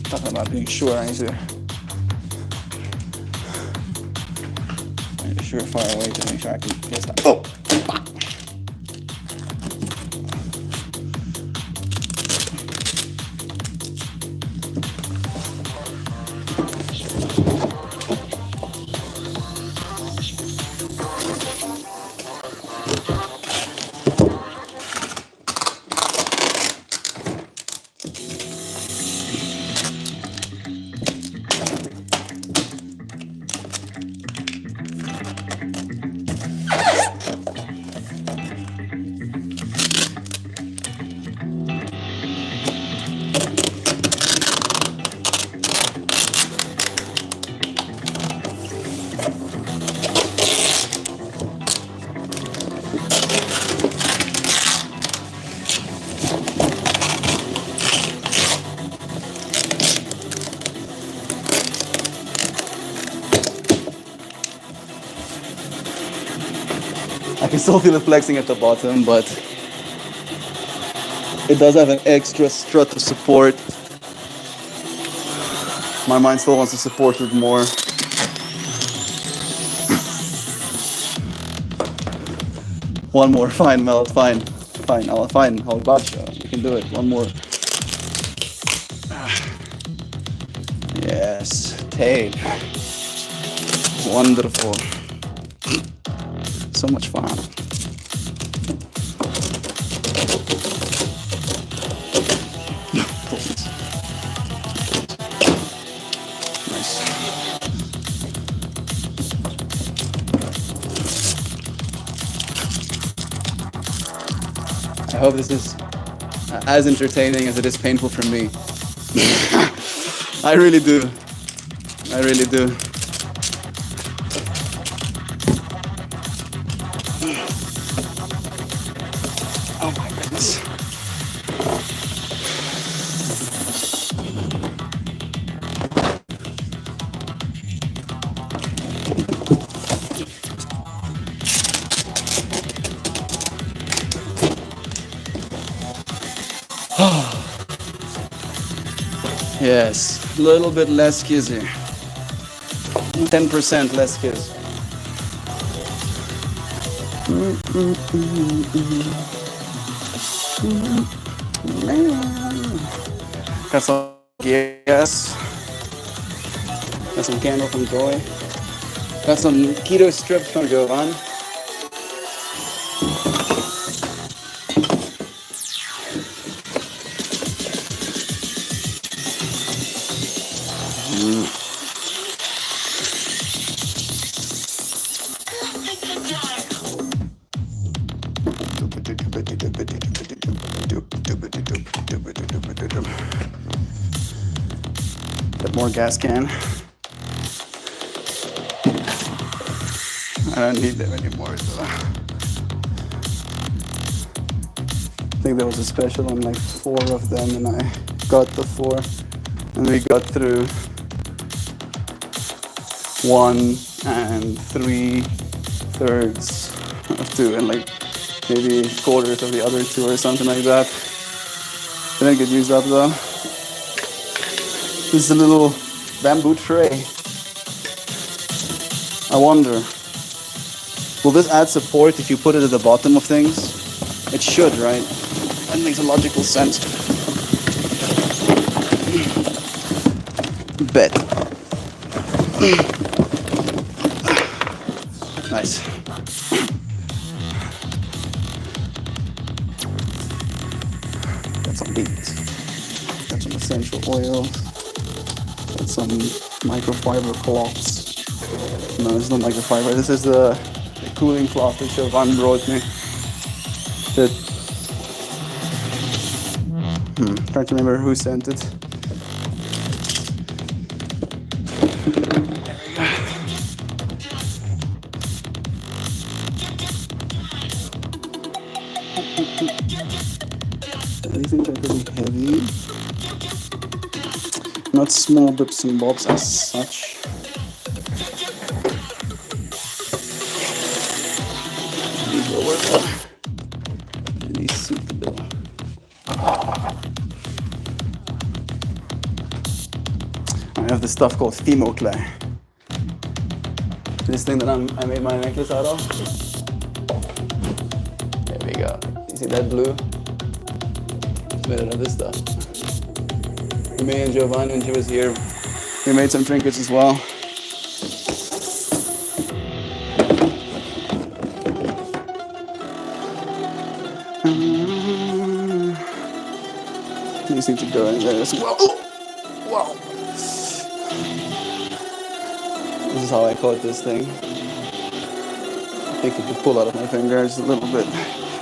A: Talking about being sure, I need to surefire way to make sure I can get that. Oh! I can still feel it flexing at the bottom, but it does have an extra strut of support. My mind still wants to support it more. One more, fine, Mel, fine. Fine, I'll gotcha. You can do it. One more. Yes, tape. Wonderful. So much fun. Nice. I hope this is as entertaining as it is painful for me. I really do. I really do. Oh my goodness. Yes, a little bit less kizzy. 10% less kiss. Got some gas. Got some candle from Joy. Got some keto strips from Jovan. Got more gas can. I don't need them anymore, so. I think there was a special on like 4 of them, and I got the 4, and we got through 1 and 3/3 of 2, and like maybe quarters of the other 2 or something like that. Didn't get used up though. This is a little bamboo tray. I wonder, will this add support if you put it at the bottom of things? It should, right? That makes a logical sense. Bet. Nice. Got some beets. Got some essential oils. Got some microfiber cloths. No, it's not microfiber. This is the cooling cloth that Jovan brought me. That trying to remember who sent it. There we go. not small bips and bobs as such. These will work. These suit the bill. I have this stuff called Thermoclay. This thing that I made my necklace out of. There we go. You see that blue? It's made out of this stuff. Me and Giovanni, when she was here, we made some trinkets as well. These need to go in there as well. Wow. This is how I caught this thing. I think it could pull out of my fingers a little bit.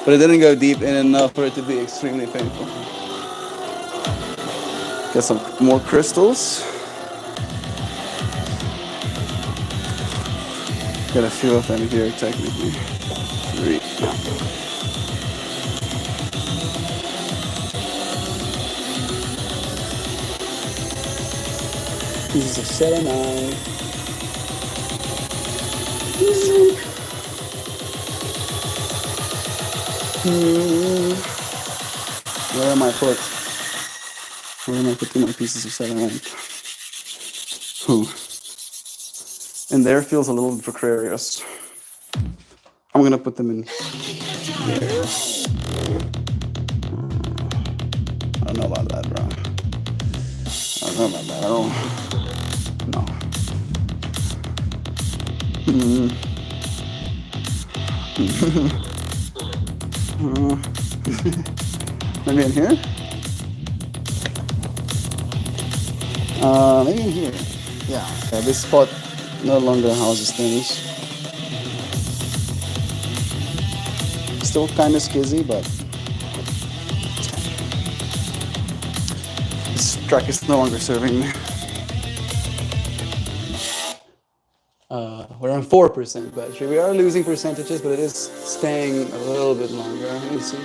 A: But it didn't go deep in enough for it to be extremely painful. Get some more crystals. Got a few of them here technically. 3. Pieces of selenite. Where am I put? Where am I putting my pieces of selenite? In there feels a little precarious. I'm gonna put them in here. I don't know about that, bro. I don't know about that. I don't. No. Maybe in here? Maybe in here. Yeah, this spot no longer houses things. Still kind of skizzy, but this track is no longer serving me. We're on 4% battery. We are losing percentages, but it is staying a little bit longer. Let me see.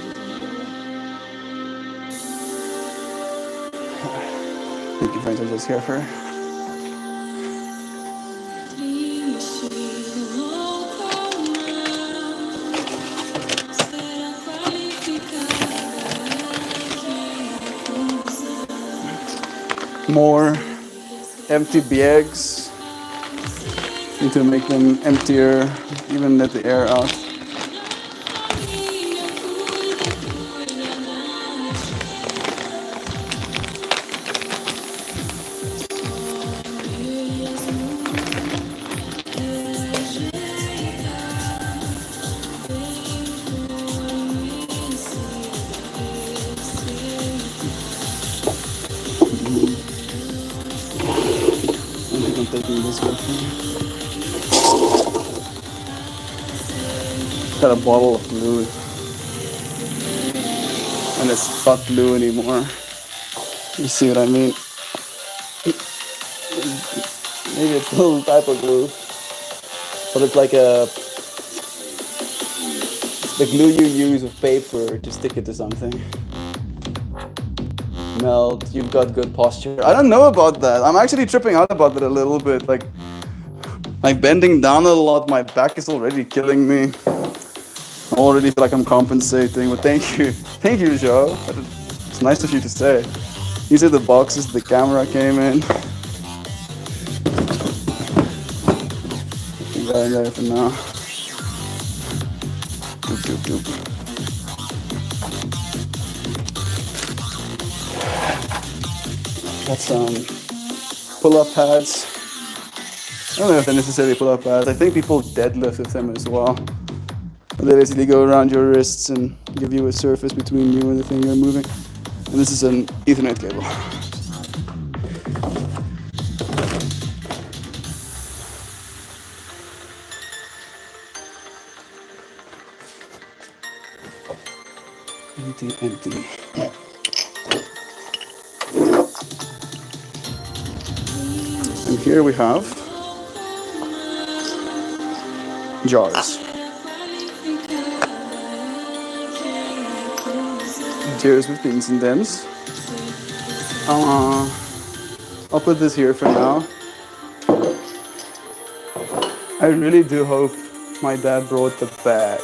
A: Thank you, friends. I'm just here for. More empty bags. Need to make them emptier, even let the air out. I'm taking this with me. Got a bottle of glue, and it's not glue anymore. You see what I mean? Maybe it's a little type of glue, but it's like the glue you use with paper to stick it to something. Melt, you've got good posture. I don't know about that. I'm actually tripping out about that a little bit. Like bending down a lot, my back is already killing me. I already feel like I'm compensating, but thank you, Joe. It's nice of you to say. These are the boxes the camera came in. Got there for now. Doop. Got some pull-up pads. I don't know if they're necessarily pull-up pads. I think people deadlift with them as well. They basically go around your wrists and give you a surface between you and the thing you're moving. And this is an Ethernet cable. Empty. And here we have jars. Jars with pins and dents. I'll put this here for now. I really do hope my dad brought the bag.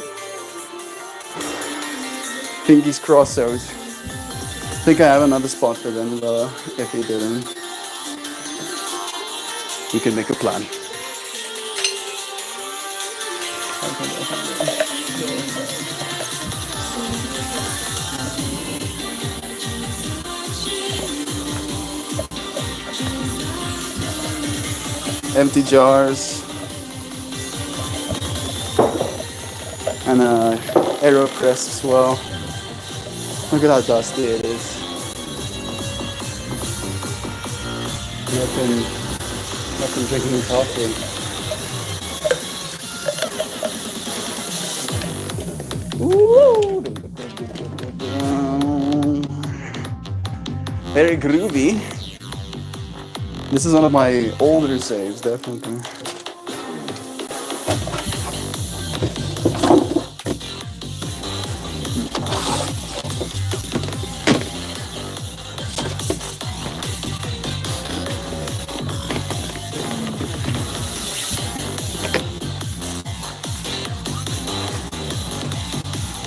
A: Pinky's crossed out. I think I have another spot for them, though. If he didn't, we can make a plan. Empty jars and AeroPress as well. Look at how dusty it is. Nothing drinking coffee. Ooh. Very groovy. This is one of my older saves, definitely.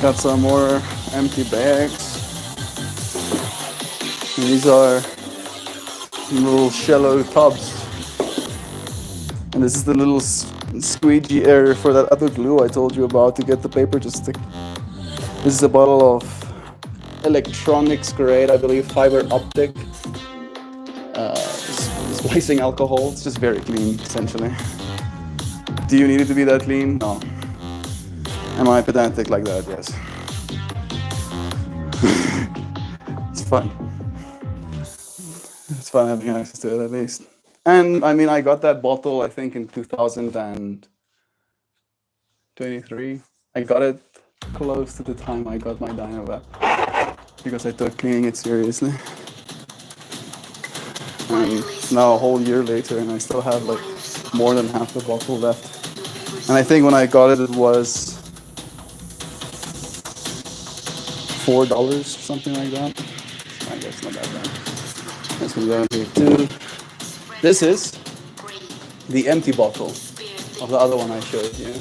A: Got some more empty bags. And these are little shallow tubs. And this is the little squeegee area for that other glue I told you about to get the paper to stick. This is a bottle of electronics grade, I believe, fiber optic splicing alcohol. It's just very clean, essentially. Do you need it to be that clean? No. Am I pedantic like that? Yes. It's fun. It's fun having access to it at least. And I mean, I got that bottle, I think, in 2023. I got it close to the time I got my Dynavac because I took cleaning it seriously. And now a whole year later, and I still have like more than half the bottle left. And I think when I got it, it was $4 or something like that. I guess not that bad. Let's go down here too. This is the empty bottle of the other one I showed you.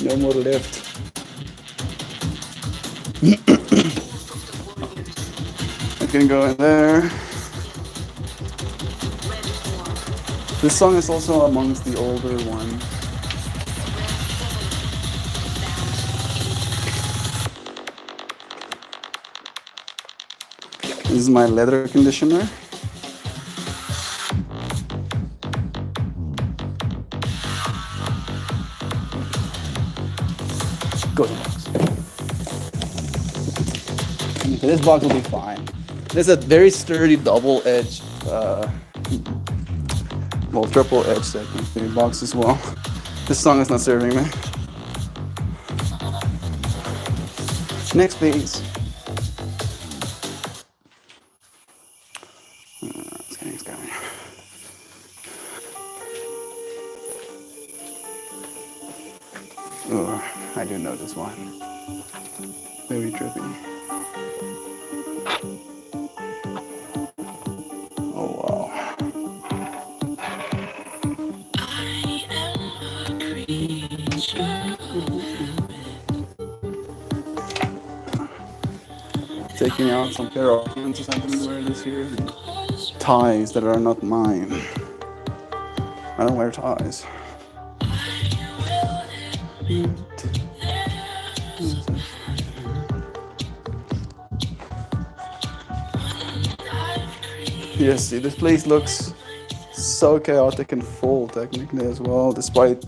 A: No more left. I can go in there. This song is also amongst the older ones. This is my leather conditioner. Go to the box. Okay, this box will be fine. This is a very sturdy double-edged, well, triple-edged technically box as well. This song is not serving me. Next, please. Oh, I do know this one. Very trippy. Oh wow. Taking out some pair of pants or something to wear this year. Ties that are not mine. I don't wear ties. Yes, see, this place looks so chaotic and full technically as well, despite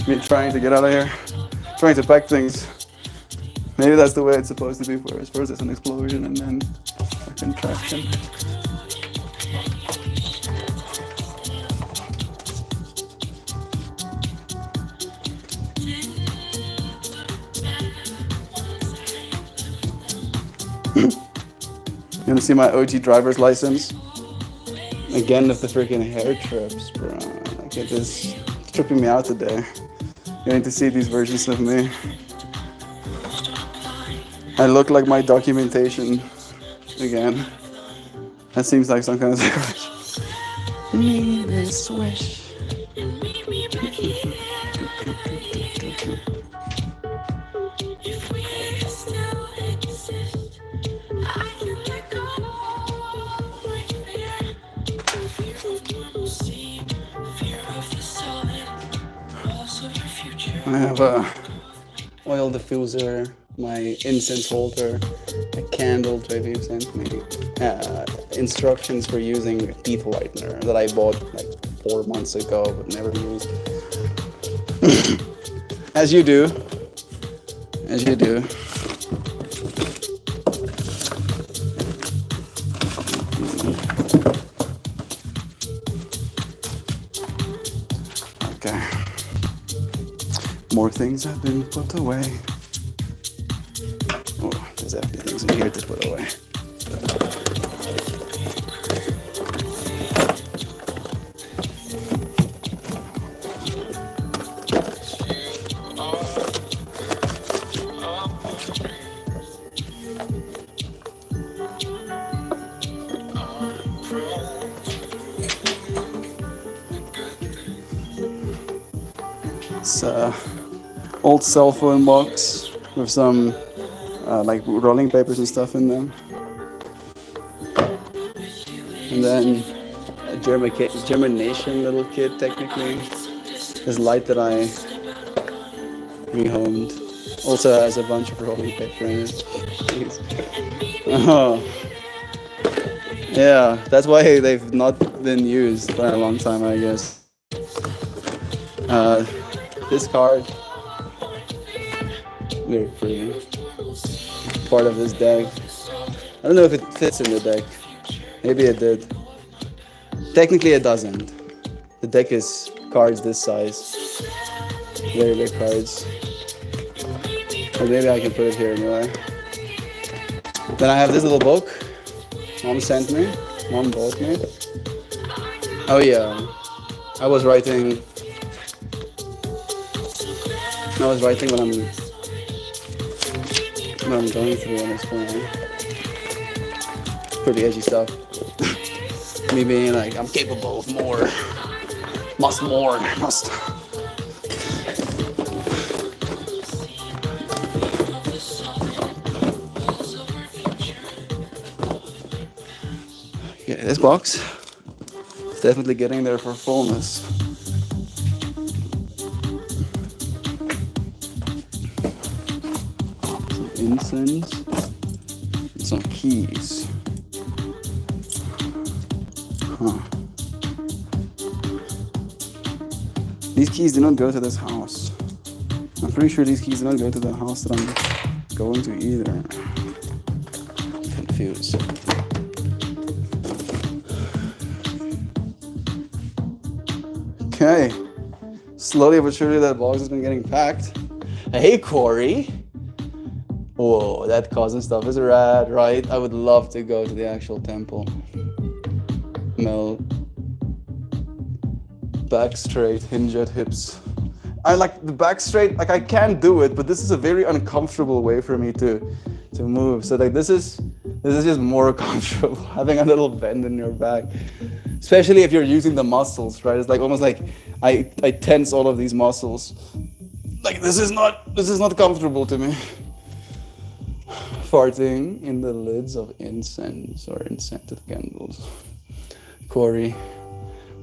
A: me trying to get out of here, trying to pack things. Maybe that's the way it's supposed to be for us. First there's an explosion and then a contraction. You wanna see my OG driver's license? Again with the freaking hair trips, bro. Like it is tripping me out today. You need to see these versions of me. I look like my documentation again. That seems like some kind of wish. Me this wish. I have a oil diffuser, my incense holder, a candle Travis sent me, instructions for using a teeth whitener that I bought like 4 months ago but never used. As you do. As you do. Okay. More things have been put away. Oh, there's empty things in here to put away. It's old cell phone box with some like rolling papers and stuff in them. And then a Germination little kit, technically. This light that I rehomed also has a bunch of rolling paper in it. Oh. Yeah, that's why they've not been used for a long time, I guess. This card, very pretty. Part of this deck. I don't know if it fits in the deck. Maybe it did. Technically it doesn't. The deck is cards this size. Very big cards. Or maybe I can put it here anyway. Then I have this little book. Mom sent me. Mom bought me. Oh yeah. I was writing what I'm going through on this point. Pretty edgy stuff. Me being like, I'm capable of more. Must. Okay, this box is definitely getting there for fullness. Incense and some keys. Huh. These keys do not go to this house. I'm pretty sure these keys do not go to the house that I'm going to either. I'm confused. Okay. Slowly but surely that box has been getting packed. Hey, Corey. Whoa, that cousin stuff is rad, right? I would love to go to the actual temple. Mel. Back straight, hinge at hips. I like the back straight, like I can do it, but this is a very uncomfortable way for me to move. So like this is just more comfortable, having a little bend in your back. Especially if you're using the muscles, right? It's like almost like I tense all of these muscles. Like this is not comfortable to me. Farting in the lids of incense or scented candles. Corey,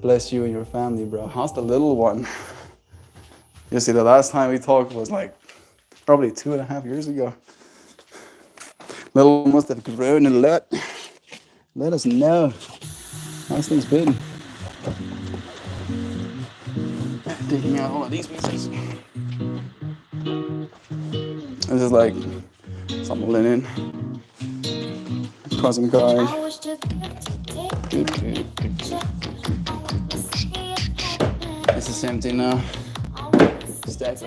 A: bless you and your family, bro. How's the little one? You see, the last time we talked was like probably 2.5 years ago. Little one must have grown a lot. Let us know. How's things been? Taking out all of these pieces. This is like some linen. Cousin card. This is empty now. Stacker.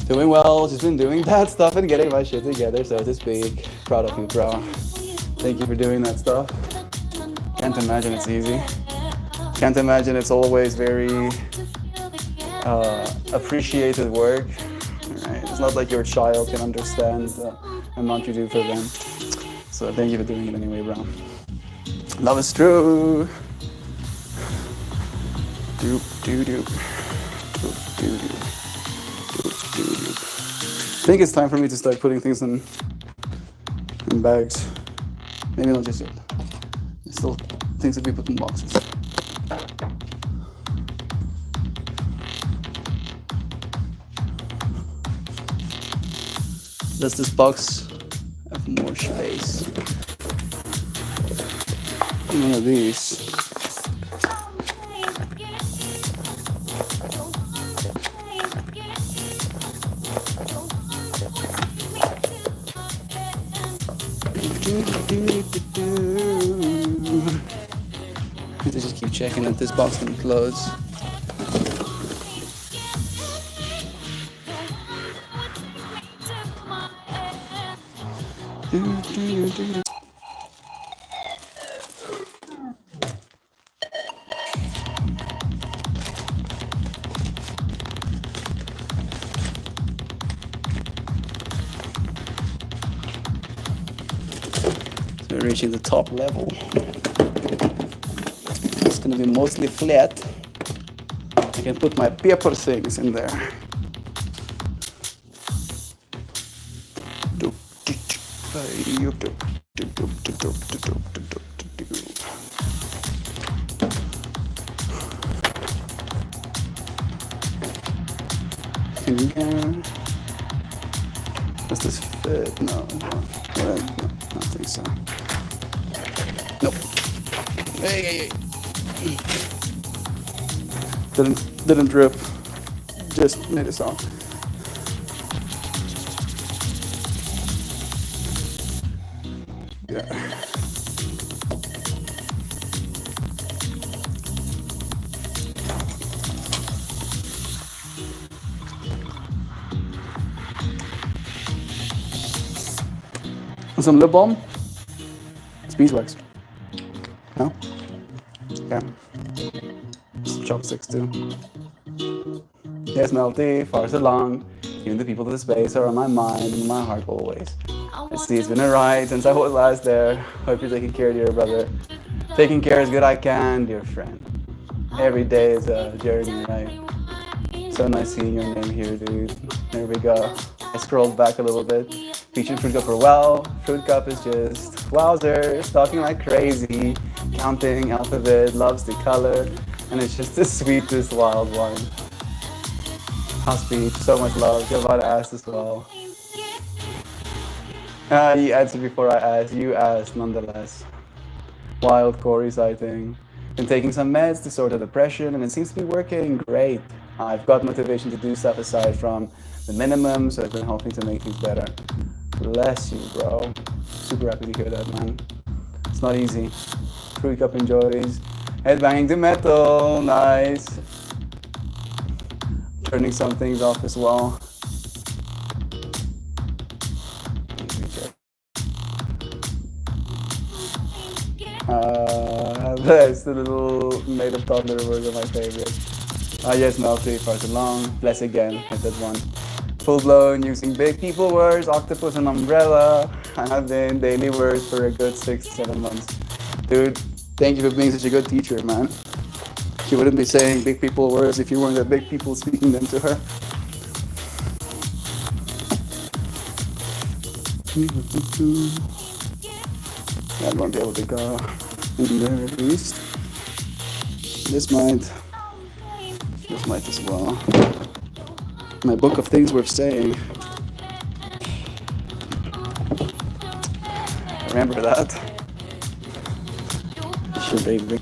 A: Doing well, just been doing that stuff and getting my shit together, so to speak. Proud of you, bro. Thank you for doing that stuff. Can't imagine it's easy. Can't imagine it's always very appreciated work. Right? It's not like your child can understand the amount you do for them. So thank you for doing it anyway, bro. Love is true. Doop doo doop. Doop doo doop. Doop doo doop. I think it's time for me to start putting things in bags. Maybe not just yet. There's still things that we put in boxes. Does this box have more space? One of these. I have to just keep checking that this box can close. So we're reaching the top level. It's gonna be mostly flat. I can put my paper things in there. Does this fit? No. I don't think so. Nope. Hey. Didn't drip. Just made a sound. Yeah. And some lip balm. It's beeswax. No? Okay. Some chopsticks too. Yes, Melty, far so long. Even the people to the space are on my mind and my heart always. I see it's been a ride since I was last there. Hope you're taking care, dear brother. Taking care as good I can, dear friend. Every day is a journey, right? So nice seeing your name here, dude. There we go. I scrolled back a little bit. Featuring Fruit Cup for well. Fruit Cup is just wowzers, talking like crazy, counting alphabet, loves the color, and it's just the sweetest wild wine. House Beach, so much love. You're about to ask as well. You answered before I asked. You asked nonetheless. Wild Corey sighting. Been taking some meds to sort of depression, and it seems to be working great. I've got motivation to do stuff aside from the minimum, so it's been helping to make things better. Bless you, bro. Super happy to hear that, man. It's not easy. Fruit Cup enjoys. Headbanging to metal, nice. Turning some things off as well. That's the little made of toddler version, my favorite. Yes, Melty, far too long. Bless again, hit that one. Full blown, using big people words, octopus and umbrella. I have been daily words for a good 6 to 7 months. Dude, thank you for being such a good teacher, man. She wouldn't be saying big people words if you weren't the big people speaking them to her. That won't be able to go in there at least. This might as well. My book of things worth saying. Remember that. Sure, baby.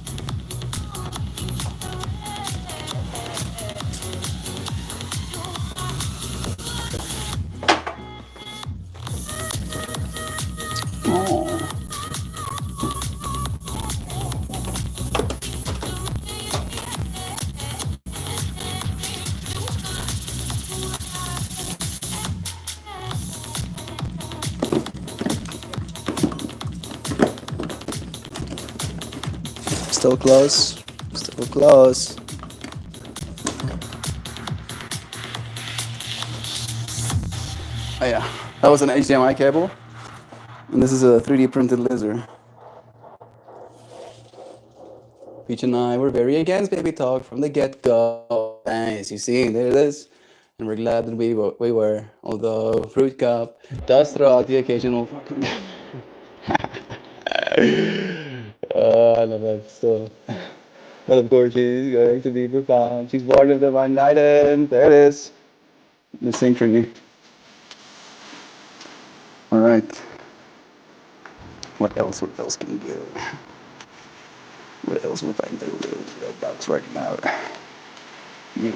A: Still close. Still close. Oh yeah, that was an HDMI cable. And this is a 3D printed laser. Peach and I were very against baby talk from the get-go. Nice, you see, there it is. And we're glad that we were. Although Fruit Cup does throw out the occasional fucking. I love that stuff. But of course, she's going to be profound. She's born of the Divine Guidance. There it is. The synchrony. All right. What else? What else can you do? What else would I do? That's right now. You,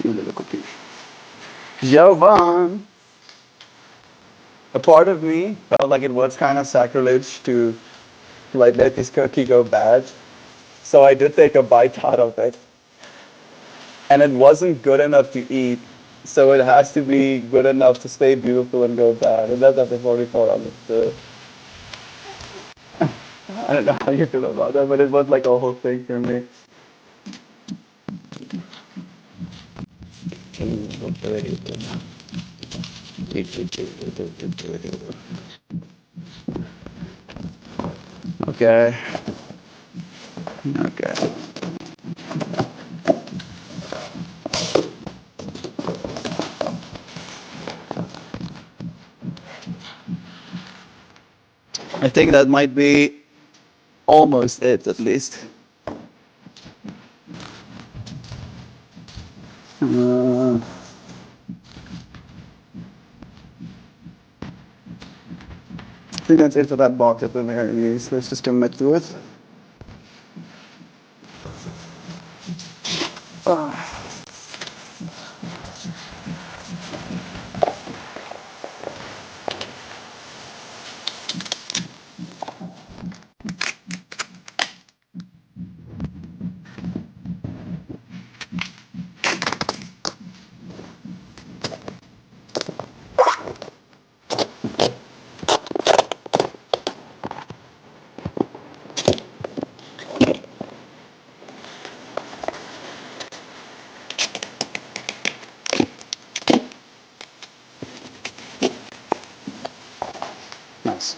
A: you little cookie. Jovan. A part of me felt like it was kind of sacrilege to like let this cookie go bad. So I did take a bite out of it. And it wasn't good enough to eat. So it has to be good enough to stay beautiful and go bad. And that's what I've already thought of it. I don't know how you feel about that, but it was like a whole thing for me. Okay. Okay. I think that might be almost it, at least. Uh, I think that's it for that box at the very least. Let's just commit to it. Nice.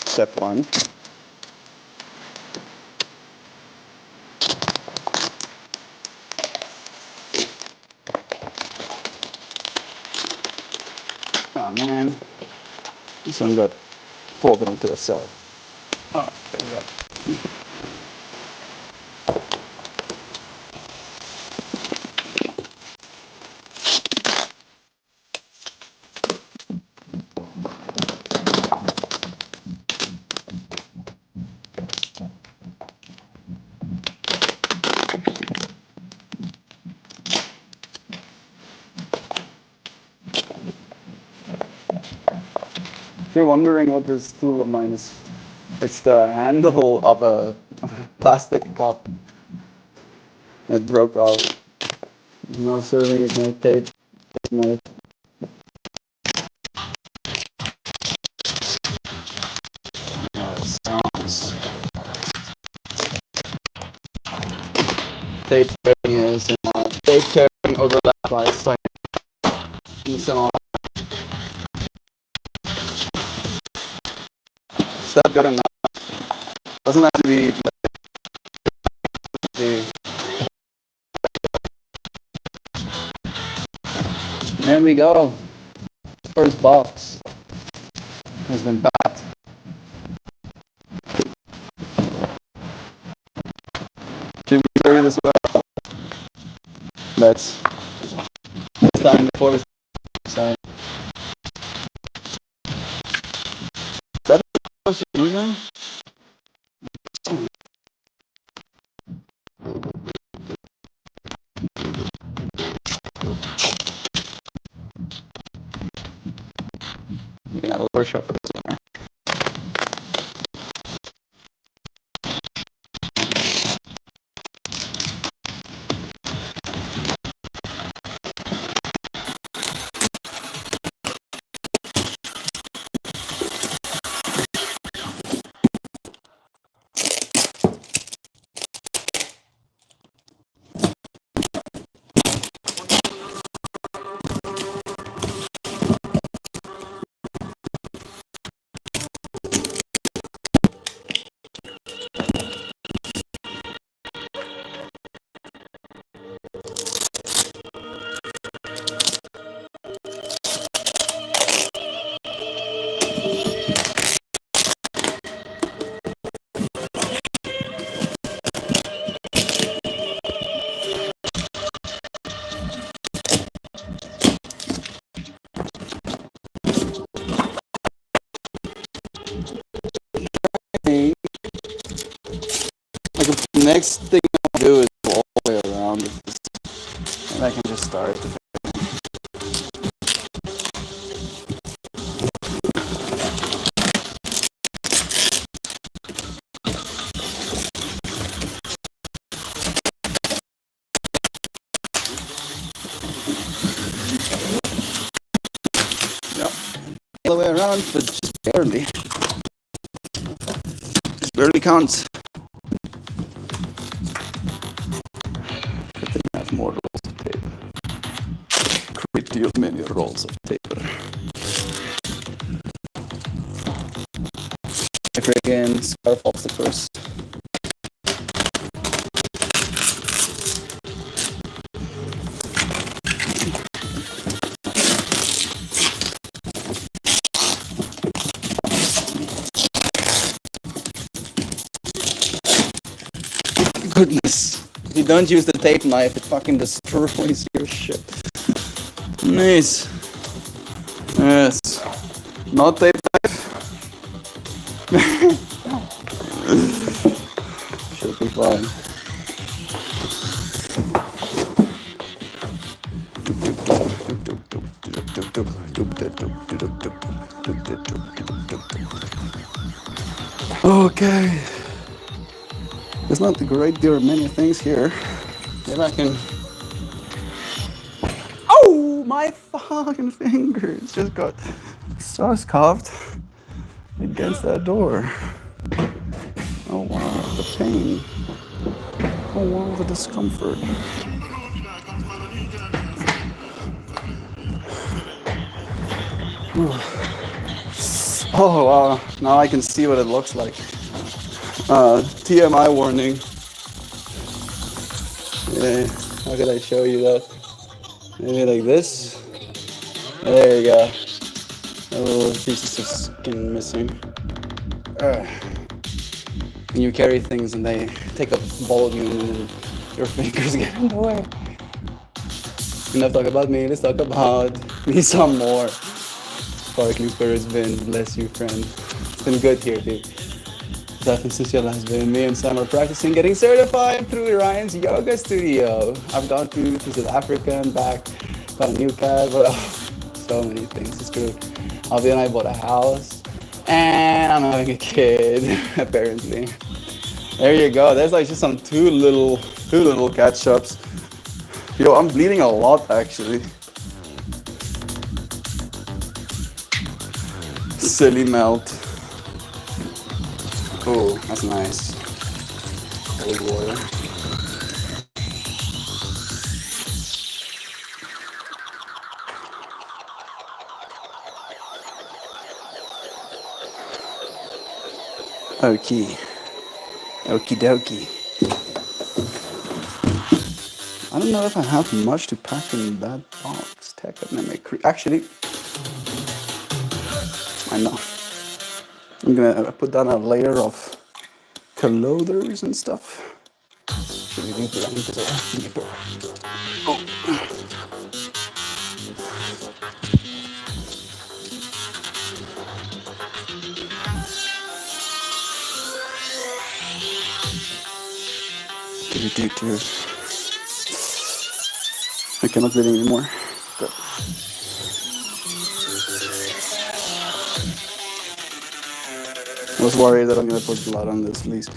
A: Step one. Oh man, this one got folded into the cell. Oh, there we go. If you're wondering what this tool of mine is, it's the handle of a plastic cup that broke off. I'm now serving it my tape. My sounds. Tape carrying is tape carrying overlap by side. So is that good enough? Doesn't have to be the. There we go. First box has been packed. Should we carry this well? That's this time before we start. Is that what you're using? Yeah, a workshop for this one. next thing I'll do is go all the way around with this. And I can just start. Yep. All the way around, but just barely. Just barely counts. I think I have more rolls of tape. Pretty many rolls of paper. I freaking scarf off the first. Goodness. If you don't use the tape knife, it fucking destroys your shit. Nice. Yes. Not tape knife. Should be fine. Okay. There's not a great deal of many things here. If I can. Oh, my fucking fingers just got so scuffed against that door. Oh wow, the pain. Oh wow, the discomfort. Oh wow, now I can see what it looks like. TMI warning. Yeah, how could I show you that? Maybe like this. There you go. A little pieces of skin missing. When you carry things and they take up volume and your fingers get in the way. Enough talk about me, let's talk about me some more. Sparkling Spirit's been, bless you friend. It's been good here, dude. Definitely since your last been, me and Sam are practicing getting certified through Ryan's yoga studio. I've gone to South Africa and back, got a new cat, but so many things, it's true. Alvia and I bought a house, and I'm having a kid, apparently. There you go, there's like just some two little catch-ups. Yo, I'm bleeding a lot actually. Silly melt. Oh, that's nice. Cold water. Okay. Okie dokie. I don't know if I have much to pack in that box. Actually, I know. I'm gonna put down a layer of clothers and stuff. Should we do blankets or deeper? Oh. I cannot bleed anymore. Good. I was worried that I'm gonna put blood on this, please.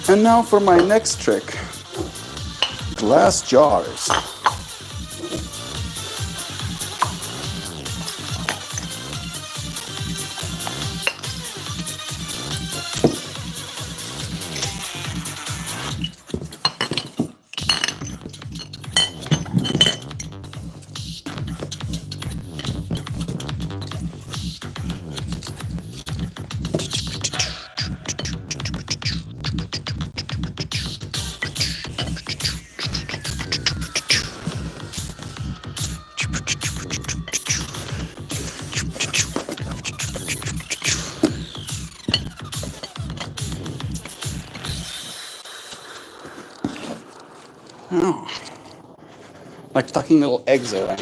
A: And now for my next trick. Glass jars. Oh, like tucking little eggs away.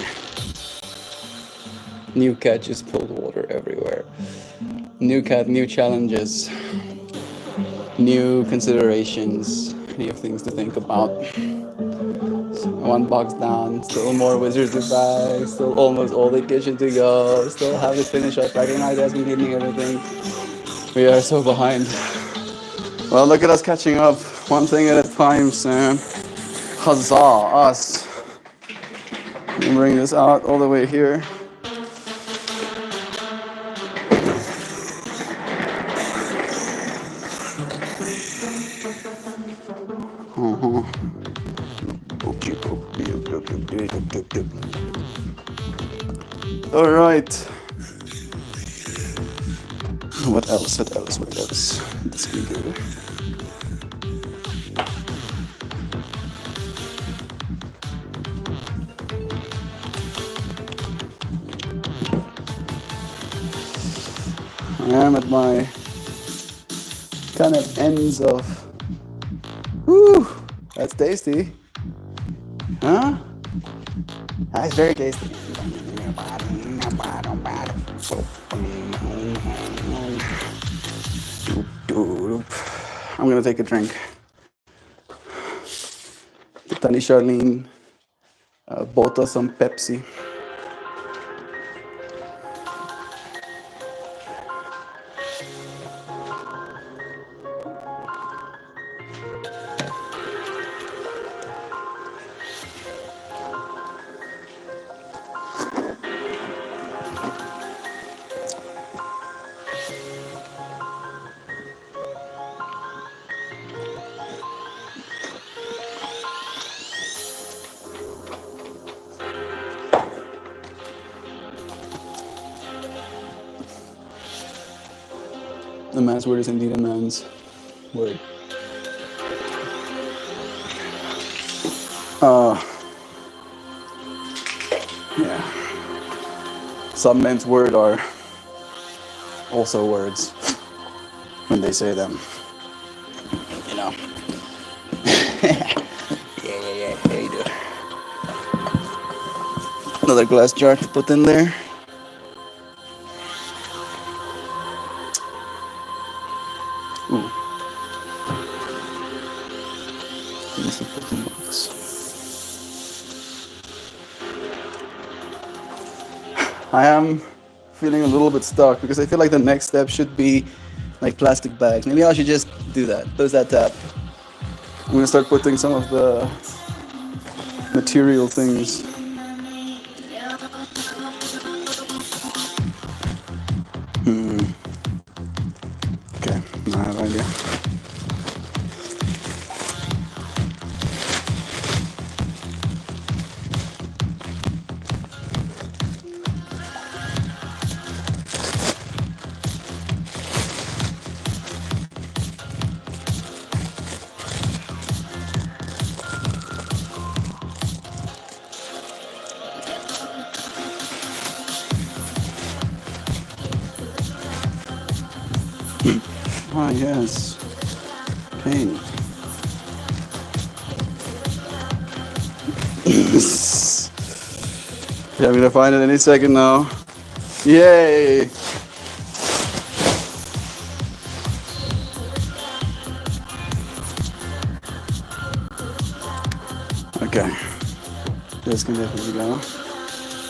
A: New cat just pulled water everywhere. New cat, new challenges, new considerations, new things to think about. One box down, still more wizards to buy, still almost all the kitchen to go, still have to finish up packing my desk and cleaning everything. We are so behind. Well, look at us catching up, one thing at a time, Sam. Huzzah, us. Let me bring this out all the way here. All right. What else? This can be good. I am at my kind of ends of. Woo! That's tasty. Huh? That's very tasty. I'm gonna take a drink. Tani Charlene bought us some Pepsi. The man's word is indeed a man's word. Yeah. Some men's word are also words when they say them. You know. Yeah. There you do. Another glass jar to put in there. Ooh. I am feeling a little bit stuck because I feel like the next step should be like plastic bags. Maybe I should just do that. Close that tab. I'm gonna start putting some of the material things. Okay, I have an idea. Ah, yes. Pain. Yeah, I'm gonna find it any second now. Yay! Okay. This can definitely go.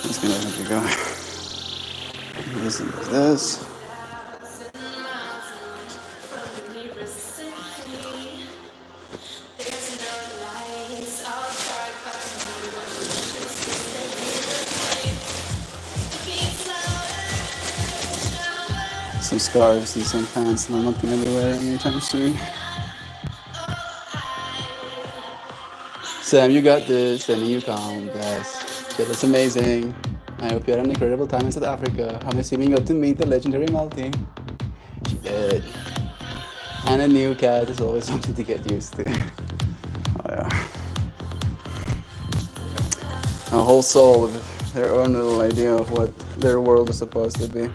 A: This can definitely go. This and this. Some scarves and some pants that I'm not gonna be wearing anytime soon. Sam, you got this, and you count, guys. Yeah, that's amazing. I hope you had an incredible time in South Africa. I'm assuming you got to meet the legendary Malty. She did. And a new cat is always something to get used to. Oh yeah. A whole soul with their own little idea of what their world is supposed to be.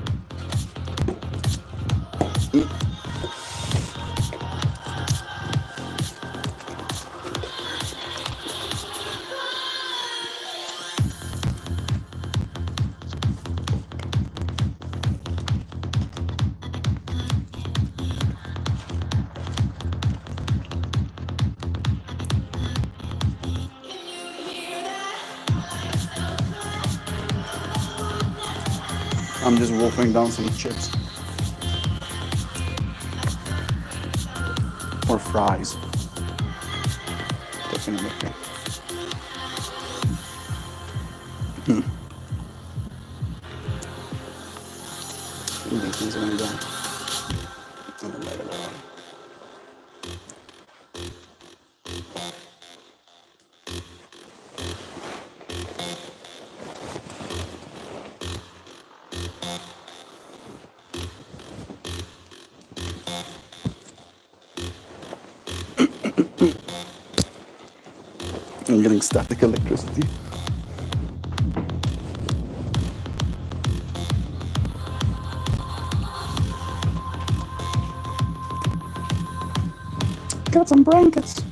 A: I'm just wolfing down some chips. Or fries. Definitely. These things are gonna go. I'm gonna let it out. I'm getting static electricity. Got some blankets.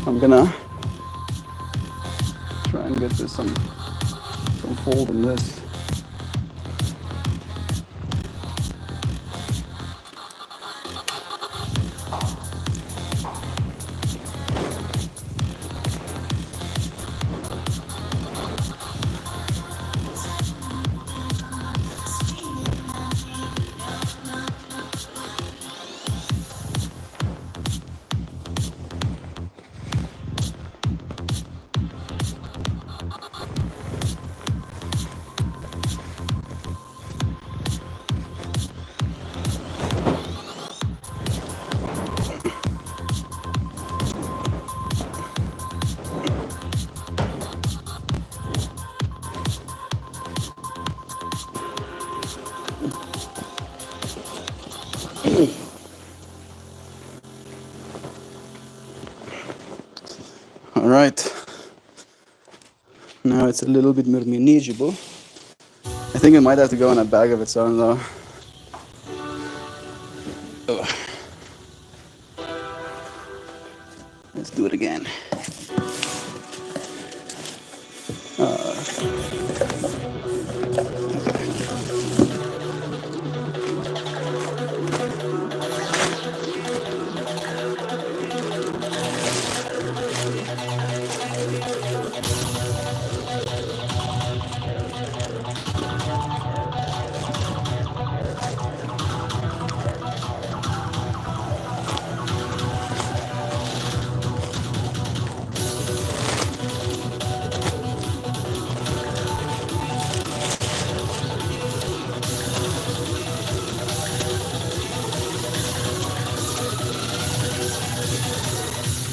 A: I'm gonna try and get this some fold in this. All right. Now it's a little bit more manageable. I think it might have to go in a bag of its own though. Ugh. Let's do it again.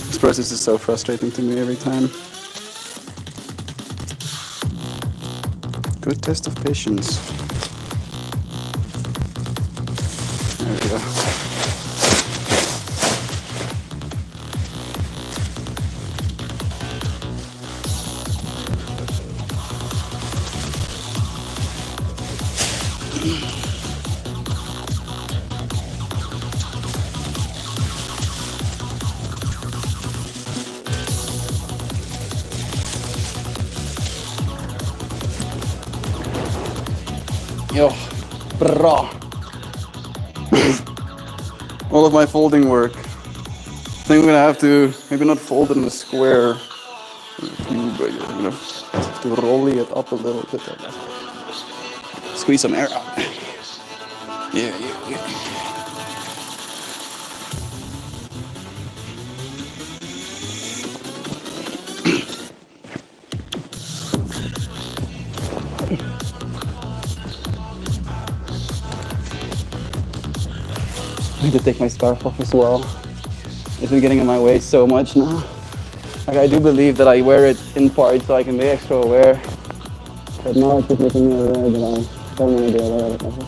A: This process is so frustrating to me every time. Good test of patience. There we go. Yo, bra. All of my folding work. I think I'm gonna have to maybe not fold it in a square, but you know, to roll it up a little bit. Squeeze some air out. Yeah. I need to take my scarf off as well. It's been getting in my way so much now. Like, I do believe that I wear it in part so I can be extra aware. But now it's just making me aware that I don't want to be aware of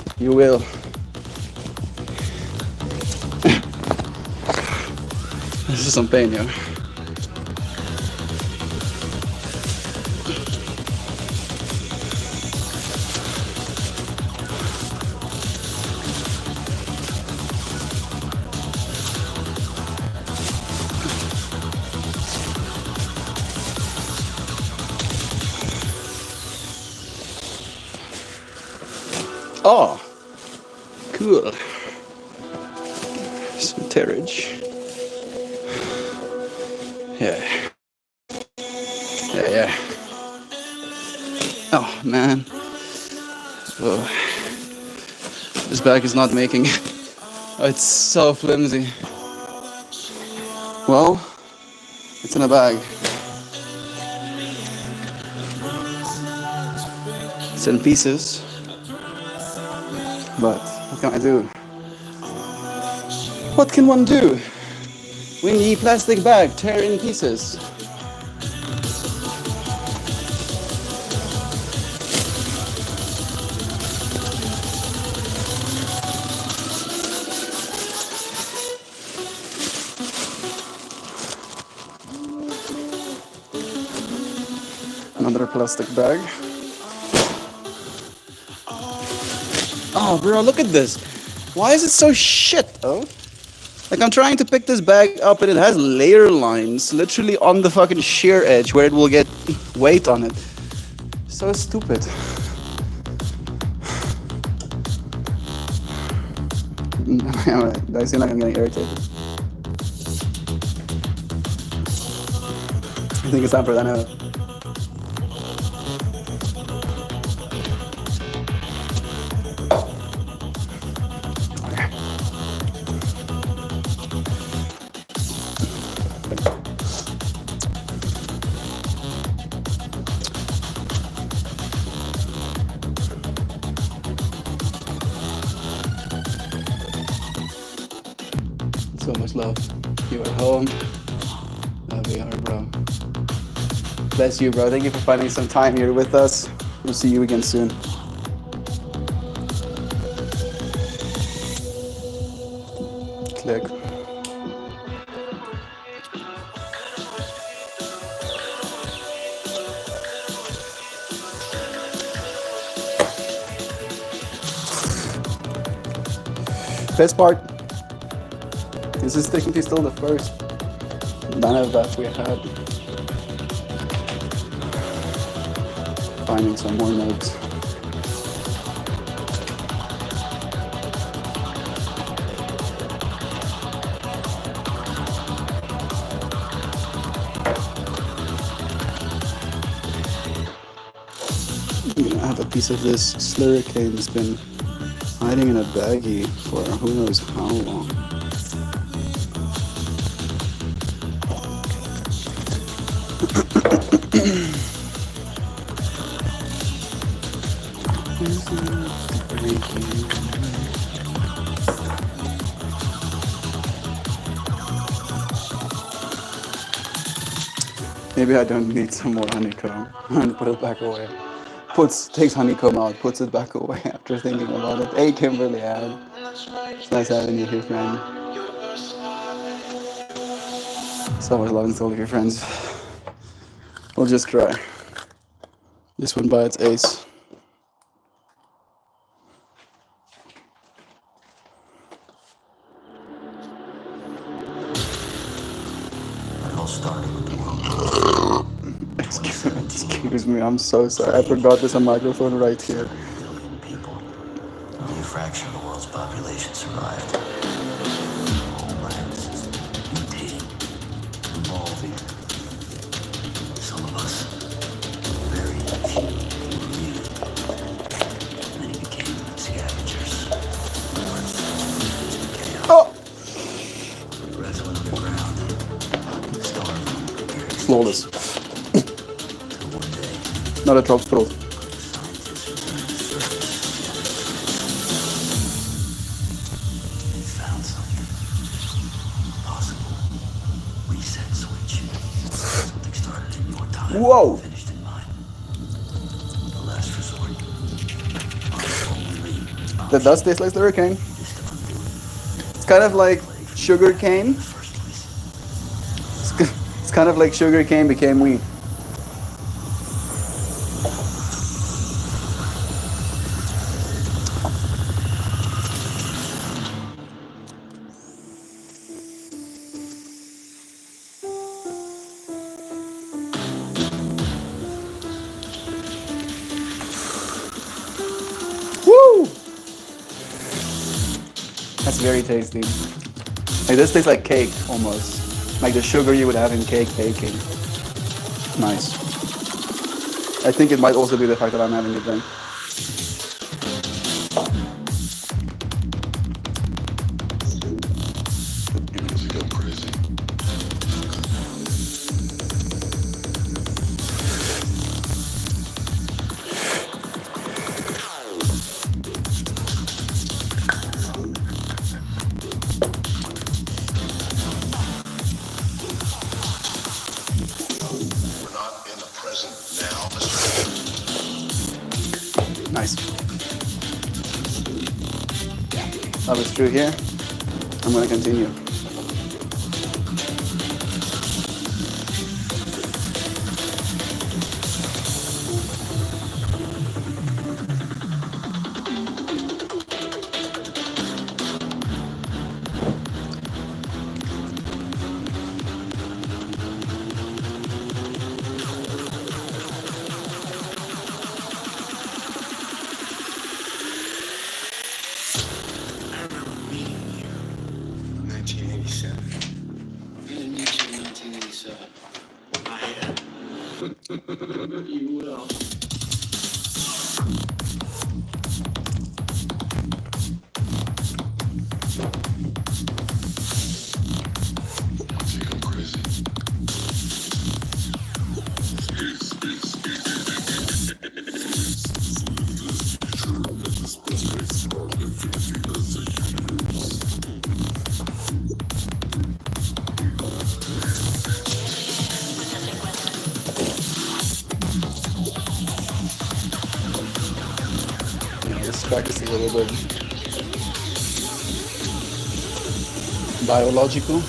A: it. You will. This is some pain, yo. Oh, cool. Some terrage. Yeah. Yeah. Oh, man. Oh. This bag is not making it. Oh, it's so flimsy. Well, it's in a bag. It's in pieces. But what can I do? What can one do when the plastic bag tear in pieces? Another plastic bag. Oh, bro, look at this. Why is it so shit, though? Like, I'm trying to pick this bag up and it has layer lines literally on the fucking shear edge where it will get weight on it. So stupid. I seem like I'm getting irritated. I think it's time for that now. So much love. You are home. There we are, bro. Bless you, bro. Thank you for finding some time here with us. We'll see you again soon. Click. Best part. This is technically still the first none of that we had. Finding some more notes. I have a piece of this slurricane that's been hiding in a baggie for who knows how long. Maybe I don't need some more honeycomb and put it back away. Takes honeycomb out, puts it back away after thinking about it. Hey Kimberly Ann. It's nice having you here, friend. So much love and soul to your friends. We'll just try. This one by its ace. Excuse me, I'm so sorry. I forgot there's a microphone right here.
C: People. Only a fraction of the world's population survived. Homelands mutating, evolving. Some of us, very few, were muted. Many became scavengers.
A: Oh!
C: The rest went underground. Starved.
A: Flawless. Not a drop throat.
C: Found something possible. Reset switch. Something started in your time.
A: Whoa!
C: Finished in mine. The last resort.
A: That does taste like hurricane. It's kind of like sugar cane. It's kind of like sugar cane became weed. Woo! That's very tasty. Like this tastes like cake almost. Like the sugar you would have in cake baking. Nice. I think it might also be the fact that I'm having it then. Nice. That was true here. I'm gonna continue. Let's practice a little bit. Biological.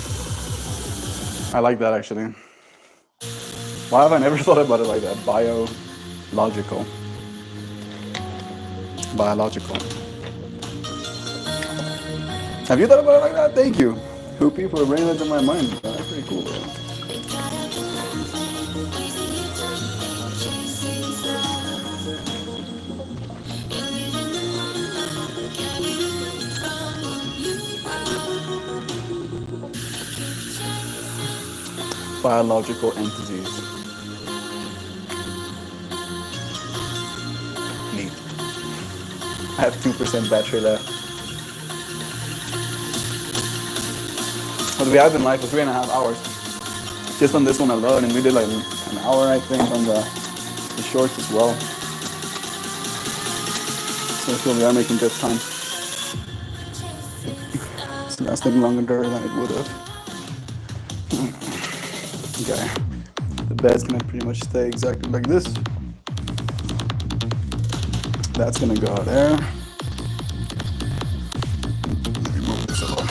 A: I like that actually. Why have I never thought about it like that? Biological. Biological. Have you thought about it like that? Thank you, Hoopy, for bringing that to my mind. That's pretty cool, bro. Biological entities. Neat. I have 2% battery left. But we have been live for 3.5 hours. Just on this one alone, and we did like an hour, I think, on the shorts as well. So I feel we are making good time. It's lasting longer than it would have. Okay, the bed's gonna pretty much stay exactly like this. That's gonna go there. Remove this all.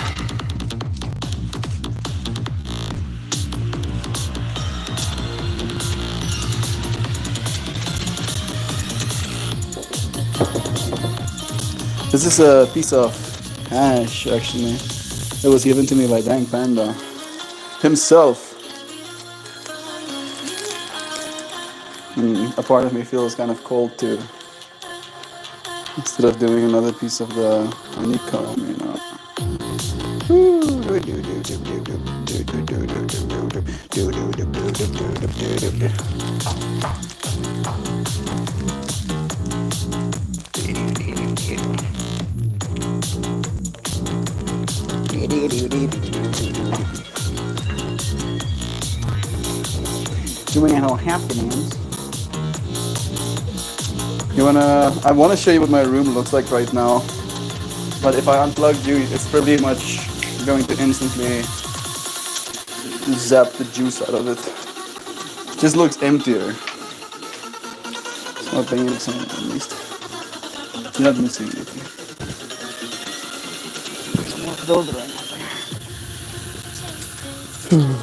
A: This is a piece of hash, actually. It was given to me by Dank Panda himself. A part of me feels kind of cold too. Instead of doing another piece of the honeycomb, you know. Doing it all happenings. I wanna show you what my room looks like right now. But if I unplug you, it's pretty much going to instantly zap the juice out of it. Just looks emptier. It's not being the same at least. You're not missing anything. Some more of those right now.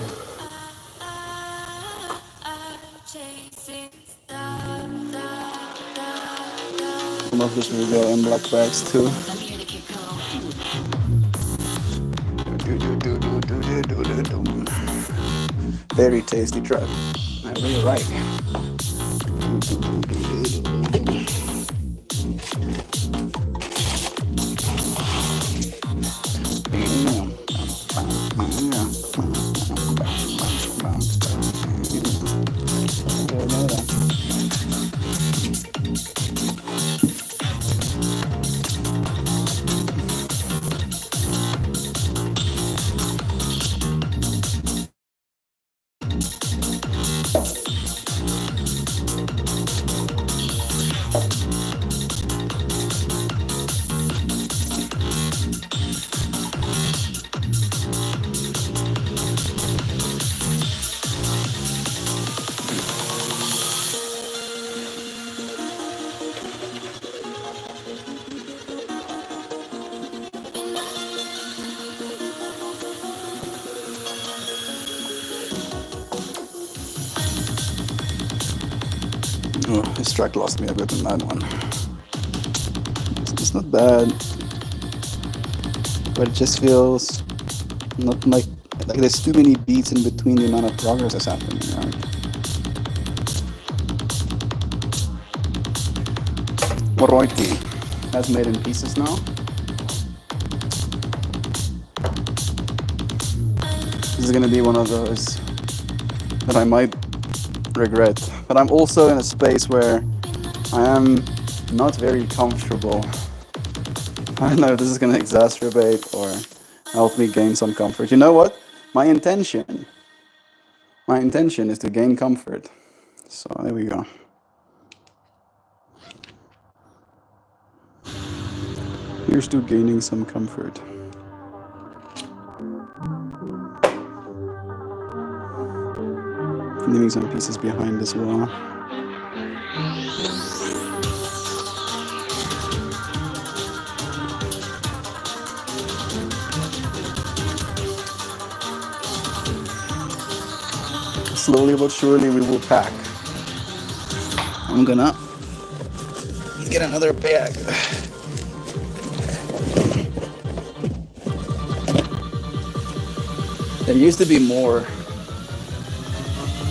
A: Some of this will go in black bags too. Very tasty trap. I'm really right. Oh, this track lost me a bit in that one. It's not bad, but it just feels not like there's too many beats in between the amount of progress that's happening. Right? Moroiki. That's Made in Pieces now. This is gonna be one of those that I might regret. But I'm also in a space where I am not very comfortable. I don't know if this is gonna exacerbate or help me gain some comfort. You know what? My intention is to gain comfort. So there we go. Here's to gaining some comfort. Leaving some pieces behind as well. Slowly but surely we will pack. I'm gonna get another bag. There used to be more,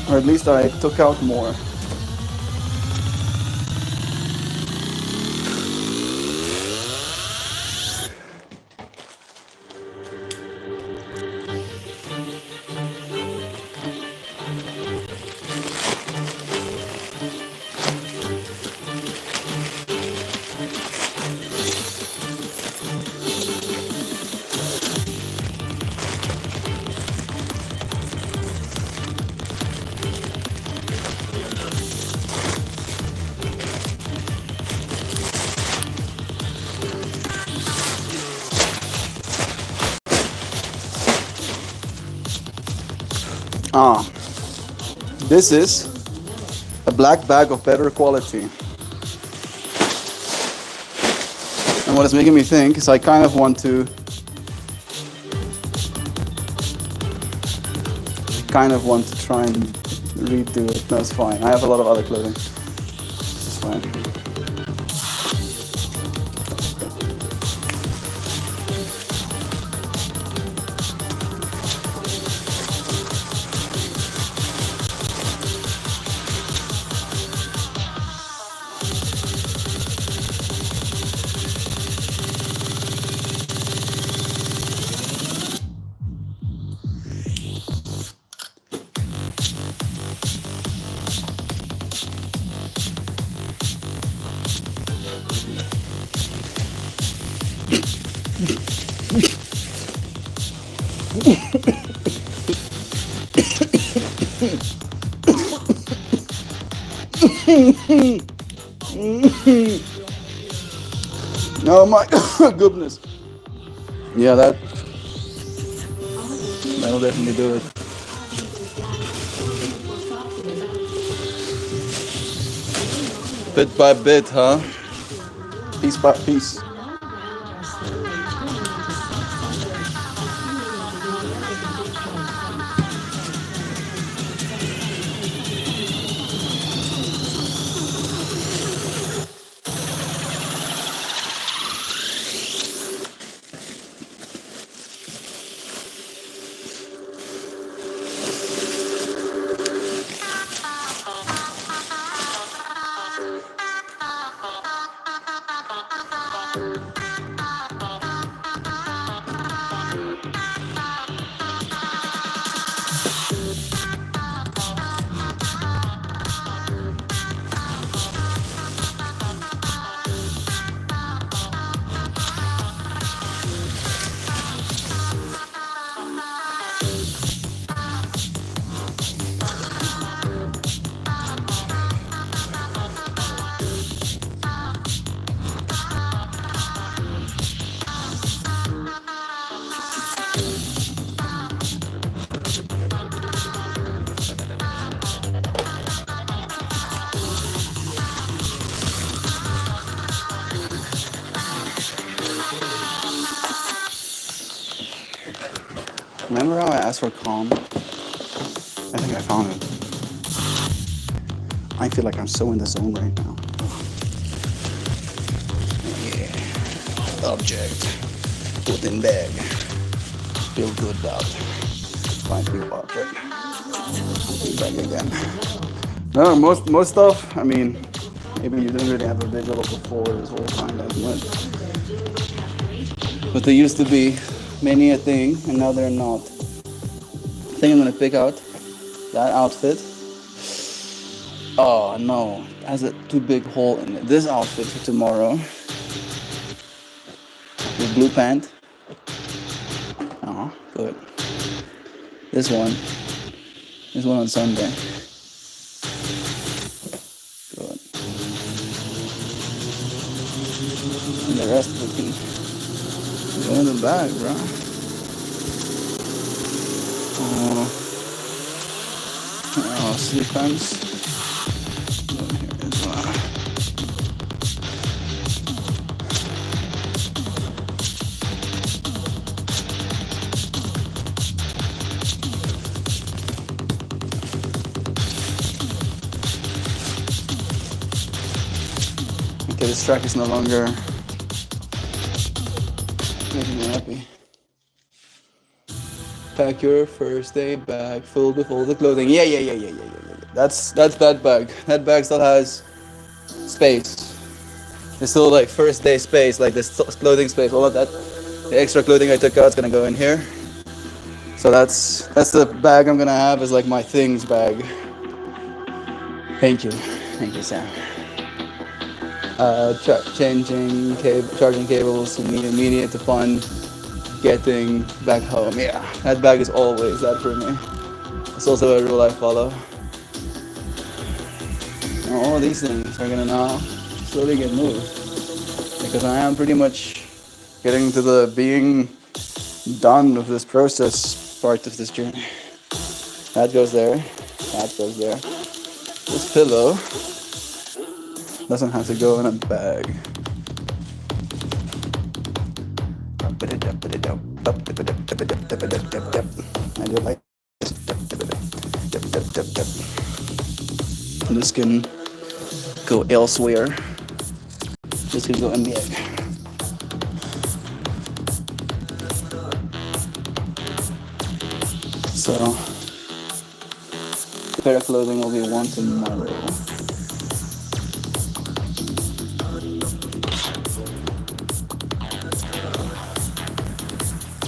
A: or at least I took out more. This is a black bag of better quality. And what it's making me think is I kind of want to try and redo it. That's fine. I have a lot of other clothing. It's fine. Oh my goodness. Yeah, that'll definitely do it. Bit by bit, huh? Piece by piece. Remember how I asked for calm? I think I found it. I feel like I'm so in the zone right now. Yeah. Object. Put in bag. Feel good about. Find new object. Back again. No, most stuff, I mean, maybe you didn't really have a visual before this whole time, but they used to be many a thing, and now they're not. I think I'm gonna pick out that outfit. Oh no, it has a too big hole in it. This outfit for tomorrow. The blue pant. Oh, good. This one on Sunday. Good. And the rest of it can go in the bag, bro. Oh, sleep pants. Here as well. Okay, this track is no longer making me happy. Pack your first day bag filled with all the clothing. Yeah. That's that bag. That bag still has space. There's still like first day space, like this clothing space, all of that. The extra clothing I took out is gonna go in here. So that's the bag I'm gonna have as like my things bag. Thank you, Sam. Charging cables, immediate upon getting back home. Yeah, that bag is always that for me. It's also a rule I follow. And all of these things are gonna now slowly get moved because I am pretty much getting to the being done with this process part of this journey. That goes there. That goes there. This pillow doesn't have to go in a bag. I do like this can go elsewhere. This can go in the egg. So, the pair of clothing will be one tomorrow.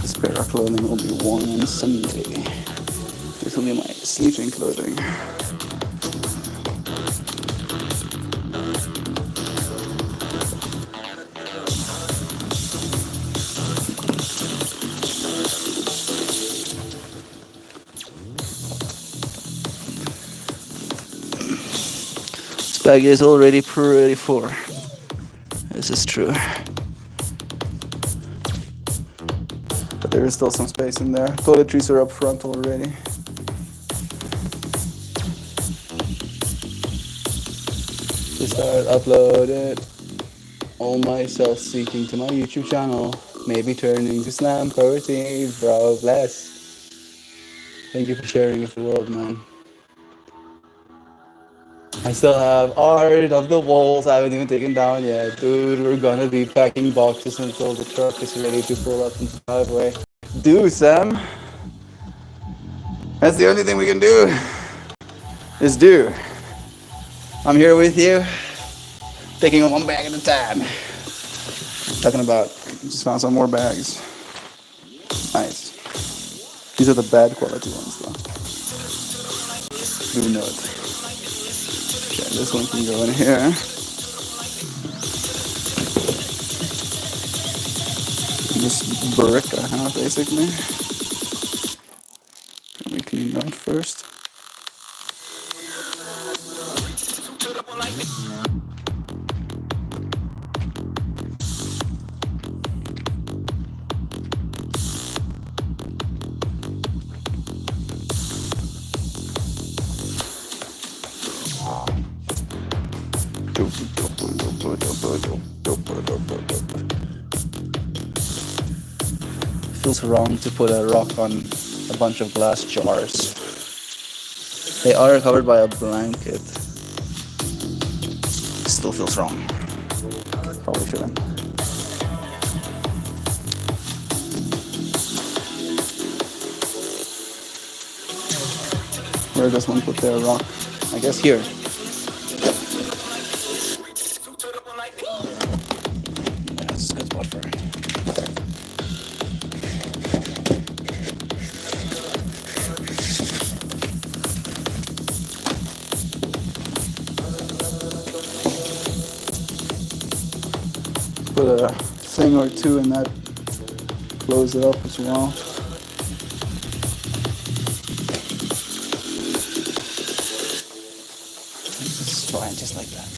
A: This pair of clothing will be worn on Sunday. This will be my sleeping clothing. This bag is already pretty full. This is true. But there is still some space in there. Toiletries are up front already. To start uploaded all my self-seeking to my YouTube channel. Maybe turning to slam poetry, bro, bless. Thank you for sharing with the world, man. I still have art of the walls I haven't even taken down yet. Dude, we're gonna be packing boxes until the truck is ready to pull up into the driveway. Do, Sam. That's the only thing we can do. Is do. I'm here with you, taking one bag at a time. Talking about, just found some more bags. Nice. These are the bad quality ones though. Do note. Okay, this one can go in here. This brick I have basically. Let me clean that first. Feels wrong to put a rock on a bunch of glass jars. They are covered by a blanket. still feels wrong. Probably shouldn't. Where does one put their rock? I guess here. Yeah, that's a good spot for it. Put a thing or two in that, close it up as well. Just try it just like that.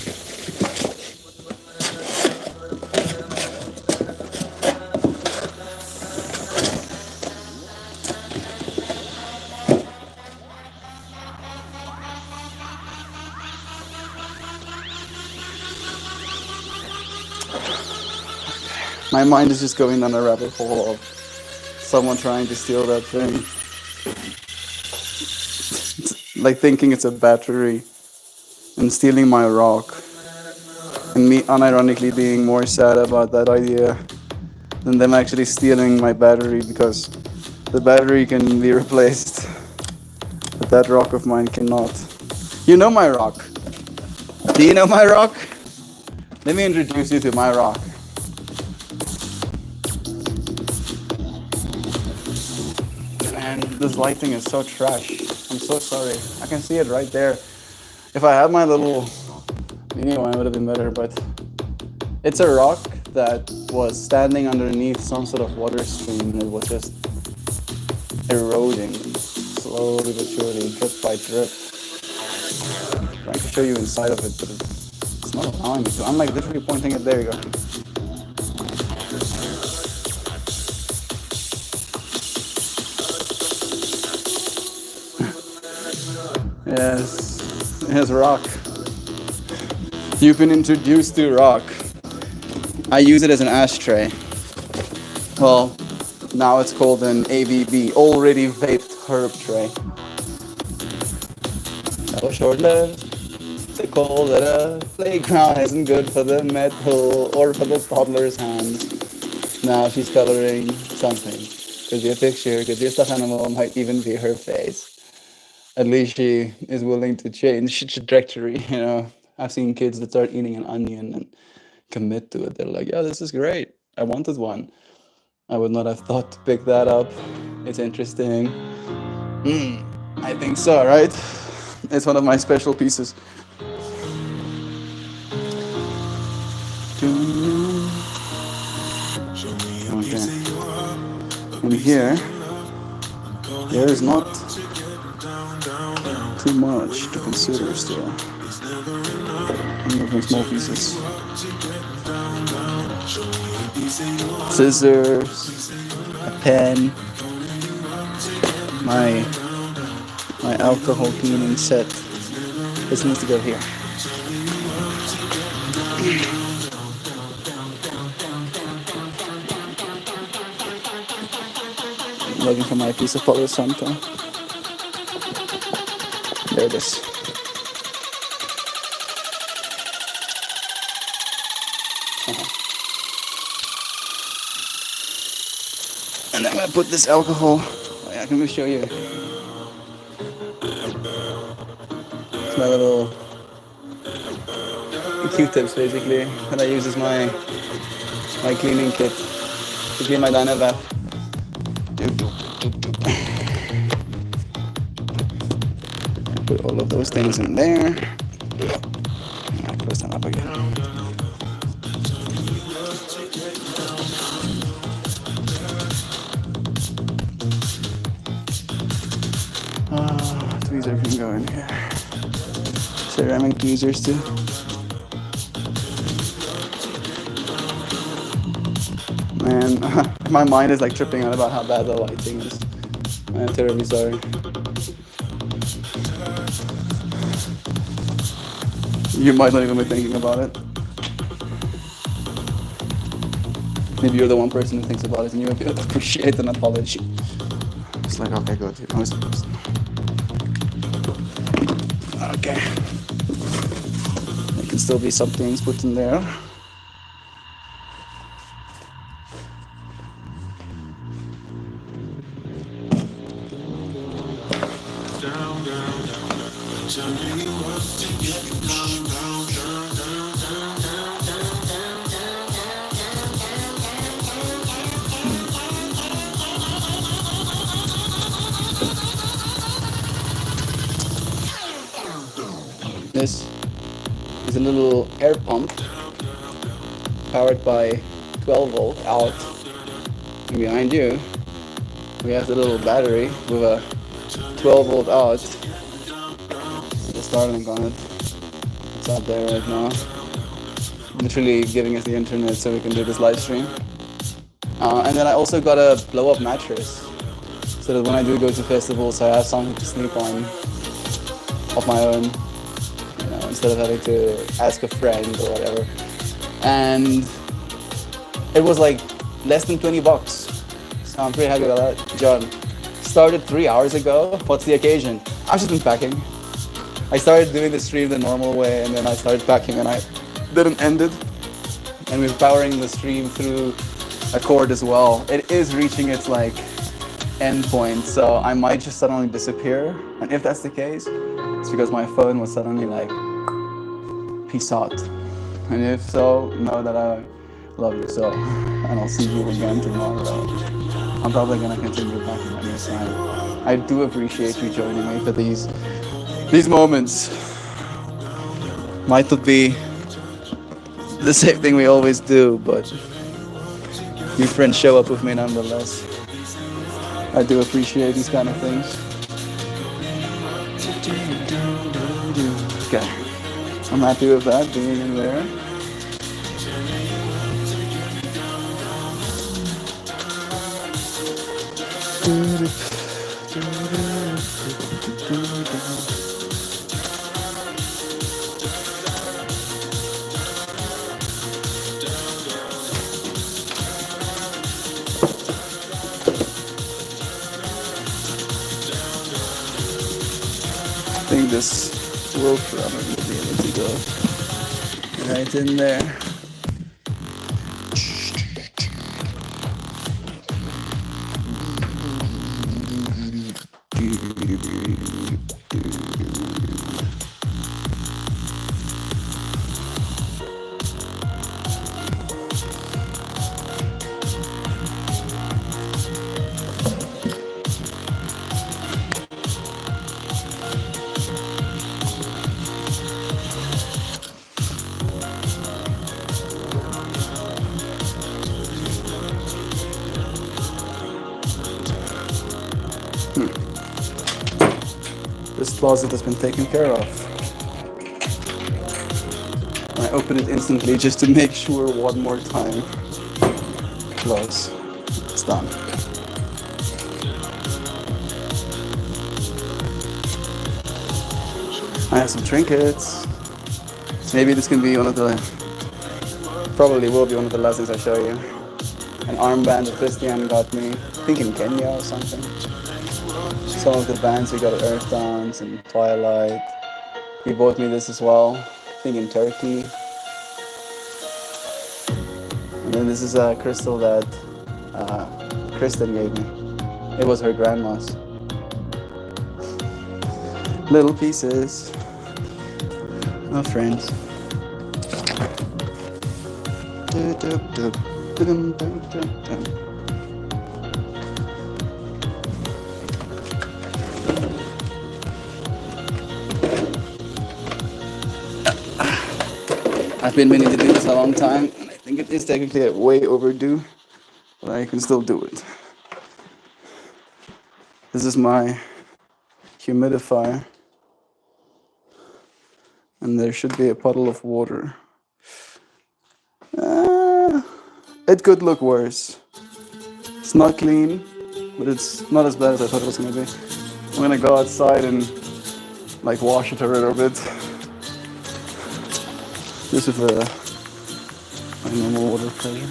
A: My mind is just going down a rabbit hole of someone trying to steal that thing. It's like thinking it's a battery and stealing my rock. And me unironically being more sad about that idea than them actually stealing my battery, because the battery can be replaced, but that rock of mine cannot. You know my rock. Do you know my rock? Let me introduce you to my rock. Man, this lighting is so trash. I'm so sorry. I can see it right there. If I had my little mini one, it would have been better, but it's a rock that was standing underneath some sort of water stream, and it was just eroding slowly but surely, drip by drip. I'm trying to show you inside of it, but it's not allowing me to. I'm like literally pointing it. There you go. Yes, rock. You've been introduced to rock. I use it as an ashtray. Well, now it's called an AVB, already vaped herb tray. Oh, short-lived. They call it a playground, isn't good for the metal or for the toddler's hands. Now she's coloring something. Could be a picture, could be a stuffed animal, might even be her face. At least she is willing to change trajectory, you know. I've seen kids that start eating an onion and commit to it. They're like, yeah, this is great. I wanted one. I would not have thought to pick that up. It's interesting. I think so, right? It's one of my special pieces. Okay. And here, there is not too much to consider still. I'm looking small pieces. Scissors, a pen, my alcohol cleaning set. This needs to go here. I'm looking for my piece of Palo Santo. There it is. And then I'm gonna put this alcohol. Oh, yeah, I can show you. It's my little Q-tips basically that I use as my cleaning kit to clean my Dynabath. Put all of those things in there. I'll close them up again. Tweezer can go in here. Ceramic tweezers too. Man, my mind is like tripping out about how bad the lighting is. I'm terribly sorry. You might not even be thinking about it. Maybe you're the one person who thinks about it and you would appreciate an apology. It's like, okay, good. Okay. Make can still be some things put in there. This is a little air pump powered by 12 volt out. And behind you, we have the little battery with a 12 volt out. The Starlink on it. It's out there right now. Literally giving us the internet so we can do this live stream. And then I also got a blow up mattress so that when I do go to festivals, I have something to sleep on of my own. Instead of having to ask a friend or whatever. And it was like less than 20 bucks. So I'm pretty happy about that. John, started 3 hours ago. What's the occasion? I've just been packing. I started doing the stream the normal way and then I started packing and I didn't end it. And we're powering the stream through a cord as well. It is reaching its like end point, so I might just suddenly disappear. And if that's the case, it's because my phone was suddenly like, peace out. And if so, know that I love you so. And I'll see you again tomorrow. I'm probably gonna continue back on your side. I do appreciate you joining me for these moments. Might not be the same thing we always do, but you friends show up with me nonetheless. I do appreciate these kind of things. Okay. I'm happy with that being in there. I think this will probably be able to go right in there. This closet has been taken care of. I open it instantly just to make sure one more time. Close. It's done. I have some trinkets. Maybe this can be one of the, probably will be one of the last things I show you. An armband that Christian got me, I think in Kenya or something. Some of the bands we got at Earth Dance and Twilight. He bought me this as well, I think in Turkey. And then this is a crystal that Kristen gave me. It was her grandma's. Little pieces of friends. I've been meaning to do this a long time, and I think it is technically way overdue, but I can still do it. This is my humidifier, and there should be a puddle of water. It could look worse. It's not clean, but it's not as bad as I thought it was gonna be. I'm gonna go outside and like wash it a little bit. This is my normal water pressure.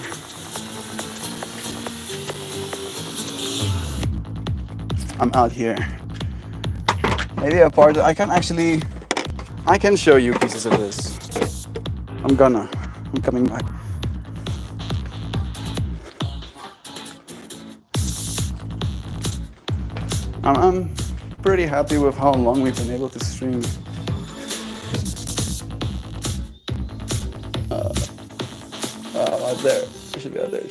A: I'm out here. Maybe a part I can show you pieces of this. I'm coming back. I'm pretty happy with how long we've been able to stream. Out there. It should be out there.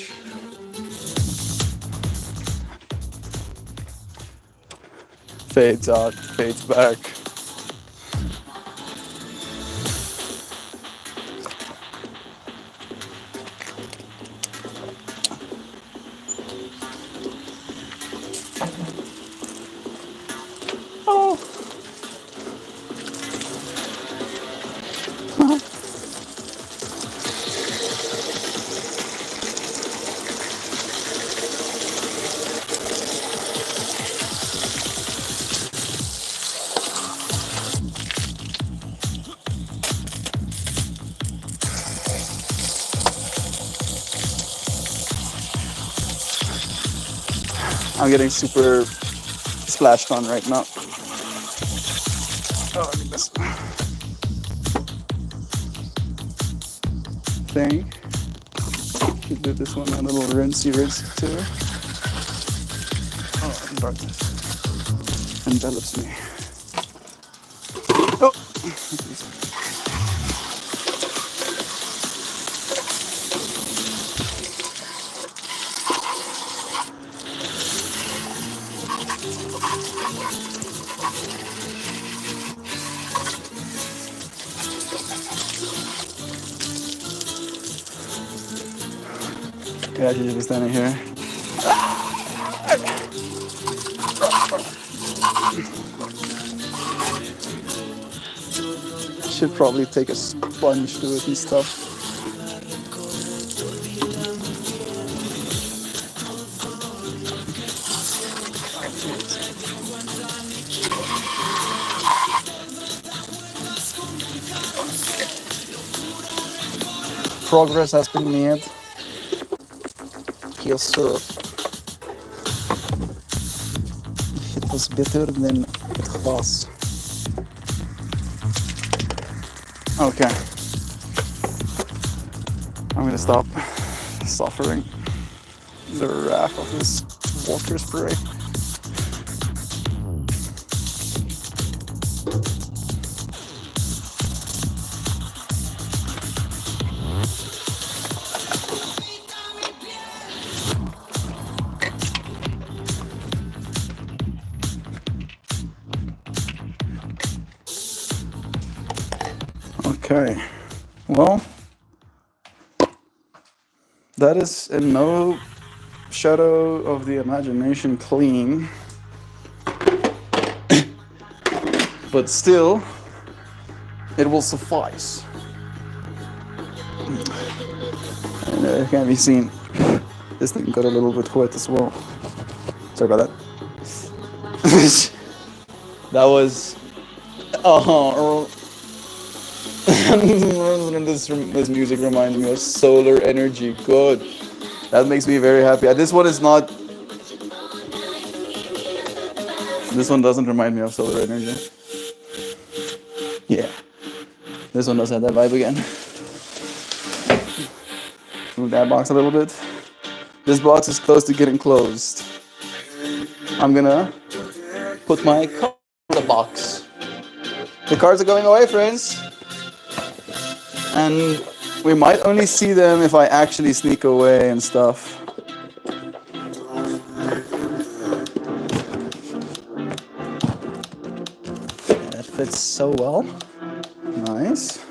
A: Fades out, fades back. Oh. I'm getting super splashed on right now. Oh, I need this thing. Should do this one a little rinsey too. Oh, darkness envelops me. Oh. Yeah, I should just be standing here. Should probably take a sponge to it and stuff. Progress has been made. Feels so. It was better than it was. Okay. I'm gonna stop suffering the wrath of this water spray. Okay, well, that is in no shadow of the imagination clean, but still, it will suffice. And it can be seen, this thing got a little bit wet as well. Sorry about that. That was, this music reminds me of solar energy. Good. That makes me very happy. This one is not. This one doesn't remind me of solar energy. Yeah. This one does have that vibe again. Move that box a little bit. This box is close to getting closed. I'm gonna put my card in the box. The cards are going away, friends. And we might only see them if I actually sneak away and stuff. That fits so well. Nice.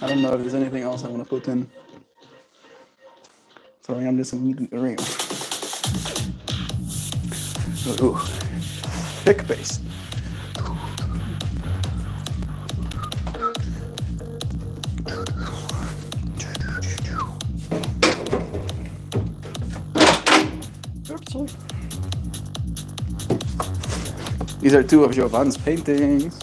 A: I don't know if there's anything else I want to put in. So I'm just ring. Ooh, thick base. Oops, sorry. These are two of Giovan's paintings.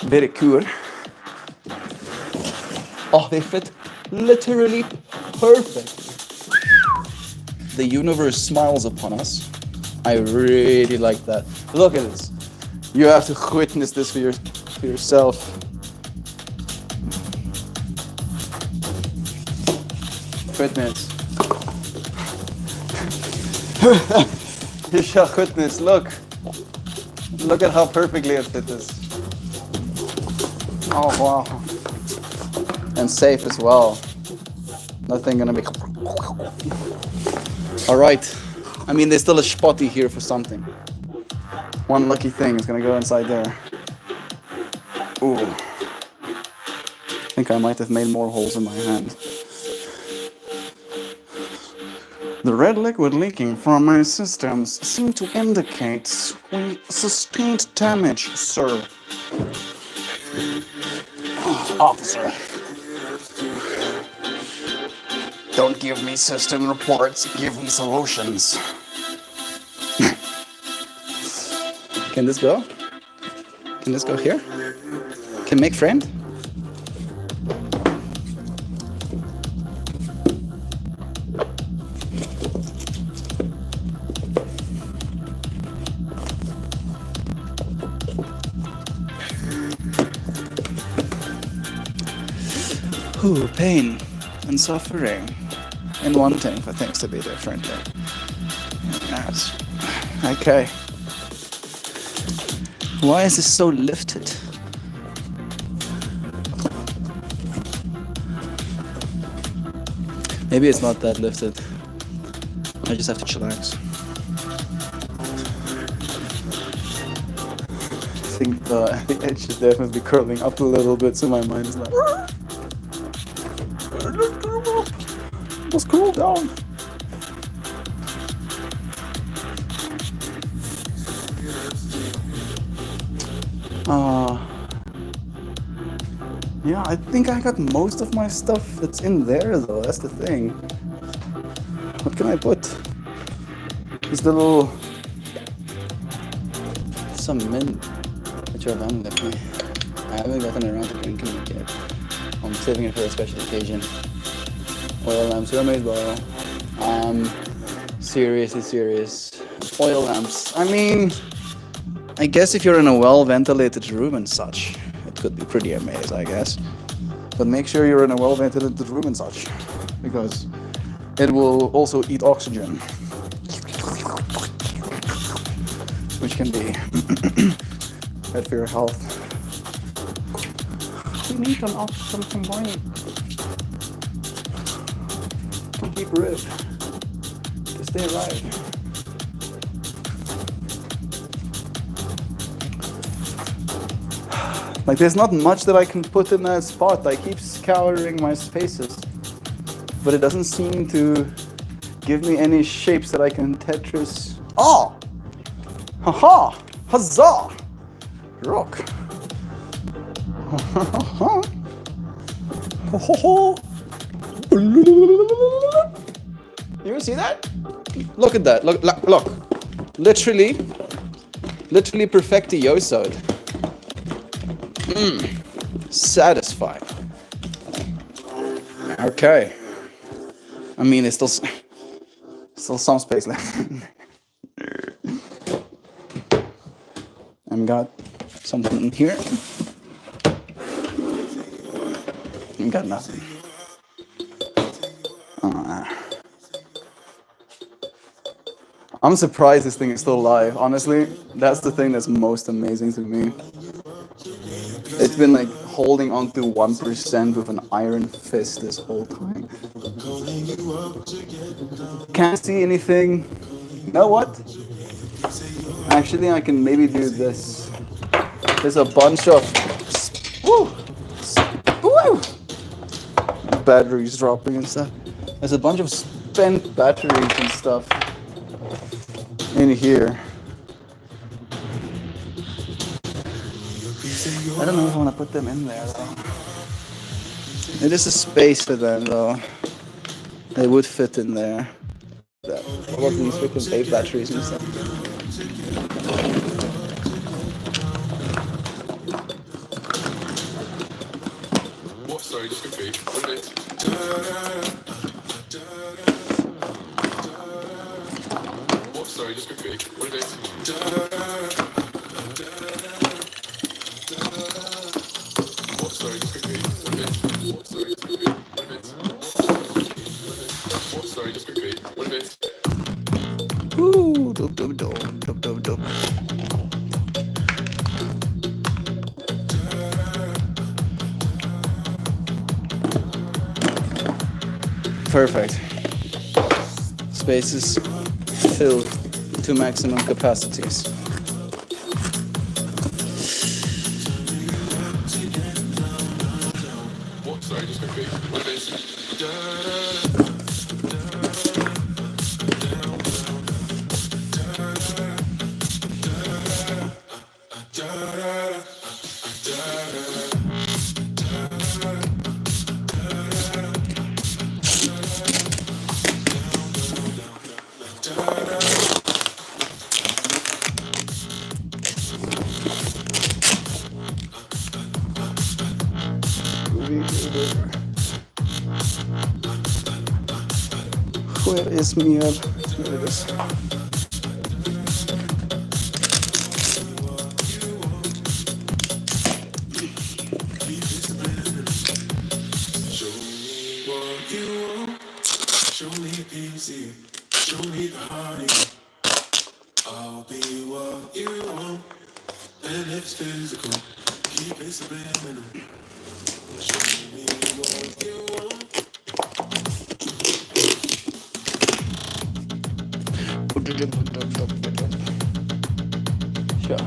A: Very cool. Oh, they fit literally perfect. The universe smiles upon us. I really like that. Look at this. You have to witness this for yourself. Witness. You shall witness. Look. Look at how perfectly it fit this. Oh wow. And safe as well. Nothing gonna be. Alright. I mean, there's still a spotty here for something. One lucky thing is gonna go inside there. Ooh. I think I might have made more holes in my hand. The red liquid leaking from my systems seem to indicate we sustained damage, sir. Officer. Don't give me system reports, give me solutions. Can this go? Can this go here? Can make friend? Ooh, pain and suffering and wanting for things to be different. Yes. Okay. Why is this so lifted? Maybe it's not that lifted. I just have to chillax. I think the edge should definitely be curling up a little bit, so my mind is like, let's cool down. Yeah, I think I got most of my stuff that's in there though, that's the thing. What can I put? These little... Some mint that your mom left me. I haven't gotten around to drinking it yet. I'm saving it for a special occasion. Oil lamps, mermaid oil. Seriously serious. Oil lamps. I mean, I guess if you're in a well-ventilated room and such, it could be pretty amazing, I guess. But make sure you're in a well-ventilated room and such, because it will also eat oxygen, which can be bad for your health. We need an oxygen combined to keep rid, to stay alive. Like, there's not much that I can put in that spot. I keep scouring my spaces, but it doesn't seem to give me any shapes that I can Tetris. Oh! Haha! Huzzah! Rock! You see that? Look at that. Look. Literally perfectiosoed. Satisfied. Okay. I mean, there's still some space left. I've got something in here. I've got nothing. I'm surprised this thing is still alive. Honestly, that's the thing that's most amazing to me. It's been like holding on to 1% with an iron fist this whole time. Can't see anything. You know what? Actually, I can maybe do this. There's a bunch of batteries dropping and stuff. There's a bunch of spent batteries and stuff in here. I don't know if I want to put them in there though. It is a space for them though. They would fit in there. That. Or at least we can vape batteries and stuff.
D: What? Sorry, just repeat. What is it? What? Sorry, just repeat. What is it? What? Sorry, just repeat. What is it? What? Sorry, just repeat. What is it? What? Sorry, just repeat. What is it?
A: Ooh, dope, dope, dope, dope, dope, dope. Perfect. Space is filled to maximum capacities.
D: What? Sorry, just repeat. What is it?
A: Where is Mir? Here it is.
D: Show me easy, show me the honey. I'll be what you want, and it's physical. Keep it subliminal. Show me what you want.
A: Sure.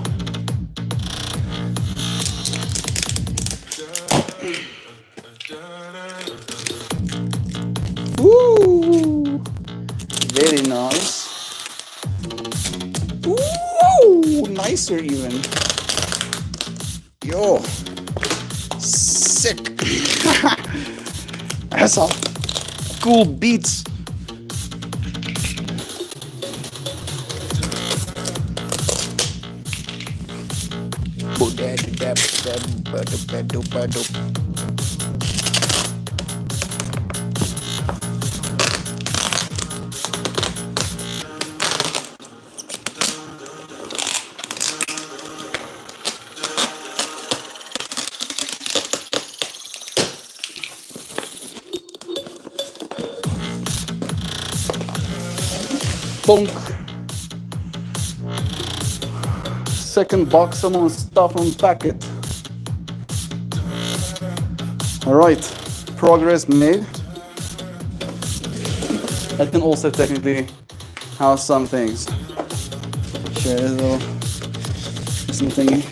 A: Woo! Very nice. Woo! Nicer even. Yo. Sick. That's all. Cool beats. Bonk. Second box, someone stuff on packet. All right, progress made. I can also technically house some things. Share this little thingy.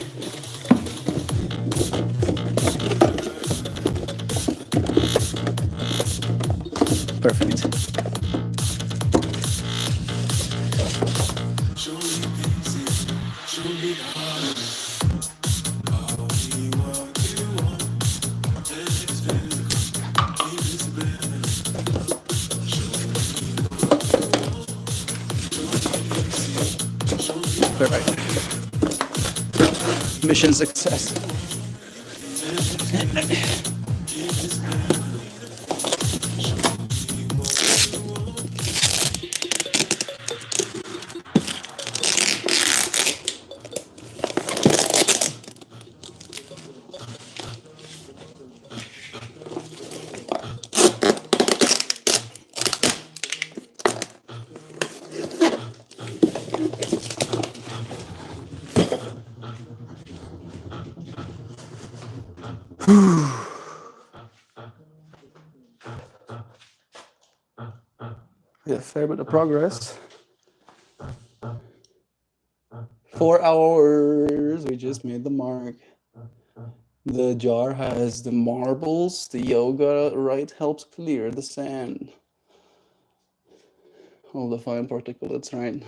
A: Perfect. Perfect. Mission success. Yeah, fair bit of progress. 4 hours, we just made the mark. The jar has the marbles, the yoga right helps clear the sand. All the fine particulates, right?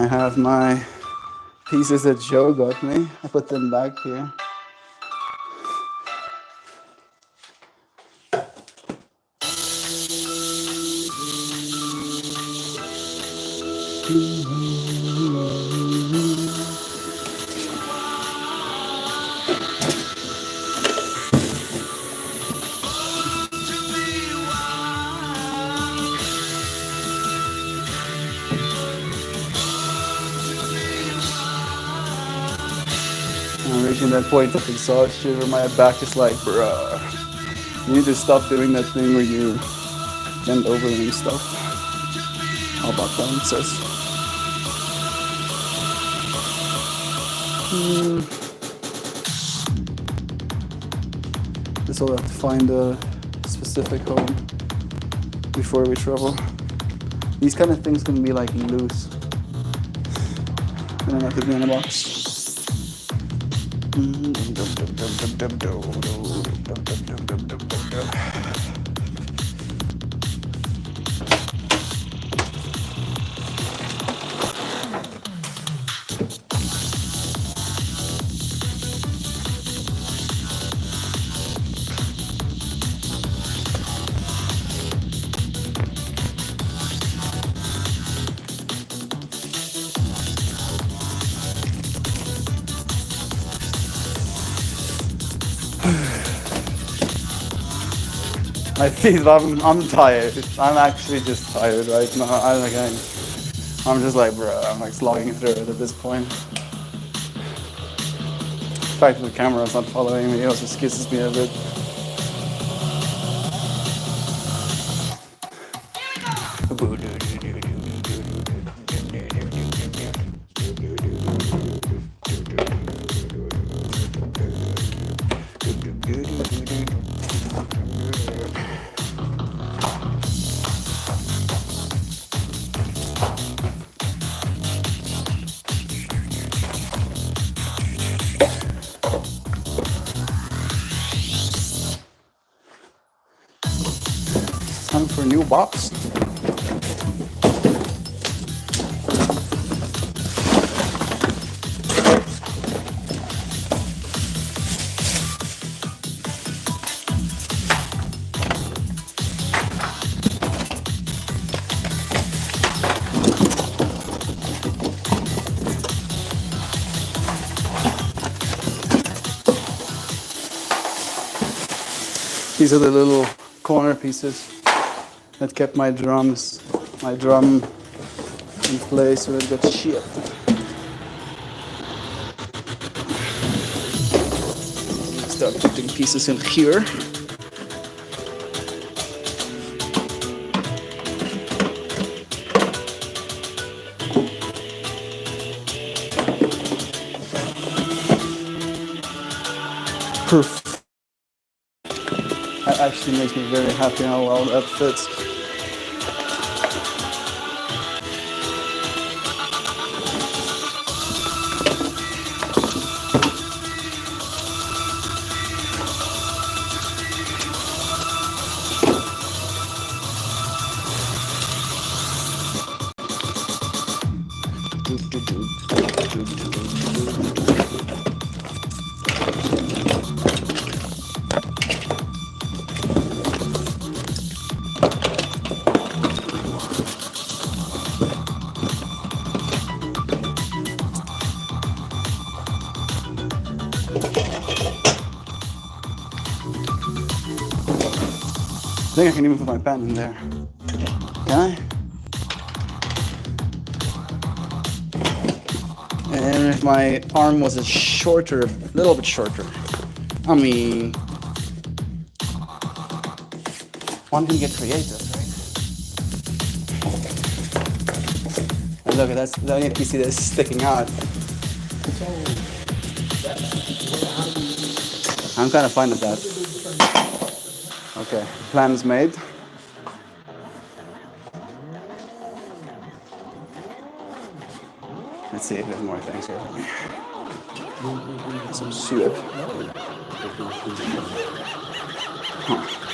A: I have my pieces that Joe got me. I put them back here. I'm reaching that point of exhaustion where my back is like, bruh, you need to stop doing that thing where you bend over and stuff. All about balances. Just will have to find a specific home before we travel. These kind of things can be like loose. They don't have to be in a box. I feel I'm tired. I'm actually just tired right now. I'm just like, bro, I'm like slogging through it at this point. The fact that the camera's not following me also kisses me a bit. Time for a new box. These are the little corner pieces that kept my drum in place when it got shipped. Start putting pieces in here. Proof. That actually makes me very happy how well that fits. I think I can even put my pen in there. Can I? And if my arm was a little bit shorter, I mean, one can get creative, right? And look, that's the only piece that's sticking out. I'm kind of fine with that. Okay, plan is made. Let's see if there's more things here. Some syrup. Huh.